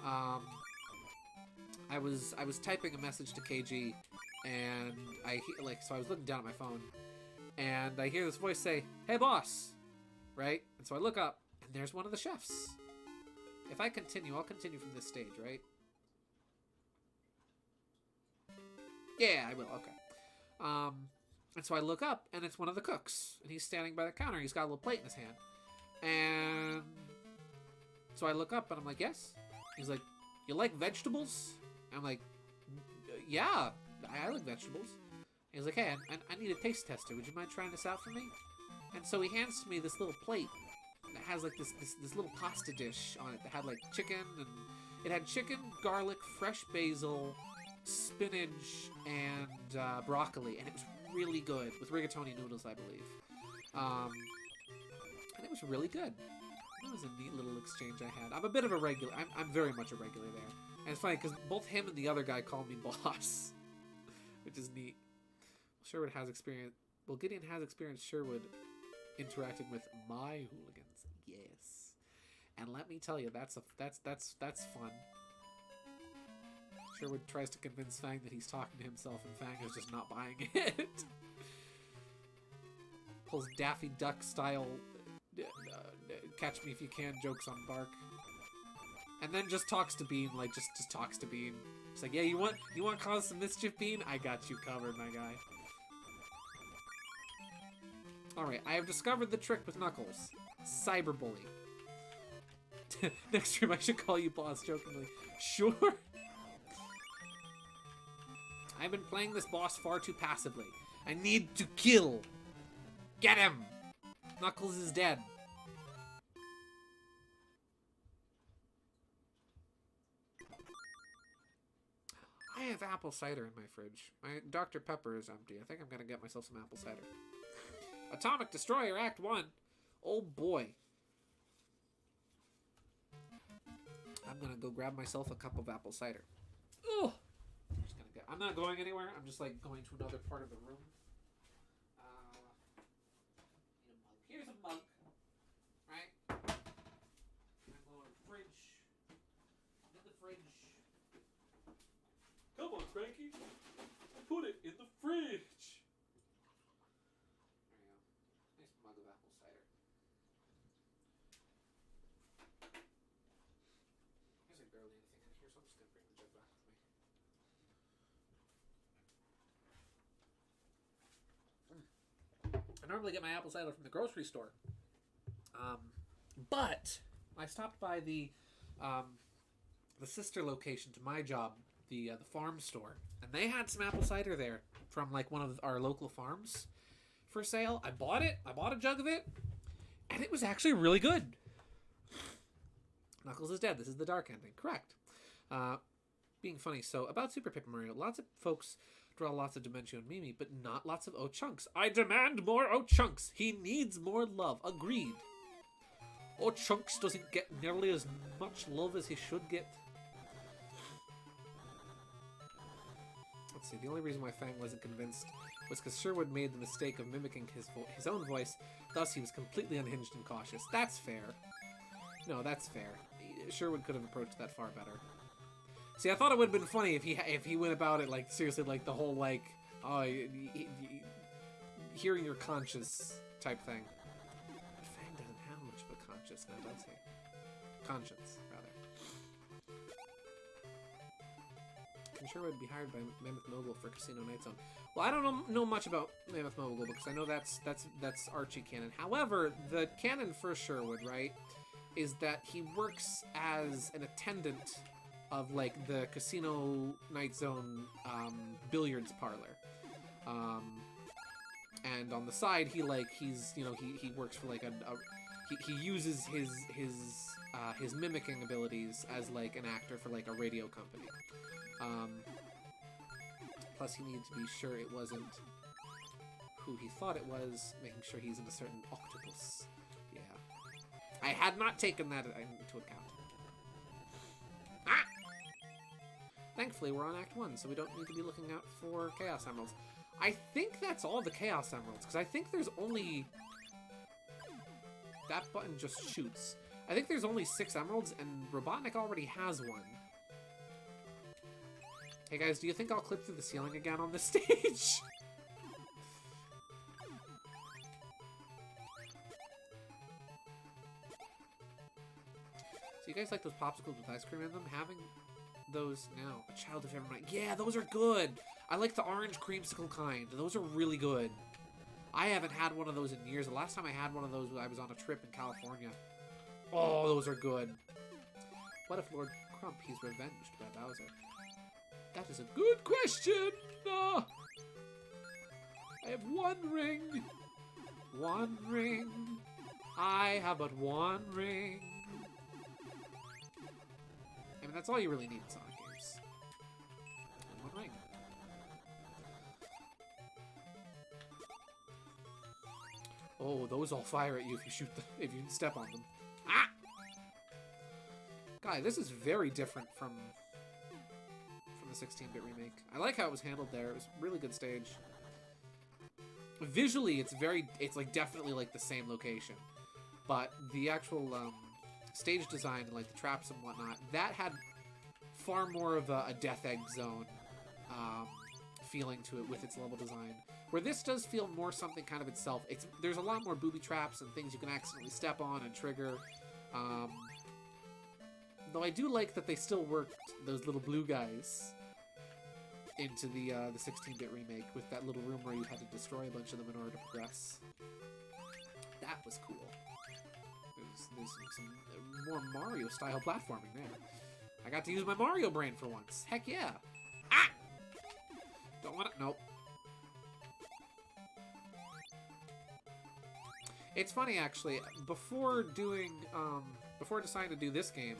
I was typing a message to KG, and so I was looking down at my phone, and I hear this voice say, "Hey boss," right? And so I look up, and there's one of the chefs. If I continue, I'll continue from this stage, right? Yeah, I will. Okay. And so I look up, and it's one of the cooks, and he's standing by the counter. He's got a little plate in his hand, and so I look up, and I'm like, "Yes." He's like, "You like vegetables?" I'm like, "Yeah, I like vegetables." He's like, "Hey, I need a taste tester. Would you mind trying this out for me?" And so he hands me this little plate that has like this little pasta dish on it that had like chicken, and it had chicken, garlic, fresh basil, spinach, and broccoli, and it was really good with rigatoni noodles, I believe. And it was really good. That was a neat little exchange I had. I'm a bit of a regular. I'm very much a regular there. And it's funny because both him and the other guy call me boss, which is neat. Sherwood has experience. Well, Gideon has experienced Sherwood interacting with my hooligans. Yes, and let me tell you, that's fun. Sherwood tries to convince Fang that he's talking to himself, and Fang is just not buying it. Pulls Daffy Duck style catch me if you can jokes on Bark. And then just talks to Bean, like just talks to Bean. It's like, "Yeah, you want to cause some mischief, Bean? I got you covered, my guy." Alright, I have discovered the trick with Knuckles. Cyberbully. Next stream I should call you boss, jokingly. Sure. I've been playing this boss far too passively. I need to kill. Get him! Knuckles is dead. I have apple cider in my fridge. My Dr. Pepper is empty. I think I'm gonna get myself some apple cider. Atomic Destroyer Act 1. Oh boy. I'm gonna go grab myself a cup of apple cider. Ugh! I'm not going anywhere. I'm just like going to another part of the room. Here's a mug, right? I'm going to the fridge. In the fridge. Come on, Frankie. Put it in the fridge. There you go. Nice mug of apple cider. There's like barely anything in here, so I'm just gonna bring the jug back with me. I normally get my apple cider from the grocery store, but I stopped by the sister location to my job, the farm store, and they had some apple cider there from like one of our local farms for sale. I bought it. I bought a jug of it, and it was actually really good. Knuckles is dead. This is the dark ending. Correct. Being funny. So about Super Paper Mario, lots of folks draw lots of Dimension and Mimi, but not lots of O-Chunks. I demand more O-Chunks. He needs more love. Agreed. O-Chunks doesn't get nearly as much love as he should get. Let's see. The only reason why Fang wasn't convinced was because Sherwood made the mistake of mimicking his own voice. Thus, he was completely unhinged and cautious. That's fair. No, that's fair. Sherwood could have approached that far better. See, I thought it would have been funny if he went about it, like, seriously, like, the whole, like, hearing your conscience type thing. But Fang doesn't have much of a conscience now, does he? Conscience, rather. I'm sure would be hired by Mammoth Mogul for Casino Night Zone. Well, I don't know much about Mammoth Mogul because I know that's Archie canon. However, the canon for Sherwood, right, is that he works as an attendant of like the Casino Night Zone billiards parlor, and on the side he works for like he uses his his mimicking abilities as, like, an actor for, like, a radio company. Plus, he needed to be sure it wasn't who he thought it was, making sure he's in a certain octopus. Yeah. I had not taken that into account. Ah! Thankfully, we're on Act 1, so we don't need to be looking out for Chaos Emeralds. I think that's all the Chaos Emeralds, because I think there's only... That button just shoots. I think there's only 6 emeralds, and Robotnik already has one. Hey guys, do you think I'll clip through the ceiling again on this stage? So you guys like those popsicles with ice cream in them? Having those now. A child of every night. Yeah, those are good! I like the orange creamsicle kind. Those are really good. I haven't had one of those in years. The last time I had one of those, I was on a trip in California. Oh, those are good. What if Lord Crump, he's revenged by Bowser? That is a good question! I have one ring. One ring. I have but one ring. I mean, that's all you really need in Sonic games. One ring. Oh, those all fire at you if you shoot them, if you step on them. Ah! Guy, this is very different from the 16-bit remake. I like how it was handled there. It was a really good stage. Visually, it's like definitely like the same location, but the actual stage design and like the traps and whatnot, that had far more of a Death Egg Zone feeling to it with its level design. Where this does feel more something kind of itself. There's a lot more booby traps and things you can accidentally step on and trigger. Though I do like that they still worked those little blue guys into the 16-bit remake with that little room where you had to destroy a bunch of them in order to progress. That was cool. There's some more Mario-style platforming there. I got to use my Mario brain for once. Heck yeah! Ah! Don't want to... Nope. It's funny, actually. Before deciding to do this game,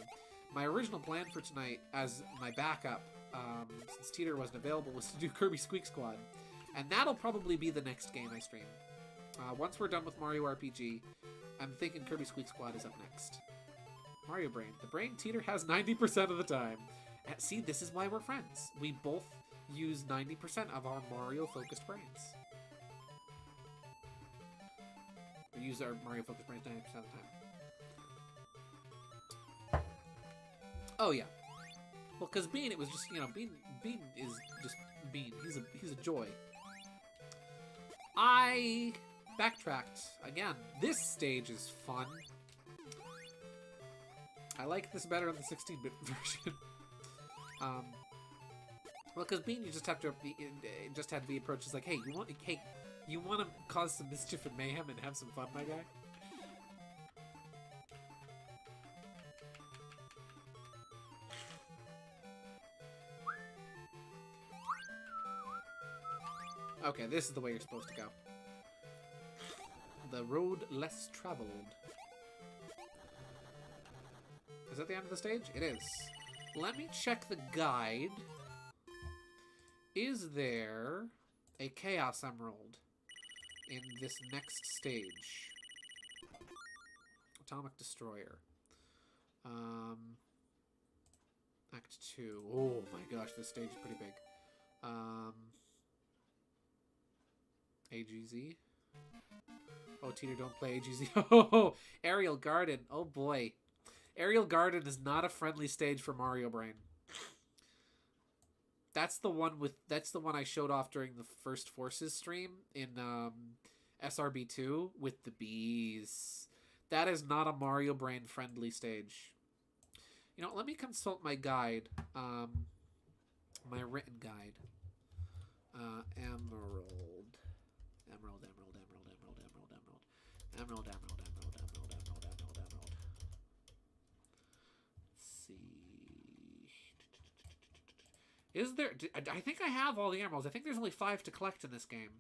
my original plan for tonight, as my backup, since Teeter wasn't available, was to do Kirby Squeak Squad. And that'll probably be the next game I stream. Once we're done with Mario RPG, I'm thinking Kirby Squeak Squad is up next. Mario Brain. The brain Teeter has 90% of the time. See, this is why we're friends. We both use 90% of our Mario-focused brains. We use our Mario-focused brains 90% of the time. Oh, yeah. Well, because Bean, it was just, you know, Bean is just Bean. He's a joy. I backtracked. Again, this stage is fun. I like this better on the 16-bit version. Well, because Bean, you just have to it just had to be approached as like, hey, you want to cause some mischief and mayhem and have some fun, my guy? Okay, this is the way you're supposed to go. The road less traveled. Is that the end of the stage? It is. Let me check the guide. Is there a Chaos Emerald in this next stage? Atomic Destroyer. Act 2. Oh my gosh, this stage is pretty big. AGZ. Oh, Teeter, don't play AGZ. Oh, Aerial Garden. Oh boy. Aerial Garden is not a friendly stage for Mario Brain. That's the one I showed off during the First Forces stream in SRB2 with the bees. That is not a Mario Brain friendly stage. You know, let me consult my guide. My written guide. Emerald. Let's see. Is there... I think I have all the emeralds. I think there's only 5 to collect in this game.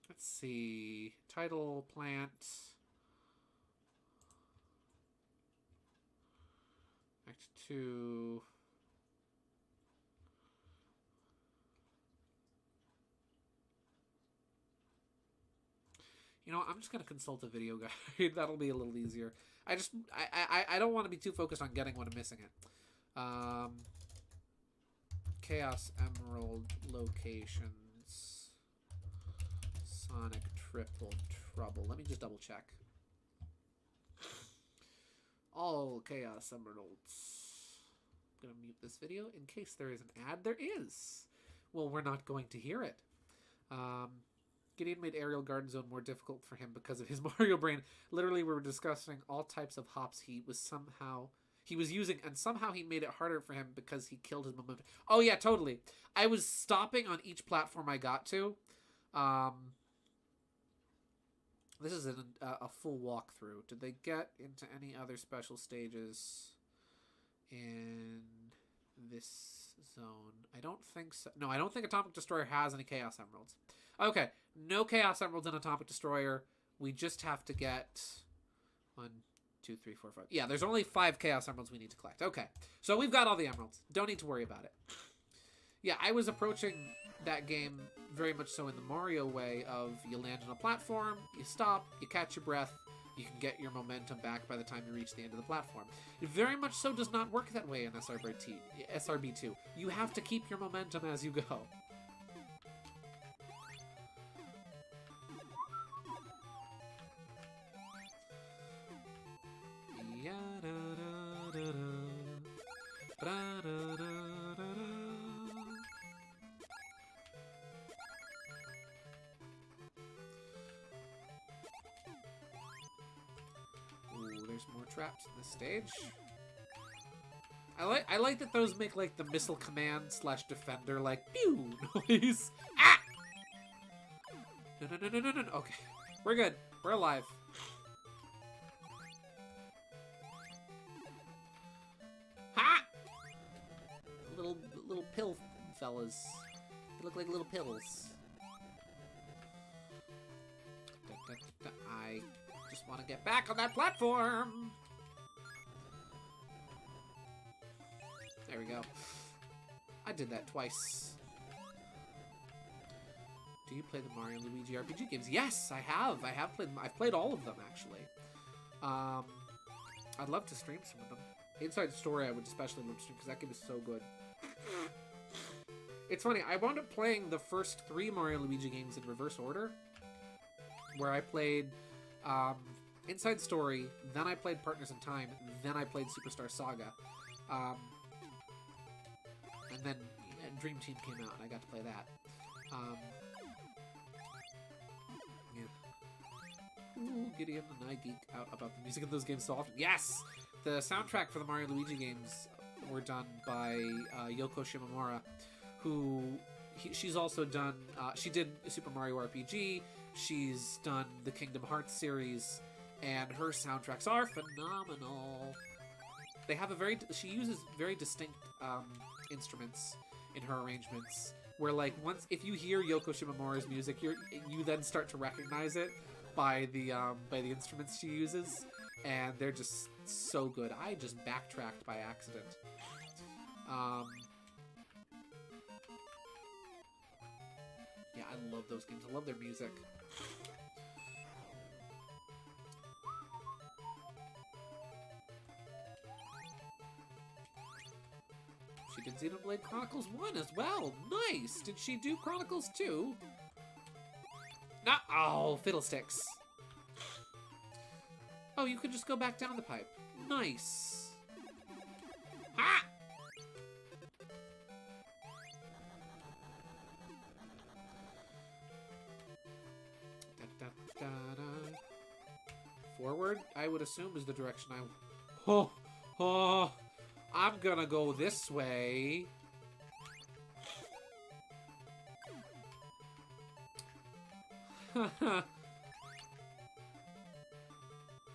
Let's see. Title, plant... to... You know, I'm just going to consult a video guide. That'll be a little easier. I don't want to be too focused on getting what I'm missing it. Chaos Emerald locations. Sonic Triple Trouble. Let me just double check. All Chaos Emeralds. I'm going to mute this video in case there is an ad. There is. Well, we're not going to hear it. Gideon made Aerial Garden Zone more difficult for him because of his Mario brain. Literally, we were discussing all types of hops he was using, and somehow he made it harder for him because he killed his momentum. Oh yeah, totally. I was stopping on each platform I got to. This is a full walkthrough. Did they get into any other special stages in this zone? I don't think so. No, I don't think Atomic Destroyer has any Chaos Emeralds. Okay, no Chaos Emeralds in Atomic Destroyer. We just have to get 1, 2, 3, 4, 5. Yeah, there's only 5 Chaos Emeralds we need to collect. Okay, so we've got all the emeralds. Don't need to worry about it. Yeah, I was approaching that game very much so in the Mario way of you land on a platform, you stop, you catch your breath, you can get your momentum back by the time you reach the end of the platform. It very much so does not work that way in SRB2. You have to keep your momentum as you go. Ooh, there's more traps in this stage. I like that those make like the missile command / defender like pew noise. Ah! No. Okay, we're good. We're alive. Ha! Little pill fellas. They look like little pills. I just want to get back on that platform. There we go. I did that twice. Do you play the Mario and Luigi RPG games? Yes, I have. I've played all of them, actually. I'd love to stream some of them. Inside Story I would especially love to stream because that game is so good. It's funny, I wound up playing the first 3 Mario and Luigi games in reverse order. Where I played Inside Story, then I played Partners in Time, then I played Superstar Saga. And then Dream Team came out and I got to play that. Yeah. Ooh, Gideon and I geek out about the music of those games so often. Yes! The soundtrack for the Mario and Luigi games were done by Yoko Shimomura, who... she's also done... she did Super Mario RPG, she's done the Kingdom Hearts series, and her soundtracks are phenomenal. They have a very... she uses very distinct instruments in her arrangements, where like if you hear Yoko Shimomura's music, you then start to recognize it by the instruments she uses, and they're just so good. I just backtracked by accident. Yeah, I love those games. I love their music. She did Xenoblade Chronicles 1 as well. Nice! Did she do Chronicles 2? No! Oh, fiddlesticks. Oh, you could just go back down the pipe. Nice. Ah! Forward, I would assume, is the direction I... Oh, I'm gonna go this way.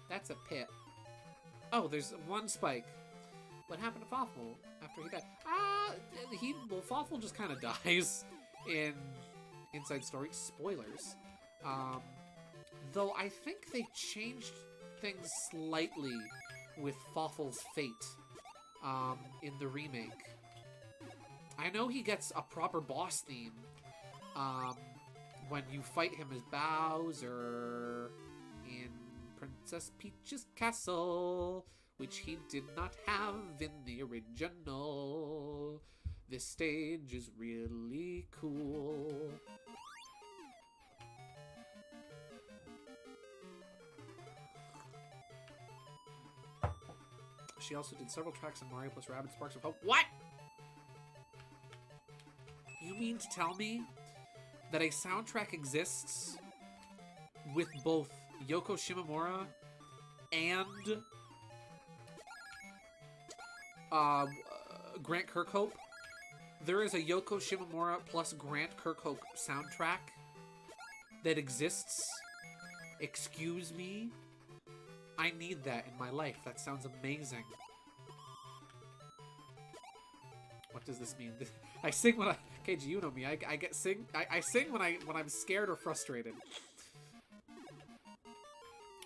That's a pit. Oh, there's one spike. What happened to Fawful after he died? Well, Fawful just kind of dies in Inside Story. Spoilers. Though I think they changed things slightly with Fawful's fate. in the remake. I know he gets a proper boss theme when you fight him as Bowser in Princess Peach's castle, which he did not have in the original. This stage is really cool. She also did several tracks in Mario plus Rabbids Sparks of Hope. What? You mean to tell me that a soundtrack exists with both Yoko Shimomura and Grant Kirkhope? There is a Yoko Shimomura plus Grant Kirkhope soundtrack that exists? Excuse me? I need that in my life. That sounds amazing. What does this mean? I sing when I... KG, you know me. I sing when I'm scared or frustrated.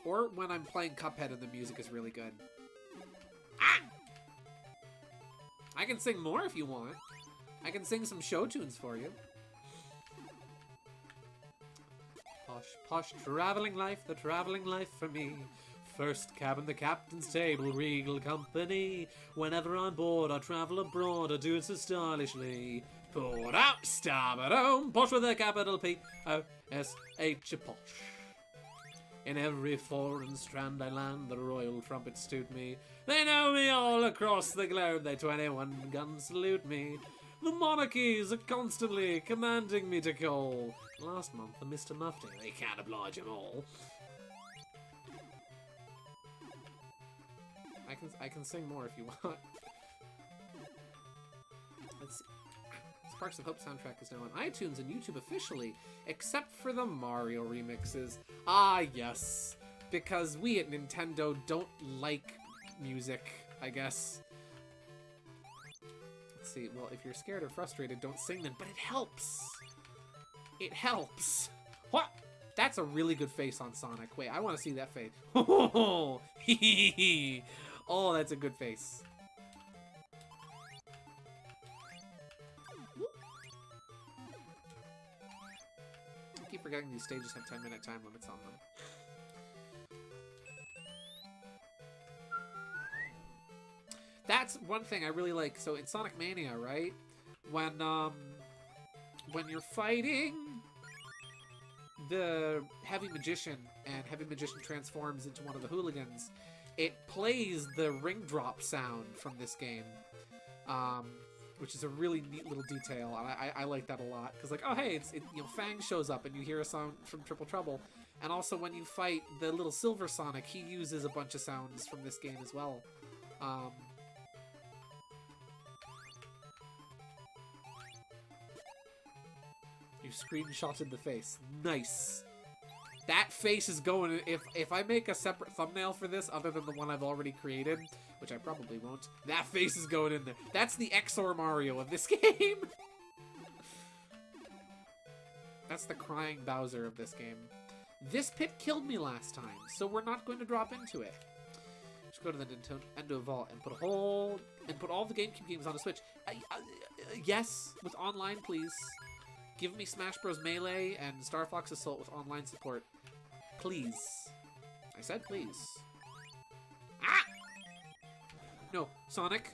Or when I'm playing Cuphead and the music is really good. Ah! I can sing more if you want. I can sing some show tunes for you. Posh, posh, traveling life, the traveling life for me. First cabin, the captain's table, regal company. Whenever on board, I travel abroad, I do it so stylishly. Port out, starboard home, posh with a capital P-O-S-H, posh. In every foreign strand I land, the royal trumpets toot me. They know me all across the globe, they 21 guns salute me. The monarchies are constantly commanding me to call. Last month, the Mr. Mufti, they can't oblige him all. I can sing more if you want. Let's see. Sparks of Hope soundtrack is now on iTunes and YouTube officially, except for the Mario remixes. Ah, yes. Because we at Nintendo don't like music, I guess. Let's see. Well, if you're scared or frustrated, don't sing them, but it helps. It helps. What? That's a really good face on Sonic. Wait, I want to see that face. Oh, oh, that's a good face. I keep forgetting these stages have 10-minute time limits on them. That's one thing I really like. So in Sonic Mania, right? When you're fighting the Heavy Magician and Heavy Magician transforms into one of the hooligans, it plays the ring drop sound from this game, which is a really neat little detail, and I like that a lot. Because, like, oh, hey, you know, Fang shows up and you hear a sound from Triple Trouble. And also when you fight the little Silver Sonic, he uses a bunch of sounds from this game as well. You screenshotted the face. Nice. That face is going... If I make a separate thumbnail for this, other than the one I've already created, which I probably won't, that face is going in there. That's the XOR Mario of this game. That's the crying Bowser of this game. This pit killed me last time, so we're not going to drop into it. Just go to the Nintendo Vault and put all the GameCube games on a Switch. Yes, with online, please. Give me Smash Bros. Melee and Star Fox Assault with online support. Please. I said please. Ah! No, Sonic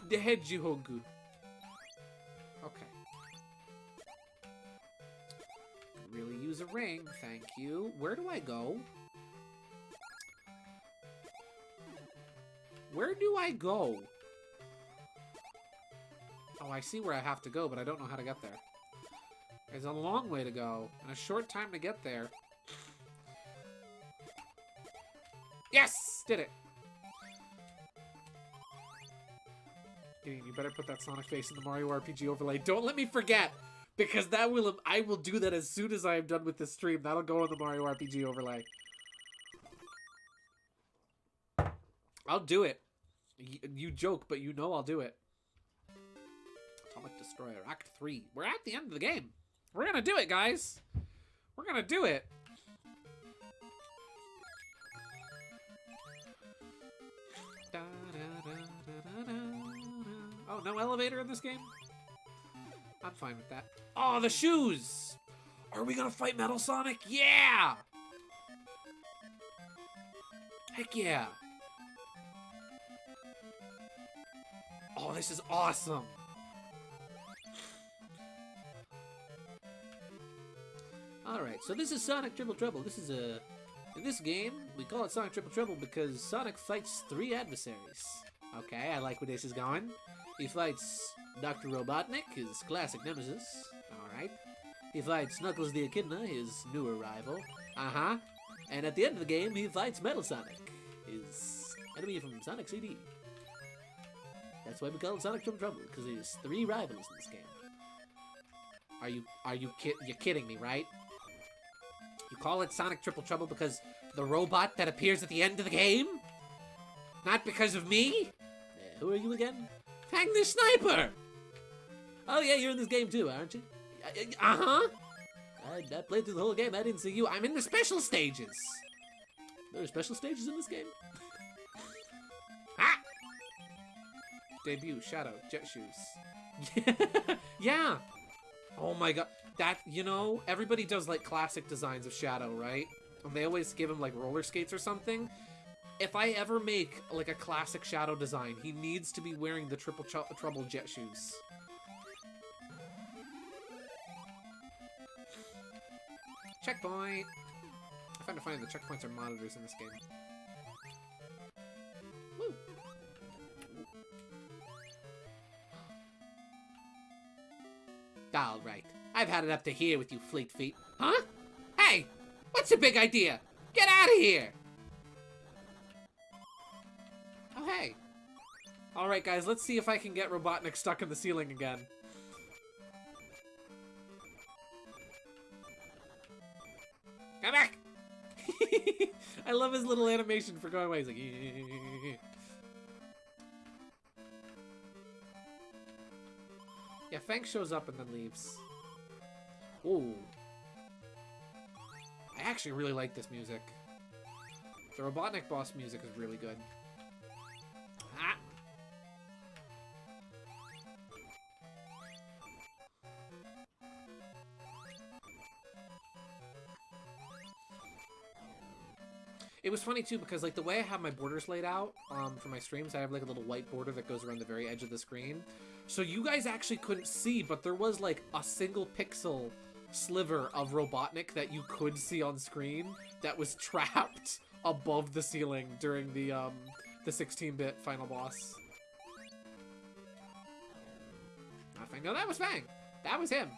the Hedgehog. Okay. Really use a ring, thank you. Where do I go? Where do I go? Oh, I see where I have to go, but I don't know how to get there. There's a long way to go, and a short time to get there. Yes! Did it! You better put that Sonic face in the Mario RPG overlay. Don't let me forget! Because I will do that as soon as I am done with this stream. That'll go on the Mario RPG overlay. I'll do it. You joke, but you know I'll do it. Atomic Destroyer, Act 3. We're at the end of the game. We're gonna do it, guys. We're gonna do it. Da, Oh, no elevator in this game? I'm fine with that. Oh, the shoes! Are we gonna fight Metal Sonic? Yeah! Heck yeah! Oh, this is awesome! Alright, so this is Sonic Triple Trouble. This is a... In this game, we call it Sonic Triple Trouble because Sonic fights 3 adversaries. Okay, I like where this is going. He fights Dr. Robotnik, his classic nemesis. Alright. He fights Knuckles the Echidna, his newer rival. Uh-huh. And at the end of the game, he fights Metal Sonic, his enemy from Sonic CD. That's why we call it Sonic Triple Trouble, because there's 3 rivals in this game. You're kidding me, right? You call it Sonic Triple Trouble because the robot that appears at the end of the game? Not because of me? Who are you again? Fang The Sniper! Oh yeah, you're in this game too, aren't you? Uh-huh. I played through the whole game, I didn't see you. I'm in the special stages. There are special stages in this game? Ah! Debut, Shadow, Jet Shoes. Yeah! Oh my god. That, you know, everybody does like classic designs of Shadow, right? And they always give him like roller skates or something. If I ever make like a classic Shadow design, he needs to be wearing the Triple Trouble Jet Shoes. Checkpoint! I find it funny the checkpoints are monitors in this game. Woo! Alright. I've had it up to here with you fleet feet. Huh? Hey! What's the big idea? Get out of here! Oh, hey. Alright, guys, let's see if I can get Robotnik stuck in the ceiling again. Come back! I love his little animation for going away. He's like... Yeah, Fang shows up and then leaves. Ooh. I actually really like this music. The Robotnik boss music is really good. Ah! It was funny too because like the way I have my borders laid out for my streams, I have like a little white border that goes around the very edge of the screen. So you guys actually couldn't see, but there was like a single pixel sliver of Robotnik that you could see on screen that was trapped above the ceiling during the 16-bit final boss. Nothing. No, that was Fang. That was him.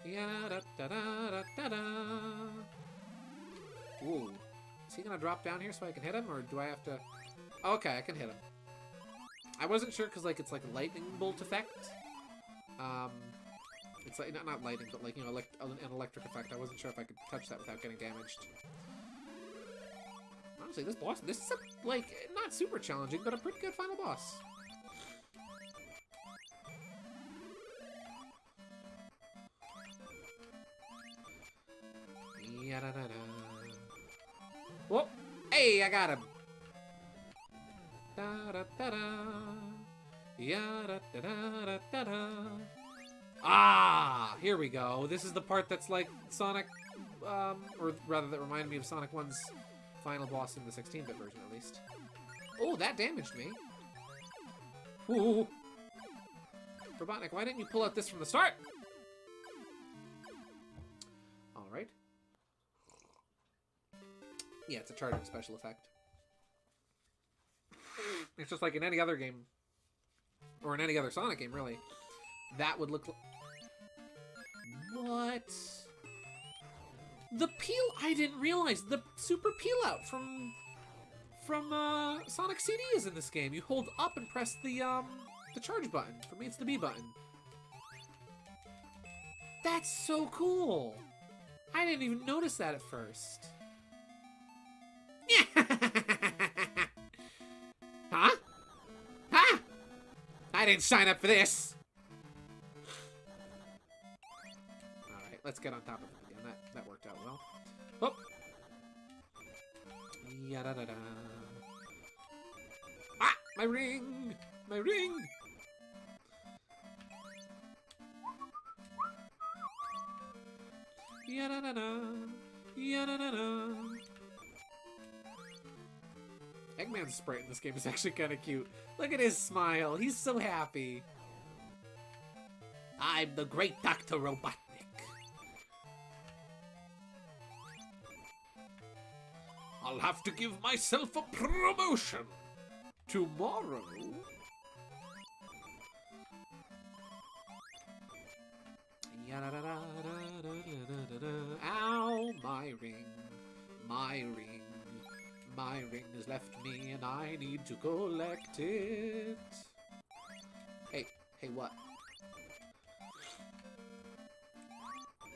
Yeah, da da da da da da. Ooh. Is he gonna drop down here so I can hit him, or do I have to... Okay, I can hit him. I wasn't sure because like it's like a lightning bolt effect. It's like not lightning, but like, you know, like an electric effect. I wasn't sure if I could touch that without getting damaged. Honestly, this is a, like, not super challenging, but a pretty good final boss. Whoa! Hey, I got him! Ah! Here we go. This is the part that's like Sonic, or rather that reminded me of Sonic 1's final boss in the 16-bit version, at least. Oh, that damaged me. Ooh! Robotnik, why didn't you pull out this from the start? Alright. Yeah, it's a charging special effect. It's just like in any other game, or in any other Sonic game, really. That would look like... What? The peel... I didn't realize. The super peel out from Sonic CD is in this game. You hold up and press the charge button. For me, it's the B button. That's so cool. I didn't even notice that at first. Huh? Huh? I didn't sign up for this. Alright, let's get on top of it again. That worked out well. Oh. Ya-da-da-da. Ah! My ring! My ring! Ya-da-da-da. Ya-da-da-da. Eggman's sprite in this game is actually kind of cute. Look at his smile. He's so happy. I'm the great Dr. Robotnik. I'll have to give myself a promotion. Tomorrow. Ow, my ring. My ring. My ring has left me and I need to collect it. Hey, what?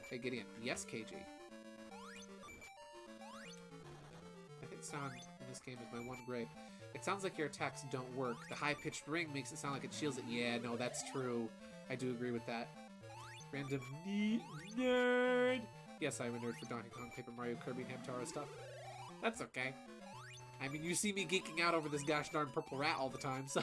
Hey, Gideon. Yes, KG. I think sound in this game is my one gripe. It sounds like your attacks don't work. The high-pitched ring makes it sound like it shields it. Yeah, no, that's true. I do agree with that. Random nerd. Yes, I'm a nerd for Donkey Kong, Paper Mario, Kirby, and Hamtaro stuff. That's okay. I mean, you see me geeking out over this gosh darn purple rat all the time, so...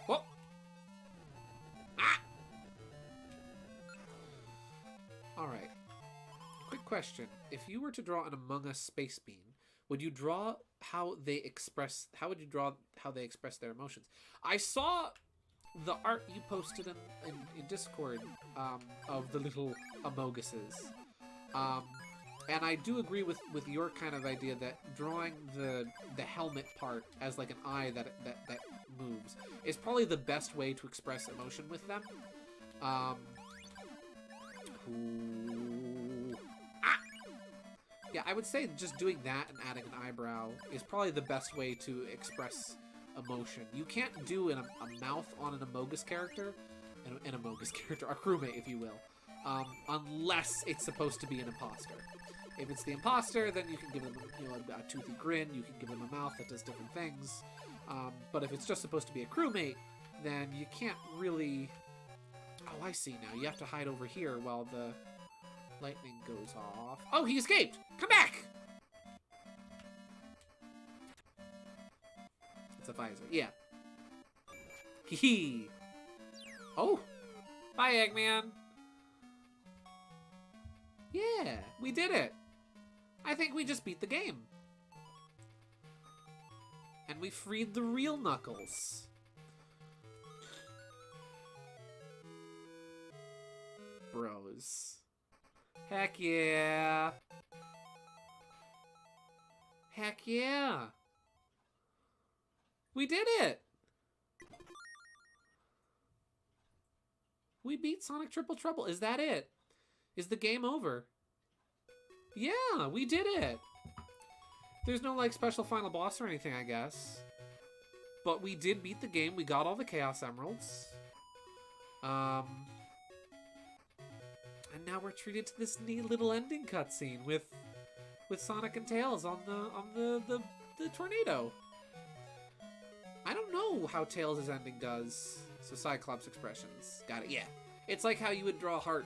Whoa! Ah! Alright. Quick question. If you were to draw an Among Us space bean, would you draw how would you draw how they express their emotions? I saw the art you posted in Discord of the little Amoguses. And I do agree with your kind of idea that drawing the helmet part as like an eye that moves is probably the best way to express emotion with them. Yeah, I would say just doing that and adding an eyebrow is probably the best way to express emotion. You can't do a mouth on an Amogus character, a crewmate, if you will, unless it's supposed to be an imposter. If it's the imposter, then you can give them a toothy grin, you can give them a mouth that does different things. But if it's just supposed to be a crewmate, then you can't really... Oh, I see now. You have to hide over here while the lightning goes off. Oh, he escaped! Come back! It's a visor. Yeah. Hee. Oh! Bye, Eggman! Yeah, we did it! I think we just beat the game. And we freed the real Knuckles. Bros. Heck yeah! Heck yeah! We did it! We beat Sonic Triple Trouble. Is that it? Is the game over? Yeah, we did it! There's no, like, special final boss or anything, I guess. But we did beat the game. We got all the Chaos Emeralds. And now we're treated to this neat little ending cutscene with Sonic and Tails on the tornado. I don't know how Tails' ending does. So Cyclops expressions. Got it. Yeah. It's like how you would draw Heart.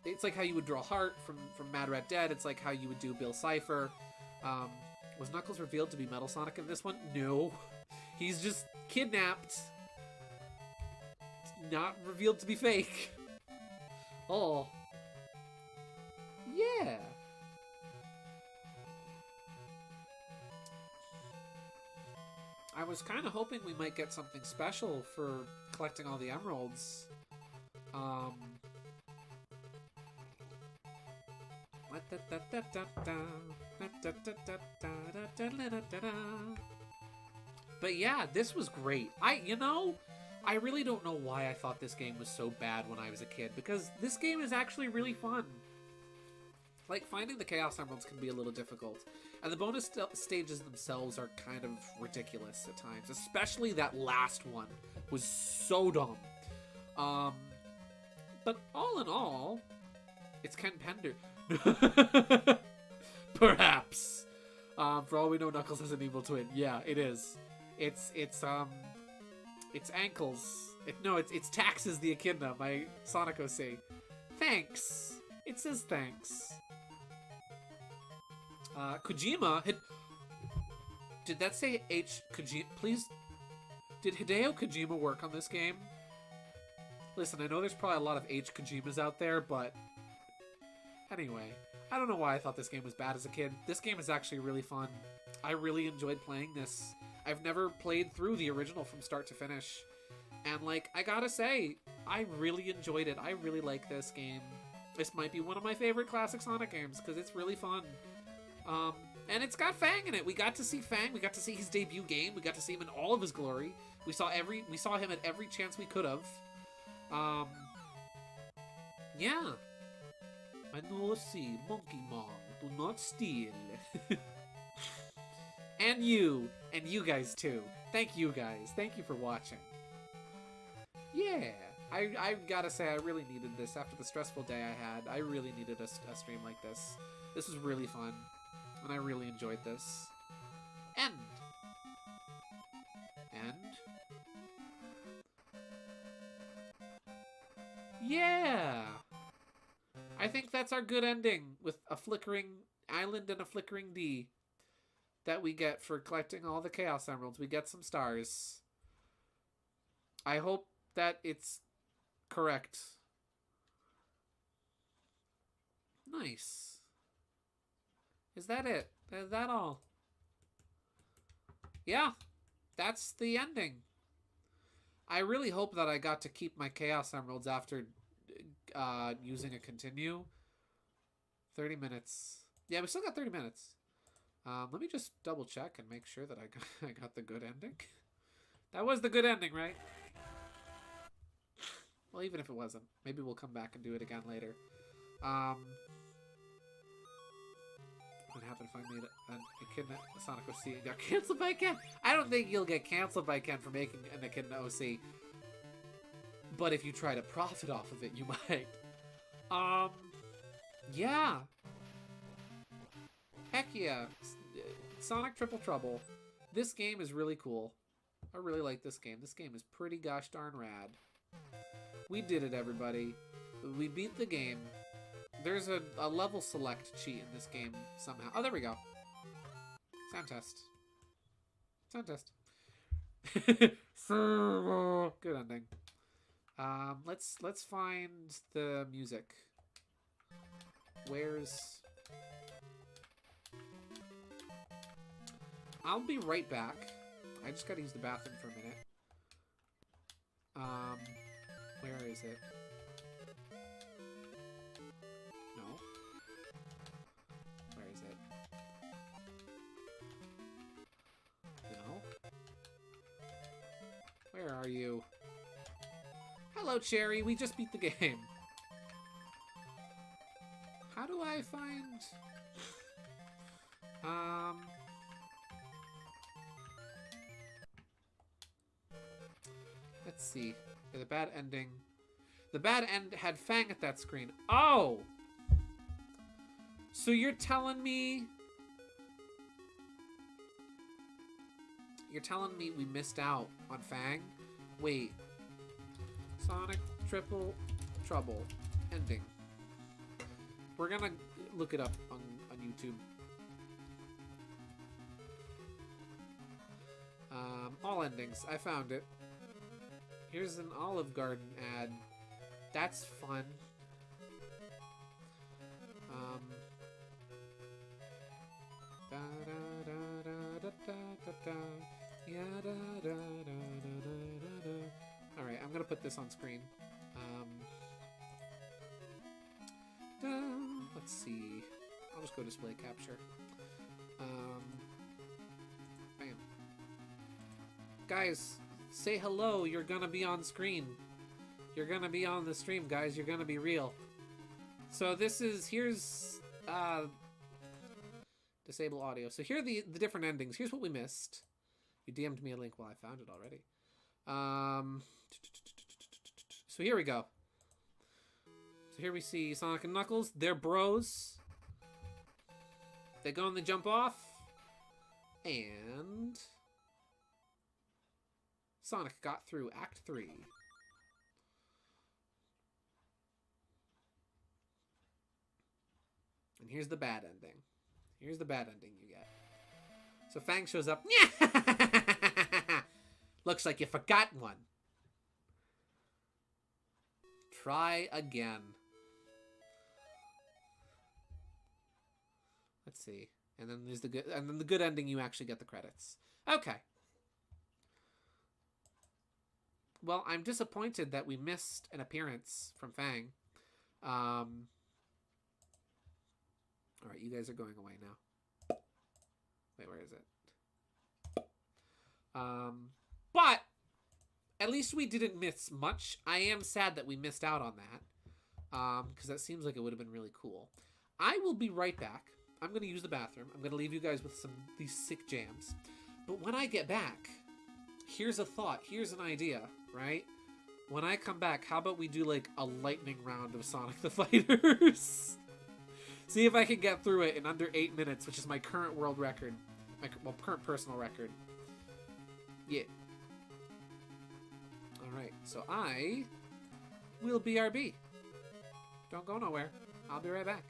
It's like how you would draw Heart from Mad Rat Dead. It's like how you would do Bill Cipher. Was Knuckles revealed to be Metal Sonic in this one? No. He's just kidnapped. Not revealed to be fake. Oh. Yeah. I was kind of hoping we might get something special for collecting all the emeralds. But yeah, this was great. I really don't know why I thought this game was so bad when I was a kid, because this game is actually really fun. Like, finding the Chaos Emeralds can be a little difficult. And the bonus stages themselves are kind of ridiculous at times. Especially that last one was so dumb. But all in all, it's Ken Pender. Perhaps. For all we know, Knuckles has an evil twin. Yeah, it is. It's Ankles. It's Taxes the Echidna by Sonic OC. Thanks. It says thanks. Kojima had... Did that say H. Kojima? Please... Did Hideo Kojima work on this game? Listen, I know there's probably a lot of H. Kojimas out there, but... Anyway, I don't know why I thought this game was bad as a kid. This game is actually really fun. I really enjoyed playing this. I've never played through the original from start to finish. And, like, I gotta say, I really enjoyed it. I really like this game. This might be one of my favorite classic Sonic games, because it's really fun. And it's got Fang in it. We got to see Fang. We got to see his debut game. We got to see him in all of his glory. We saw him at every chance we could have. Yeah. I know, see, Monkey Mom, do not steal. And you guys too. Thank you guys. Thank you for watching. Yeah. I gotta say, I really needed this after the stressful day I had. I really needed a stream like this. This was really fun, and I really enjoyed this. End. Yeah! I think that's our good ending, with a flickering island and a flickering D that we get for collecting all the Chaos Emeralds. We get some stars. I hope that it's correct. Nice. Is that it? Is that all? Yeah, that's the ending. I really hope that I got to keep my Chaos Emeralds after using a continue. 30 minutes. Yeah, we still got 30 minutes. Let me just double check and make sure that I got the good ending. That was the good ending, right? Well, even if it wasn't, maybe we'll come back and do it again later. What happened if I made an Echidna Sonic OC and got canceled by Ken? I don't think you'll get canceled by Ken for making an Echidna OC. But if you try to profit off of it, you might. Yeah. Heck yeah. Sonic Triple Trouble. This game is really cool. I really like this game. This game is pretty gosh darn rad. We did it, everybody. We beat the game. There's a level select cheat in this game somehow. Oh, there we go. Sound test. Sound test. Good ending. Let's find the music. Where's... I'll be right back. I just gotta use the bathroom for a minute. Where is it? No. Where is it? No. Where are you? Hello, Cherry. We just beat the game. How do I find... Let's see. The bad ending. The bad end had Fang at that screen. Oh! So you're telling me... You're telling me we missed out on Fang? Wait. Sonic Triple Trouble. Ending. We're gonna look it up on YouTube. All endings. I found it. Here's an Olive Garden ad. That's fun. Alright, I'm gonna put this on screen. Let's see. I'll just go display capture. Bam. Guys, say hello. You're gonna be on screen. You're gonna be on the stream, guys. You're gonna be real. So this is... Here's Disable audio. So here are the different endings. Here's what we missed. You DM'd me a link. Well, I found it already. So here we go. So here we see Sonic and Knuckles. They're bros. They go and they jump off. And Sonic got through Act 3. And here's the bad ending. Here's the bad ending you get. So Fang shows up. Looks like you forgot one. Try again. Let's see. And then there's the good, and then the good ending, you actually get the credits. Okay. Well, I'm disappointed that we missed an appearance from Fang. All right, you guys are going away now. Wait, where is it? But at least we didn't miss much. I am sad that we missed out on that, because that seems like it would have been really cool. I will be right back. I'm going to use the bathroom. I'm going to leave you guys with these sick jams. But when I get back, here's a thought. Here's an idea, right? When I come back, how about we do like a lightning round of Sonic the Fighters? See if I can get through it in under 8 minutes, which is my current world record. My current personal record. Yeah. Alright, so I will BRB. Don't go nowhere. I'll be right back.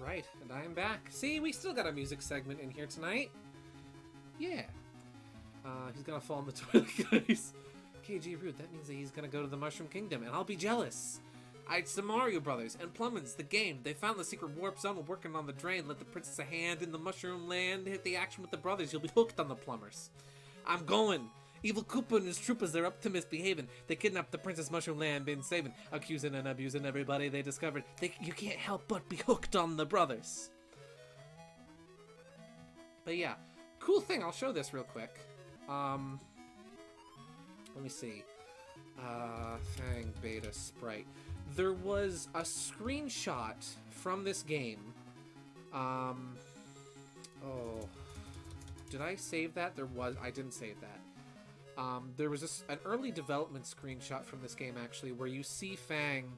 Alright, and I am back. See, we still got a music segment in here tonight. Yeah. He's gonna fall in the toilet, guys. KG Root, that means that he's gonna go to the Mushroom Kingdom, and I'll be jealous. It's the Mario Brothers and Plummins, the game. They found the secret warp zone, we're working on the drain. Let the princess a hand in the Mushroom Land. Hit the action with the brothers, you'll be hooked on the plumbers. I'm going. Evil Koopa and his troopers, they're up to misbehaving. They kidnapped the Princess Mushroom Land, been saving, accusing and abusing everybody they discovered. You can't help but be hooked on the brothers. But yeah, cool thing, I'll show this real quick. Let me see. Fang Beta Sprite. There was a screenshot from this game. Oh, did I save that? I didn't save that. There was an early development screenshot from this game, actually, where you see Fang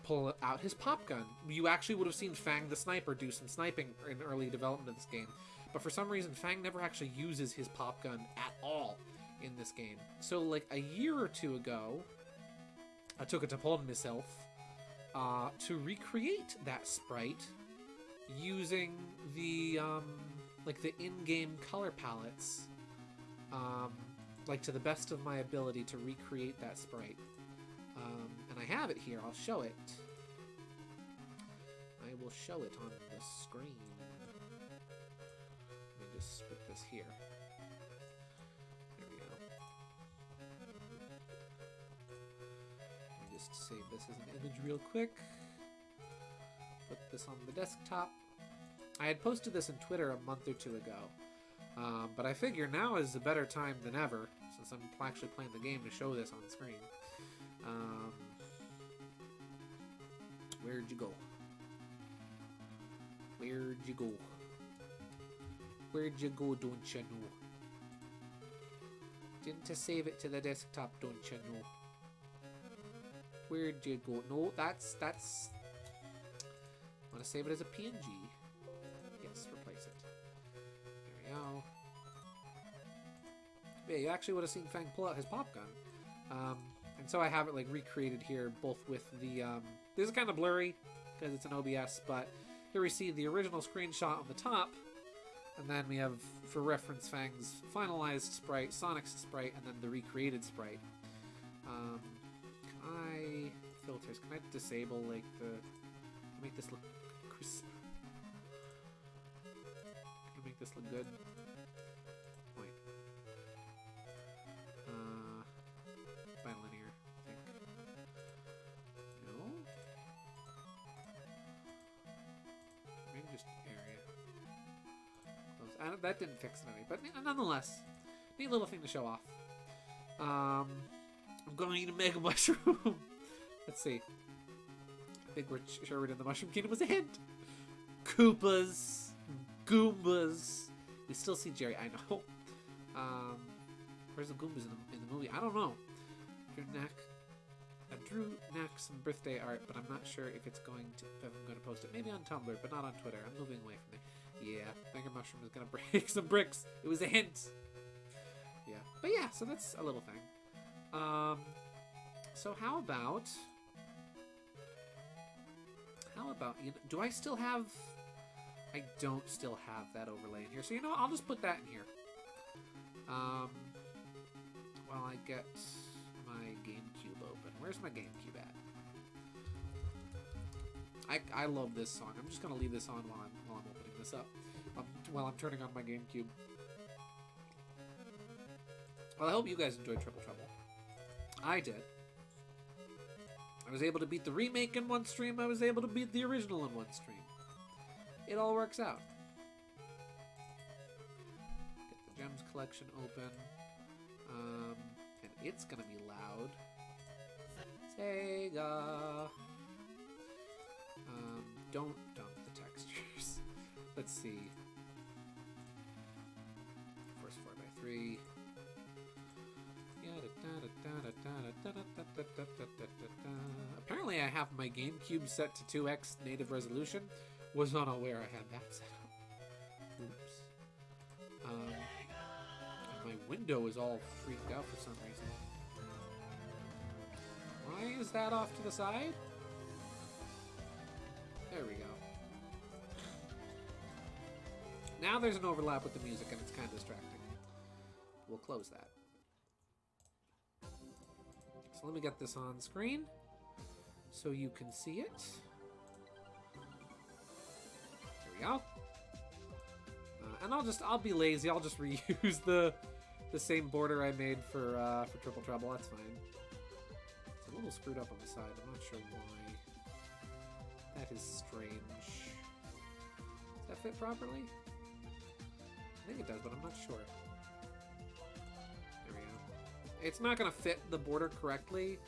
pull out his pop gun. You actually would have seen Fang the Sniper do some sniping in early development of this game. But for some reason, Fang never actually uses his pop gun at all in this game. So, like, a year or two ago, I took it upon myself to recreate that sprite using the, like, the in-game color palettes. Like, to the best of my ability to recreate that sprite. And I have it here. I'll show it. I will show it on the screen. Let me just put this here. just save this as an image real quick. Put this on the desktop. I had posted this on Twitter a month or two ago. But I figure now is a better time than ever, since I'm actually playing the game, to show this on screen. Where'd you go? Where'd you go? Where'd you go, don't you know? Didn't I save it to the desktop, don't you know? Where'd you go? No, that's... I want to save it as a PNG. Yes, replace it. There we go. Yeah, you actually would have seen Fang pull out his pop gun. And so I have it like recreated here, both with the... this is kind of blurry, because it's an OBS, but here we see the original screenshot on the top, and then we have, for reference, Fang's finalized sprite, Sonic's sprite, and then the recreated sprite. Filters, can I disable, like, make this look crisp? Can I make this look good? Wait. Bilinear, I think. No? Maybe just area. Close. That didn't fix it any, but nonetheless, neat little thing to show off. I'm going to eat a Mega Mushroom. Let's see. I think we're sure we're in the Mushroom Kingdom was a hint. Koopas. Goombas. We still see Jerry. I know. Where's the Goombas in the movie? I don't know. Drew Knack some birthday art, but I'm not sure if I'm going to post it. Maybe on Tumblr, but not on Twitter. I'm moving away from there. Yeah, Mega Mushroom is going to break some bricks. It was a hint. Yeah. But yeah, so that's a little thing. So how about, you know, do I still have, I don't still have that overlay in here. So, you know, I'll just put that in here. While I get my GameCube open. Where's my GameCube at? I love this song. I'm just going to leave this on while I'm opening this up. While I'm turning on my GameCube. Well, I hope you guys enjoyed Triple Trouble. I did. I was able to beat the remake in one stream. I was able to beat the original in one stream. It all works out. Get the Gems collection open. And it's gonna be loud. Sega. Don't dump the textures. Let's see. First 4x3. Apparently I have my GameCube set to 2x native resolution. Was unaware I had that set up. Oops. And my window is all freaked out for some reason. Why is that off to the side? There we go. Now there's an overlap with the music and it's kind of distracting. We'll close that. So let me get this on screen so you can see it. There we go. And I'll be lazy. I'll just reuse the same border I made for Triple Trouble. That's fine. It's a little screwed up on the side. I'm not sure why. That is strange. Does that fit properly? I think it does, but I'm not sure. There we go. It's not going to fit the border correctly,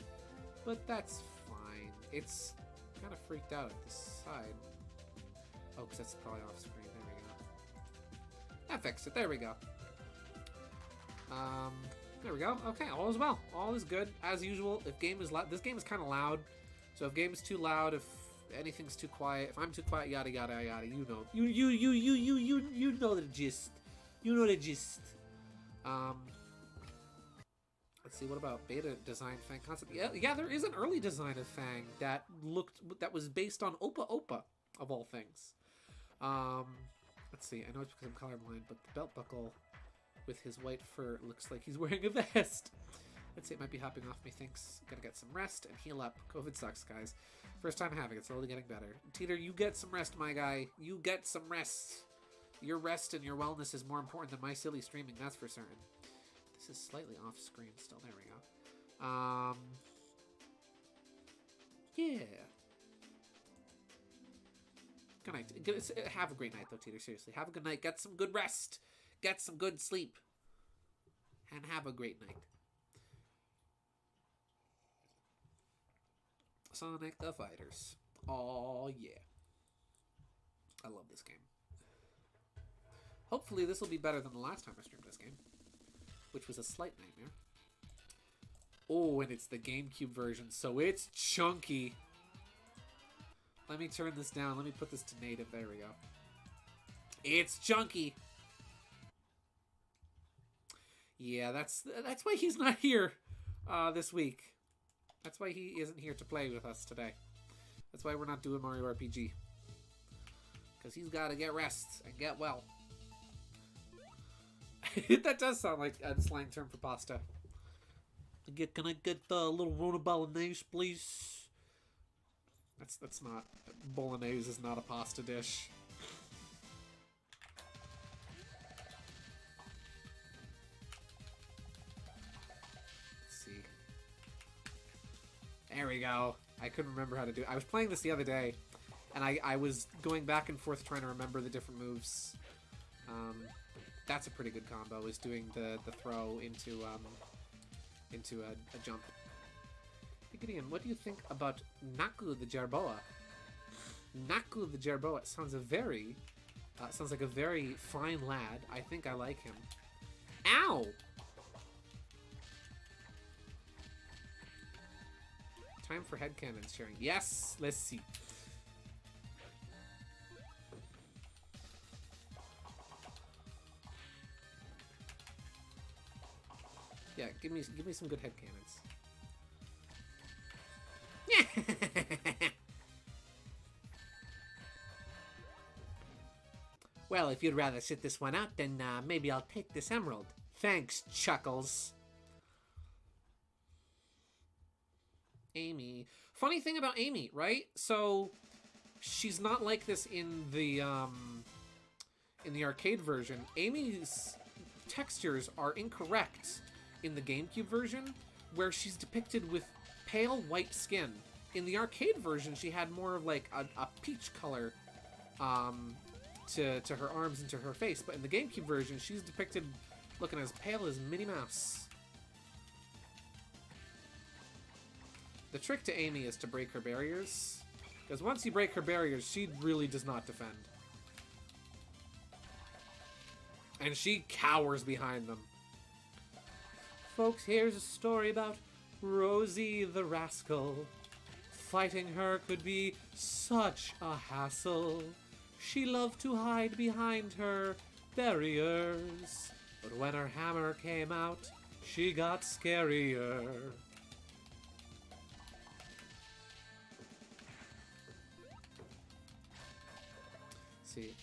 but that's fine. It's kind of freaked out at the side. Oh, because that's probably off screen. There we go. That fixed it. There we go. There we go. Okay, all is well. All is good. As usual, if game is loud, this game is kind of loud. So if game is too loud, if anything's too quiet, if I'm too quiet, yada yada yada, you know. You know the gist. You know the gist. Let's see, what about beta design Fang concept? Yeah, there is an early design of Fang that was based on Opa Opa, of all things. Let's see, I know it's because I'm colorblind, but the belt buckle with his white fur looks like he's wearing a vest. Let's see, it might be hopping off me. Thanks. Gotta get some rest and heal up. COVID sucks, guys. First time having it, slowly getting better. Teeter, you get some rest, my guy. You get some rest. Your rest and your wellness is more important than my silly streaming, that's for certain. This is slightly off screen still. There we go. Yeah. Good night. Have a great night, though, Teeter. Seriously. Have a good night. Get some good rest. Get some good sleep. And have a great night. Sonic the Fighters. Oh, yeah. I love this game. Hopefully this will be better than the last time I streamed this game, which was a slight nightmare. Oh, and it's the GameCube version, so it's chunky. Let me turn this down. Let me put this to native. There we go. It's chunky. Yeah, that's why he's not here this week. That's why he isn't here to play with us today. That's why we're not doing Mario RPG. Because he's got to get rest and get well. That does sound like a slang term for pasta. Can I get a little Rona Bolognese, please? That's not... Bolognese is not a pasta dish. Let's see. There we go. I couldn't remember how to do it. I was playing this the other day, and I was going back and forth trying to remember the different moves. That's a pretty good combo, is doing the throw into a jump. Hey Gideon, what do you think about Naku the Jerboa? Naku the Jerboa sounds like a very fine lad. I think I like him. Ow! Time for headcanon sharing. Yes! Let's see. Yeah, give me some good headcanons. Well, if you'd rather sit this one out, then maybe I'll take this emerald. Thanks, Chuckles. Amy. Funny thing about Amy, right? So she's not like this in the arcade version. Amy's textures are incorrect in the GameCube version, where she's depicted with pale white skin. In the arcade version, she had more of like a peach color to her arms and to her face, but in the GameCube version, she's depicted looking as pale as Minnie Mouse. The trick to Amy is to break her barriers, because once you break her barriers, she really does not defend. And she cowers behind them. Folks, here's a story about Rosie the Rascal. Fighting her could be such a hassle. She loved to hide behind her barriers, but when her hammer came out, she got scarier. See.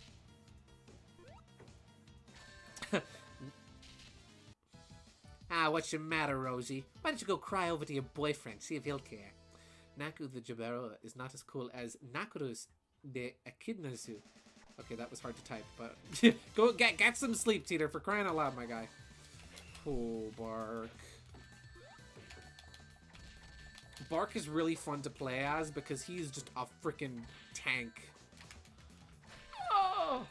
What's your matter, Rosie? Why don't you go cry over to your boyfriend, see if he'll care. Naku the Jabero is not as cool as Nakurus the Echidnazu. Okay, that was hard to type, but go get some sleep, Teeter, for crying out loud, my guy. Oh, Bark. Bark is really fun to play as because he's just a freaking tank. Oh!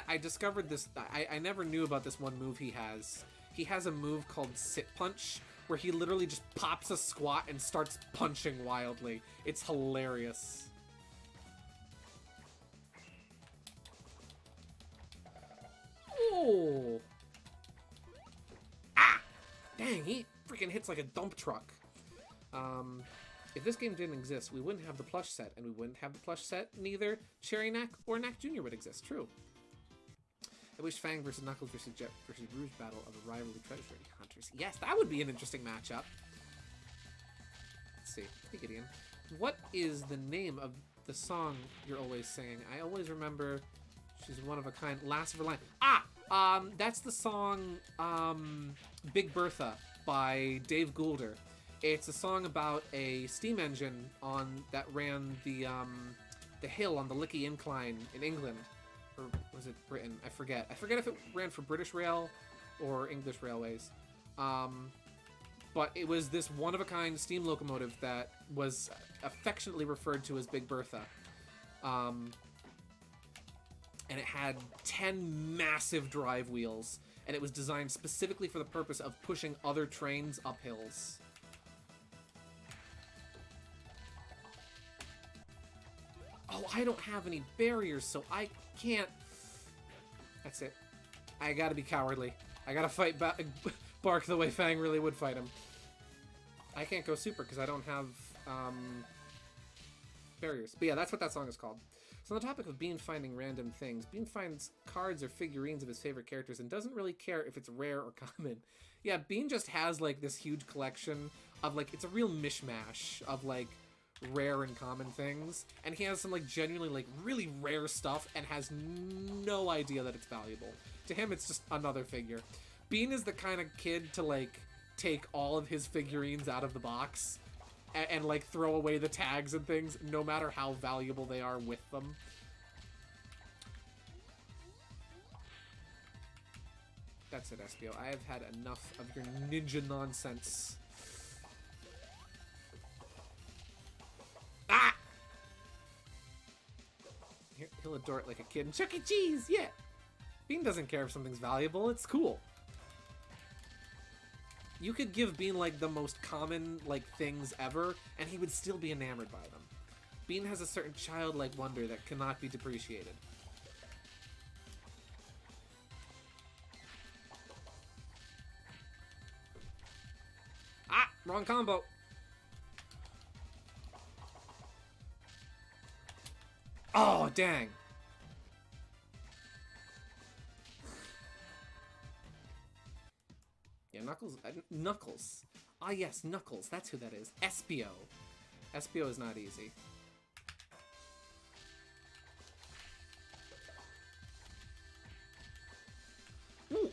I discovered this, I never knew about this one move he has. He has a move called Sit Punch, where he literally just pops a squat and starts punching wildly. It's hilarious. Oh! Ah! Dang, he freaking hits like a dump truck. If this game didn't exist, we wouldn't have the plush set, and we wouldn't have the plush set, neither Cherry Knack or Knack Jr. would exist. True. I wish Fang versus Knuckles versus Jet versus Rouge battle of a rivalry treasure hunters. Yes, that would be an interesting matchup. Let's see. Hey, Gideon. What is the name of the song you're always singing? I always remember she's one of a kind. Last of her line. That's the song Big Bertha by Dave Goulder. It's a song about a steam engine that ran the hill on the Lickey Incline in England. or was it Britain? I forget. I forget if it ran for British Rail or English Railways. But it was this one-of-a-kind steam locomotive that was affectionately referred to as Big Bertha. And it had 10 massive drive wheels, and it was designed specifically for the purpose of pushing other trains up hills. Oh, I don't have any barriers, so I can't... That's it. I gotta be cowardly. I gotta fight Bark the way Fang really would fight him. I can't go super because I don't have barriers. But yeah, that's what that song is called. So on the topic of Bean finding random things, Bean finds cards or figurines of his favorite characters and doesn't really care if it's rare or common. Yeah, Bean just has like this huge collection of like, it's a real mishmash of like rare and common things. And he has some like genuinely like really rare stuff and has no idea that it's valuable. To him, it's just another figure. Bean is the kind of kid to like take all of his figurines out of the box and like throw away the tags and things, no matter how valuable they are with them. That's it, Espio. I have had enough of your ninja nonsense. Ah! He'll adore it like a kid in Chuck E. Cheese, yeah! Bean doesn't care if something's valuable, it's cool. You could give Bean, like, the most common, like, things ever, and he would still be enamored by them. Bean has a certain childlike wonder that cannot be depreciated. Ah! Wrong combo! Oh, dang! Yeah, Knuckles. Knuckles. Ah, yes, Knuckles. That's who that is. Espio. Espio is not easy. Ooh.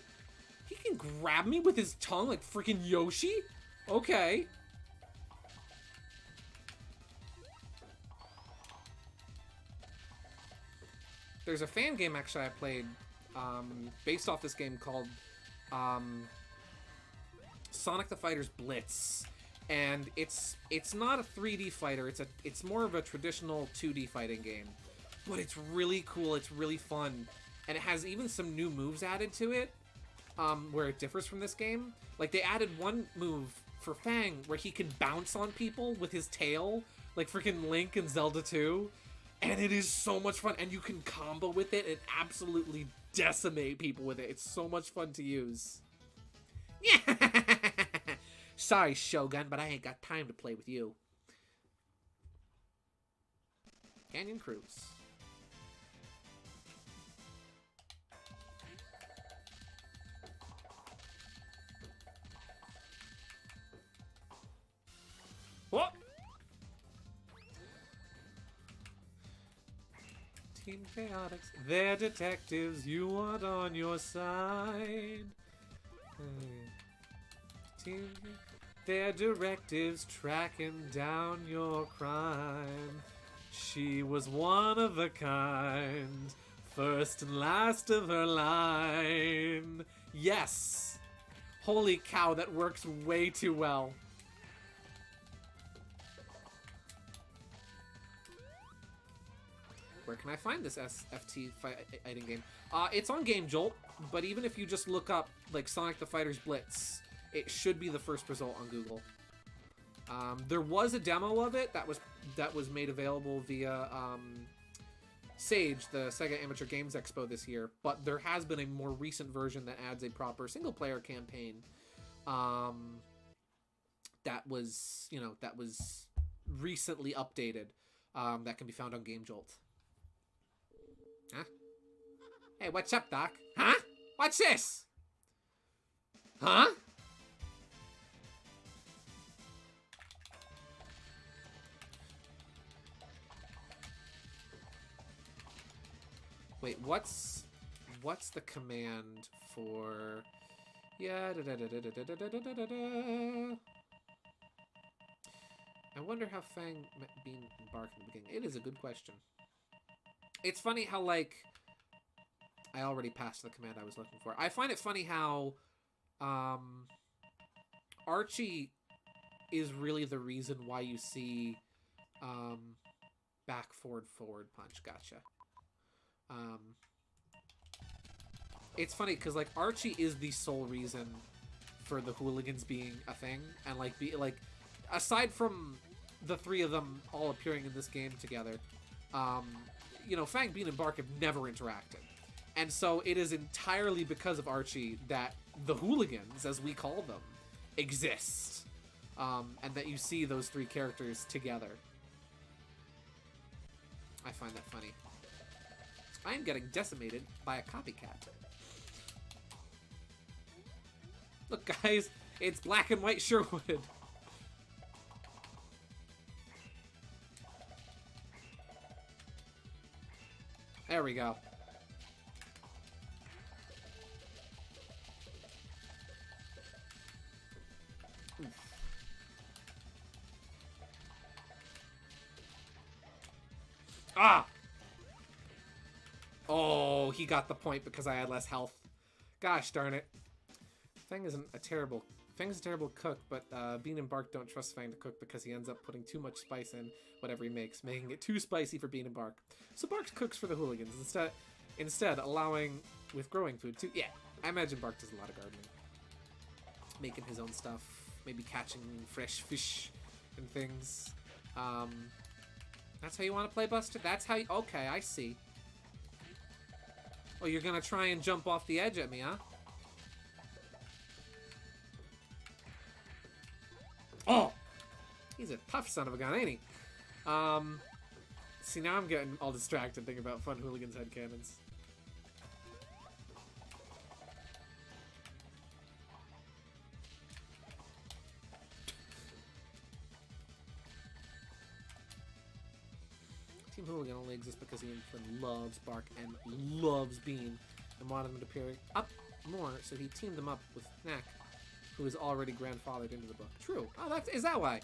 He can grab me with his tongue like freaking Yoshi? Okay. There's a fan game, actually, I played based off this game called... Sonic the Fighter's Blitz, and it's not a 3D fighter. It's more of a traditional 2D fighting game, but it's really cool. It's really fun, and it has even some new moves added to it, where it differs from this game. Like they added one move for Fang where he can bounce on people with his tail, like freaking Link in Zelda 2, and it is so much fun. And you can combo with it and absolutely decimate people with it. It's so much fun to use. Yeah. Sorry, Shogun, but I ain't got time to play with you. Canyon Cruise. What? Team Chaotix. They're detectives you want on your side. Their directives tracking down your crime. She was one of a kind, first and last of her line. Yes! Holy cow, that works way too well. Where can I find this SFT fighting game? It's on Game Jolt, but even if you just look up like Sonic the Fighter's Blitz, it should be the first result on Google. There was a demo of it that was made available via Sage, the Sega Amateur Games Expo this year, but there has been a more recent version that adds a proper single-player campaign. That was recently updated. That can be found on Game Jolt. Huh? Hey, what's up, Doc? Huh? What's this? Huh? Wait, what's the command for... Yeah, I wonder how Fang met Bean and Bark in the beginning. It is a good question. It's funny how, like, I already passed the command I was looking for. I find it funny how Archie is really the reason why you see back, forward, forward punch. Gotcha. It's funny because like Archie is the sole reason for the hooligans being a thing, and like aside from the three of them all appearing in this game together, you know, Fang, Bean, and Bark have never interacted, and so it is entirely because of Archie that the hooligans, as we call them, exist, and that you see those three characters together. I find that funny. I am getting decimated by a copycat. Look, guys, it's black and white Sherwood. There we go. Oof. Ah! Oh, he got the point because I had less health. Gosh darn it. Fang's a terrible cook, but Bean and Bark don't trust Fang to cook because he ends up putting too much spice in whatever he makes, making it too spicy for Bean and Bark. So Bark cooks for the hooligans instead allowing with growing food too. Yeah, I imagine Bark does a lot of gardening, making his own stuff, maybe catching fresh fish and things. That's how you want to play, Buster? That's how you... Okay, I see. Oh, you're gonna try and jump off the edge at me, huh? Oh! He's a tough son of a gun, ain't he? See, now I'm getting all distracted thinking about Fun Hooligans headcanons. Team Hooligan only exists because Ian Flynn loves Bark and loves Bean and wanted them to pair up more, so he teamed them up with Knack, who is already grandfathered into the book. True. Oh, is that why?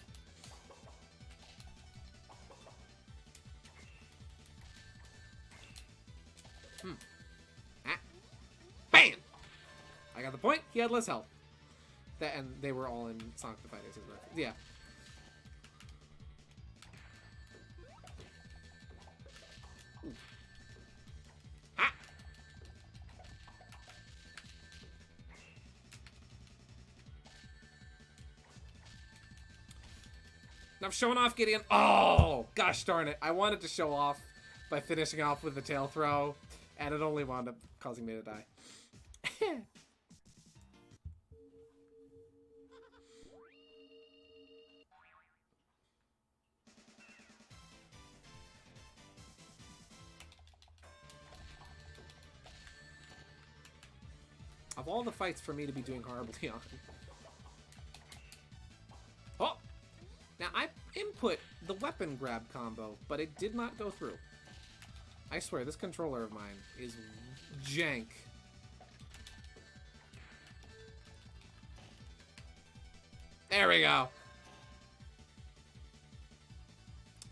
Ah. Bam! I got the point. He had less health. And they were all in Sonic the Fighters as well. Yeah. Ooh. Ah! I'm showing off, Gideon. Oh, gosh darn it. I wanted to show off by finishing off with the tail throw, and it only wound up causing me to die. Of all the fights for me to be doing horribly on. Oh! Now, I input the weapon grab combo, but it did not go through. I swear, this controller of mine is jank. There we go.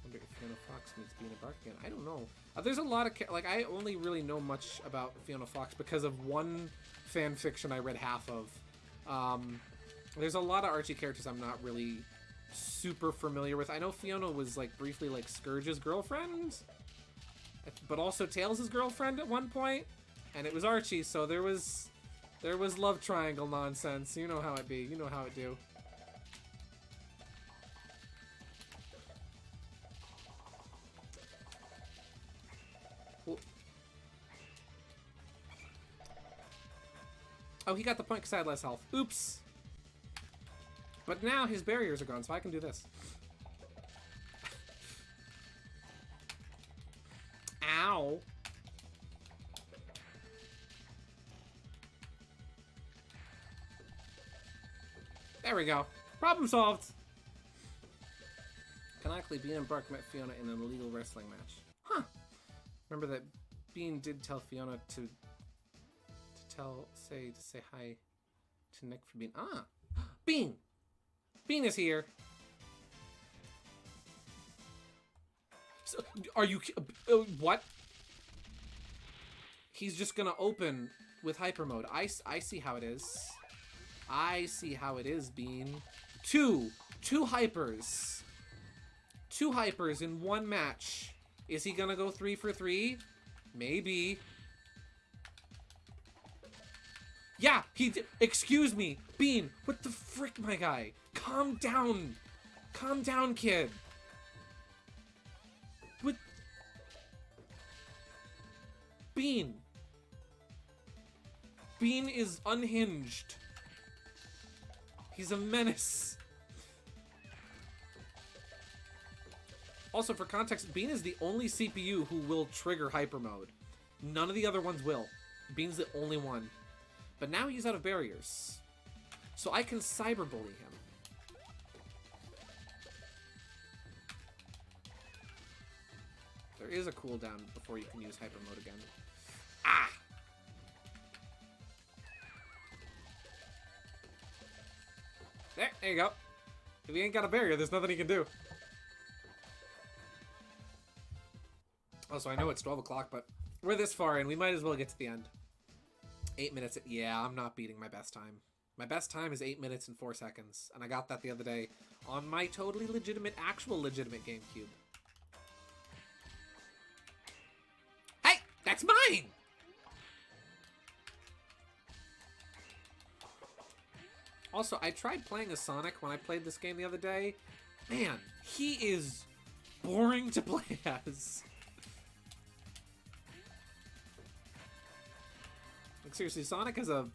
Wonder if Fiona Fox meets Bean and Bark again. I don't know. There's a lot of... Like, I only really know much about Fiona Fox because of one fan fiction I read half of. There's a lot of Archie characters I'm not really super familiar with. I know Fiona was, like, briefly, like, Scourge's girlfriend, but also Tails' girlfriend at one point, and it was Archie, so there was love triangle nonsense. You know how it be. You know how it do. Oh, he got the point because I had less health. Oops. But now his barriers are gone, so I can do this. Ow. There we go. Problem solved. Canonically, Bean and Bark met Fiona in an illegal wrestling match. Huh. Remember that Bean did tell Fiona to say hi to Nick for Bean. Ah! Bean! Bean is here. So, are you... what? he's just gonna open with hyper mode. I see how it is. I see how it is, Bean. Two hypers. 2 hypers in one match. Is he gonna go 3 for 3? Maybe. Yeah, he did. Excuse me, Bean. What the frick, my guy? Calm down. Calm down, kid. What? Bean. Bean is unhinged. He's a menace. Also, for context, Bean is the only CPU who will trigger hyper mode. None of the other ones will. Bean's the only one. But now he's out of barriers. So I can cyberbully him. There is a cooldown before you can use hyper mode again. Ah! There you go. If he ain't got a barrier, there's nothing he can do. Also, I know it's 12 o'clock, but we're this far in. We might as well get to the end. 8 minutes. Yeah, I'm not beating my best time. My best time is 8 minutes and 4 seconds. And I got that the other day on my totally legitimate, actual legitimate GameCube. Hey! That's mine! Also, I tried playing as Sonic when I played this game the other day. Man, he is boring to play as. Like, seriously, Sonic has a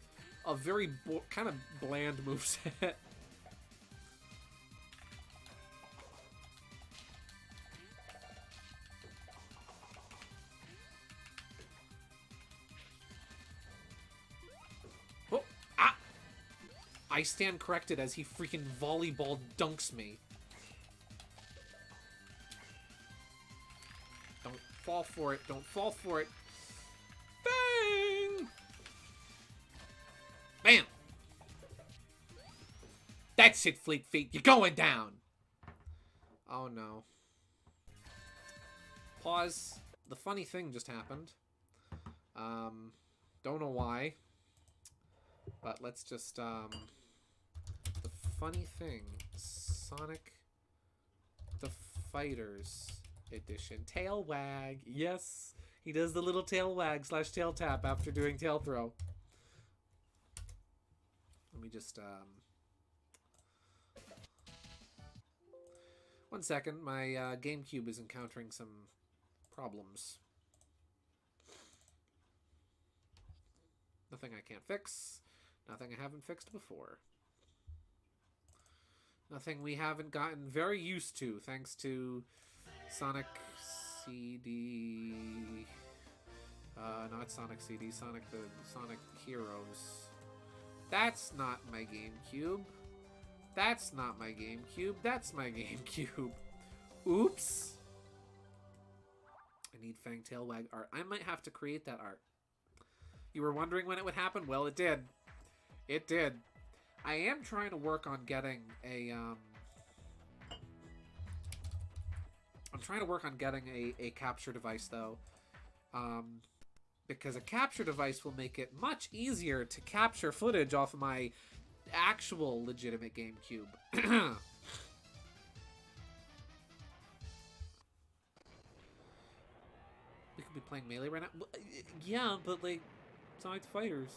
very kind of bland moveset. Oh, ah! I stand corrected as he freaking volleyball dunks me. Don't fall for it. Don't fall for it. Bang! Bam! That's it, Fleet Feet. You're going down! Oh, no. Pause. The funny thing just happened. Don't know why. But let's just, the funny thing. Sonic the Fighters Edition. Tail wag. Yes! He does the little tail wag / tail tap after doing tail throw. Let me just, 1 second. My GameCube is encountering some problems. Nothing I can't fix. Nothing I haven't fixed before. Nothing we haven't gotten very used to, thanks to Sonic CD... not Sonic CD, Sonic Heroes. That's not my GameCube. That's not my GameCube. That's my GameCube. Oops. I need Fang Tail Wag art. I might have to create that art. You were wondering when it would happen? Well, it did. It did. I am trying to work on getting a, I'm trying to work on getting a capture device, though. Because a capture device will make it much easier to capture footage off of my actual legitimate GameCube. We could be playing Melee right now. Yeah, but like Sonic Fighters.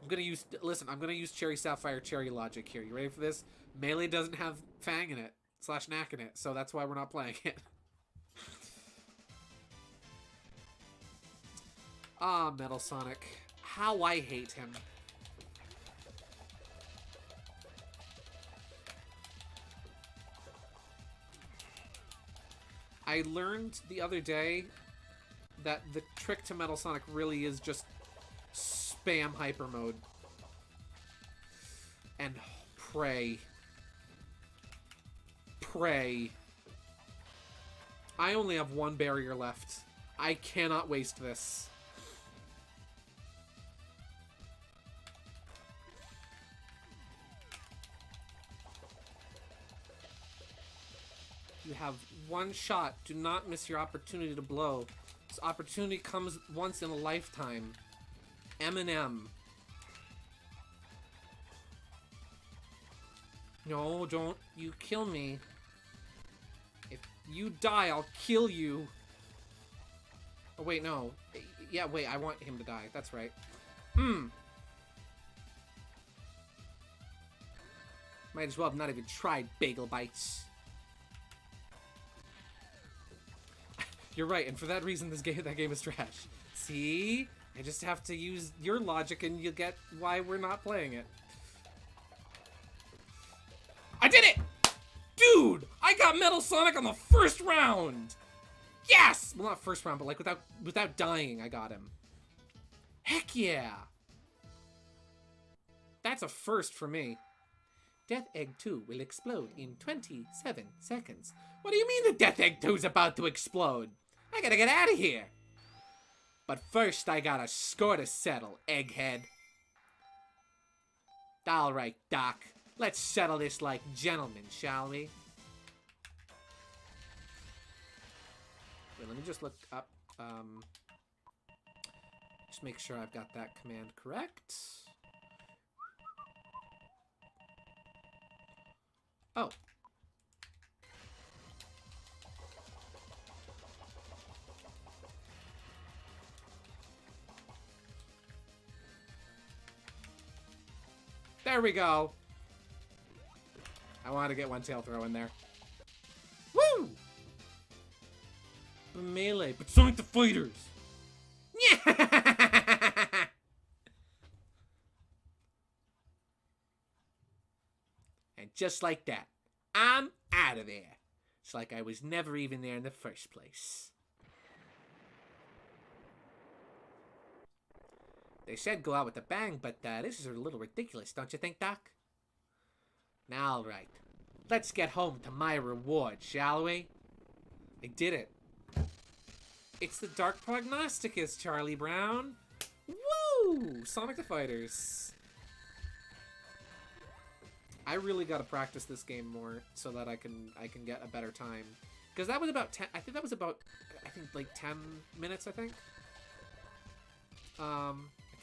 I'm gonna use I'm gonna use Cherry Sapphire Cherry logic here. You ready for this? Melee doesn't have Fang in it / Knack in it, so that's why we're not playing it. Ah, Metal Sonic. How I hate him. I learned the other day that the trick to Metal Sonic really is just spam hyper mode. And pray. Pray. I only have 1 barrier left. I cannot waste this. You have 1 shot. Do not miss your opportunity to blow. This opportunity comes once in a lifetime. Eminem. No, don't you kill me. If you die, I'll kill you. Oh, wait, no. Yeah, wait, I want him to die. That's right. Might as well have not even tried Bagel Bites. You're right, and for that reason, that game is trash. See? I just have to use your logic and you'll get why we're not playing it. I did it! Dude! I got Metal Sonic on the first round! Yes! Well, not first round, but like without dying, I got him. Heck yeah! That's a first for me. Death Egg 2 will explode in 27 seconds. What do you mean the Death Egg 2 is about to explode? I gotta get out of here. But first, I got a score to settle, egghead. Alright, Doc. Let's settle this like gentlemen, shall we? Wait, let me just look up, just make sure I've got that command correct. Oh. There we go. I wanted to get one tail throw in there. Woo! Melee, but Sonic the Fighters. Yeah! And just like that, I'm out of there. It's like I was never even there in the first place. They said go out with a bang, but this is a little ridiculous, don't you think, Doc? Now, all right. Let's get home to my reward, shall we? I did it. It's the Dark Prognosticus, Charlie Brown. Woo! Sonic the Fighters. I really got to practice this game more so that I can get a better time. Because that was about 10... I think that was about... I think, like, 10 minutes, I think. I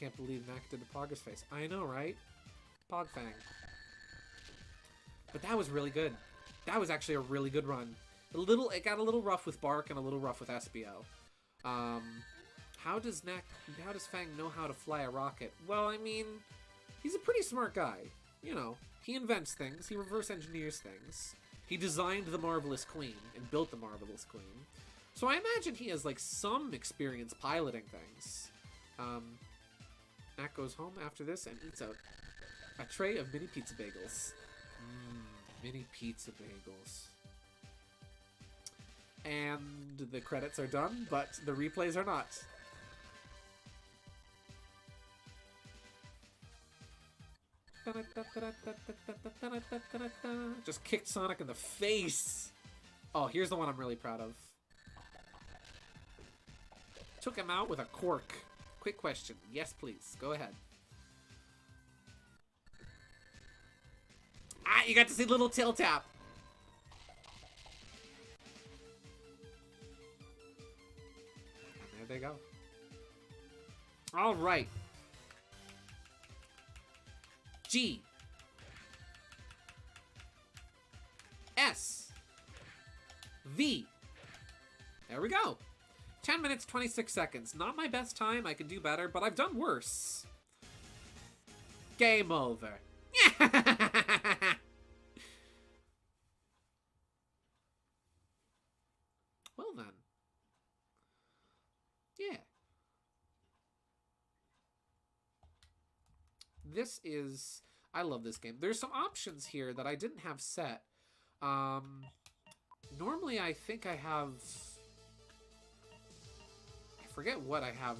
can't believe Mac did the Pogger's face. I know, right? Pogfang. But that was really good. That was actually a really good run. It got a little rough with Bark and a little rough with Espio. How does Fang know how to fly a rocket? Well, I mean, he's a pretty smart guy. You know, he invents things. He reverse engineers things. He designed the Marvelous Queen and built the Marvelous Queen. So I imagine he has, like, some experience piloting things. Mac goes home after this and eats out a tray of mini pizza bagels. Mini pizza bagels. And the credits are done, but the replays are not. Just kicked Sonic in the face. Oh, here's the one I'm really proud of. Took him out with a cork. Quick question. Yes, please. Go ahead. Ah, you got to see little tail tap. And there they go. All right. G. S. V. There we go. 10 minutes, 26 seconds. Not my best time. I can do better, but I've done worse. Game over. Well then. Yeah. This is... I love this game. There's some options here that I didn't have set. Normally I think I have... I forget what I have.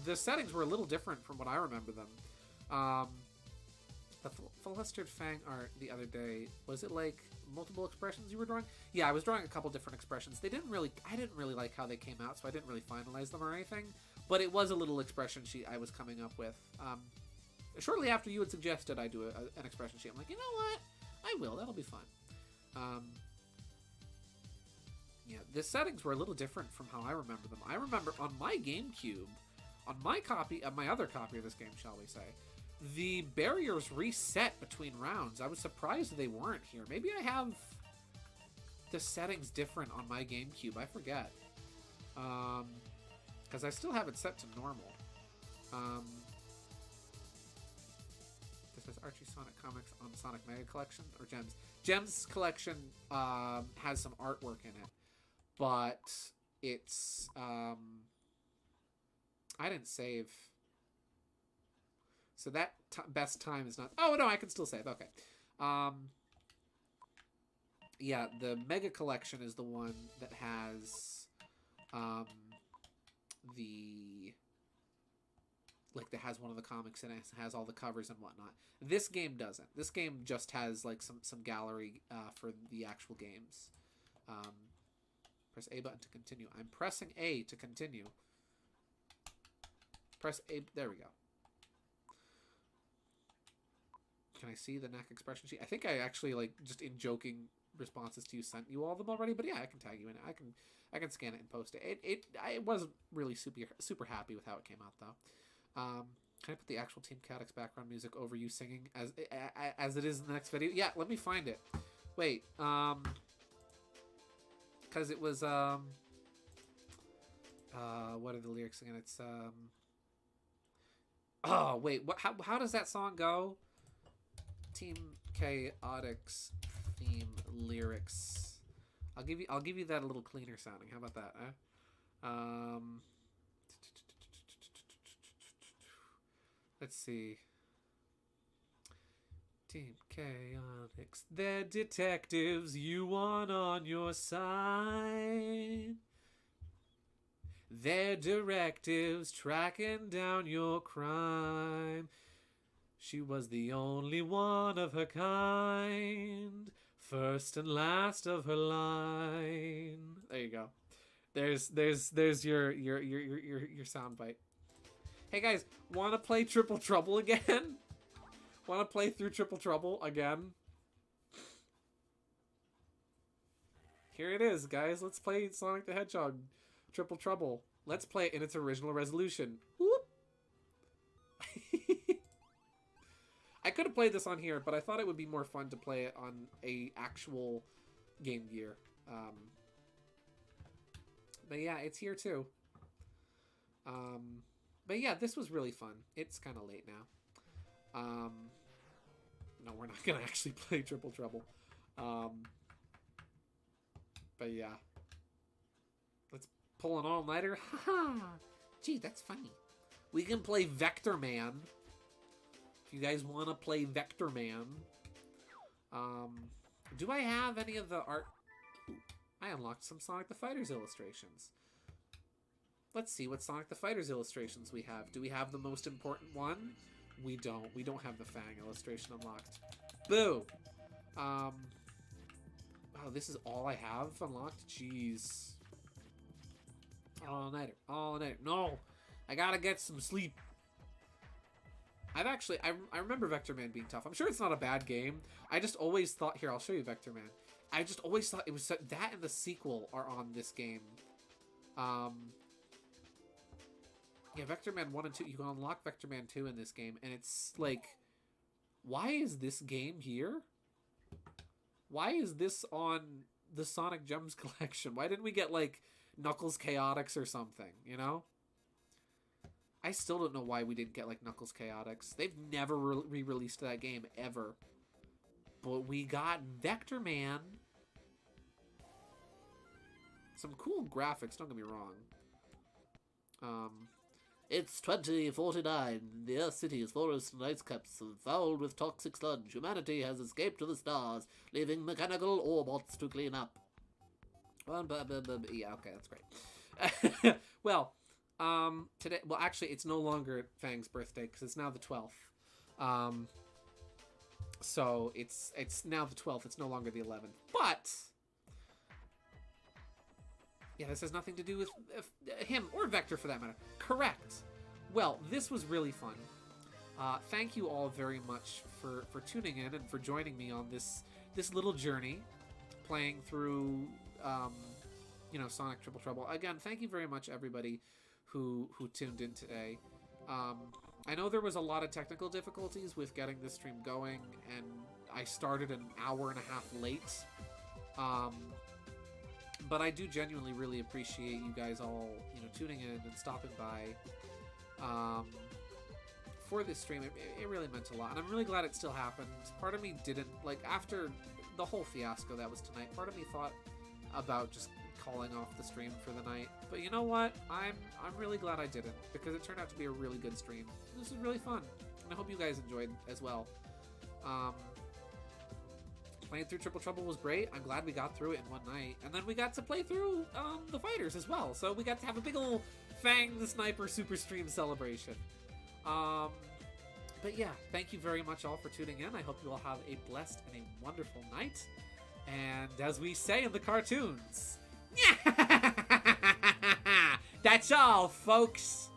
The settings were a little different from what I remember them. The flustered Fang art the other day, was it like multiple expressions you were drawing? Yeah, I was drawing a couple different expressions. I didn't really like how they came out, so I didn't really finalize them or anything. But it was a little expression sheet I was coming up with. Shortly after you had suggested I do an expression sheet, I'm like, you know what? I will. That'll be fun. Yeah, the settings were a little different from how I remember them. I remember on my GameCube, on my other copy of this game, shall we say, the barriers reset between rounds. I was surprised they weren't here. Maybe I have the settings different on my GameCube. I forget. Because I still have it set to normal. This is Archie Sonic Comics on Sonic Mega Collection, or Gems. Gems Collection has some artwork in it, but it's... I didn't save. So that best time is not... Oh, no, I can still save. Okay. Yeah, the Mega Collection is the one that has that has one of the comics in it, has all the covers and whatnot. This game doesn't. This game just has like some gallery for the actual games. Press A button to continue. I'm pressing A to continue. Press A. There we go. Can I see the neck expression sheet? I think I actually, like, just in joking responses to you sent you all of them already, but yeah, I can tag you in it. I can scan it and post it. I wasn't really super happy with how it came out though. Can I put the actual Team Cadix background music over you singing as it is in the next video? Yeah, let me find it. Wait, because it was what are the lyrics again? It's oh wait, how does that song go? Team Chaotix theme lyrics. I'll give you that a little cleaner sounding. How about that? Let's see. Team Chaotix, they're detectives. You want on your side. Their directives tracking down your crime. She was the only one of her kind, first and last of her line. There you go. There's your soundbite. Hey guys, want to play Triple Trouble again? Want to play through Triple Trouble again? Here it is, guys. Let's play Sonic the Hedgehog Triple Trouble. Let's play it in its original resolution. Whoop. I could have played this on here, but I thought it would be more fun to play it on a actual Game Gear. But yeah, it's here too. But yeah, this was really fun. It's kind of late now. No, we're not gonna actually play Triple Trouble. But yeah. Let's pull an all-nighter. Haha! Gee, that's funny. We can play Vector Man. If you guys want to play Vector Man. Do I have any of the art? Ooh, I unlocked some Sonic the Fighters illustrations. Let's see what Sonic the Fighters illustrations we have. Do we have the most important one? We don't. We don't have the Fang illustration unlocked. Boo! Wow, this is all I have unlocked? Jeez. All-nighter. All-nighter. No! I gotta get some sleep. I've actually... I remember Vector Man being tough. I'm sure it's not a bad game. I just always thought... Here, I'll show you Vector Man. I just always thought it was... That and the sequel are on this game. Yeah, Vector Man 1 and 2. You can unlock Vector Man 2 in this game. And it's like... Why is this game here? Why is this on the Sonic Gems collection? Why didn't we get, like, Knuckles Chaotix or something, you know? I still don't know why we didn't get, like, Knuckles Chaotix. They've never re-released that game, ever. But we got Vector Man. Some cool graphics, don't get me wrong. It's 2049. The Earth City's forests and ice caps are fouled with toxic sludge. Humanity has escaped to the stars, leaving mechanical Orbots to clean up. Yeah, okay, that's great. Well, today... Well, actually, it's no longer Fang's birthday, because it's now the 12th. So, it's now the 12th. It's no longer the 11th. But... Yeah, this has nothing to do with him, or Vector for that matter. Correct. Well, this was really fun. Thank you all very much for tuning in and for joining me on this little journey, playing through Sonic Triple Trouble. Again, thank you very much, everybody who tuned in today. I know there was a lot of technical difficulties with getting this stream going, and I started an hour and a half late. But I do genuinely really appreciate you guys all, tuning in and stopping by for this stream. It really meant a lot, and I'm really glad it still happened. Part of me didn't, after the whole fiasco that was tonight, part of me thought about just calling off the stream for the night. But you know what? I'm really glad I didn't, because it turned out to be a really good stream. This was really fun, and I hope you guys enjoyed as well. Playing through Triple Trouble was great. I'm glad we got through it in one night. And then we got to play through the fighters as well. So we got to have a big old Fang the Sniper super stream celebration. But yeah, thank you very much all for tuning in. I hope you all have a blessed and a wonderful night. And as we say in the cartoons, that's all, folks.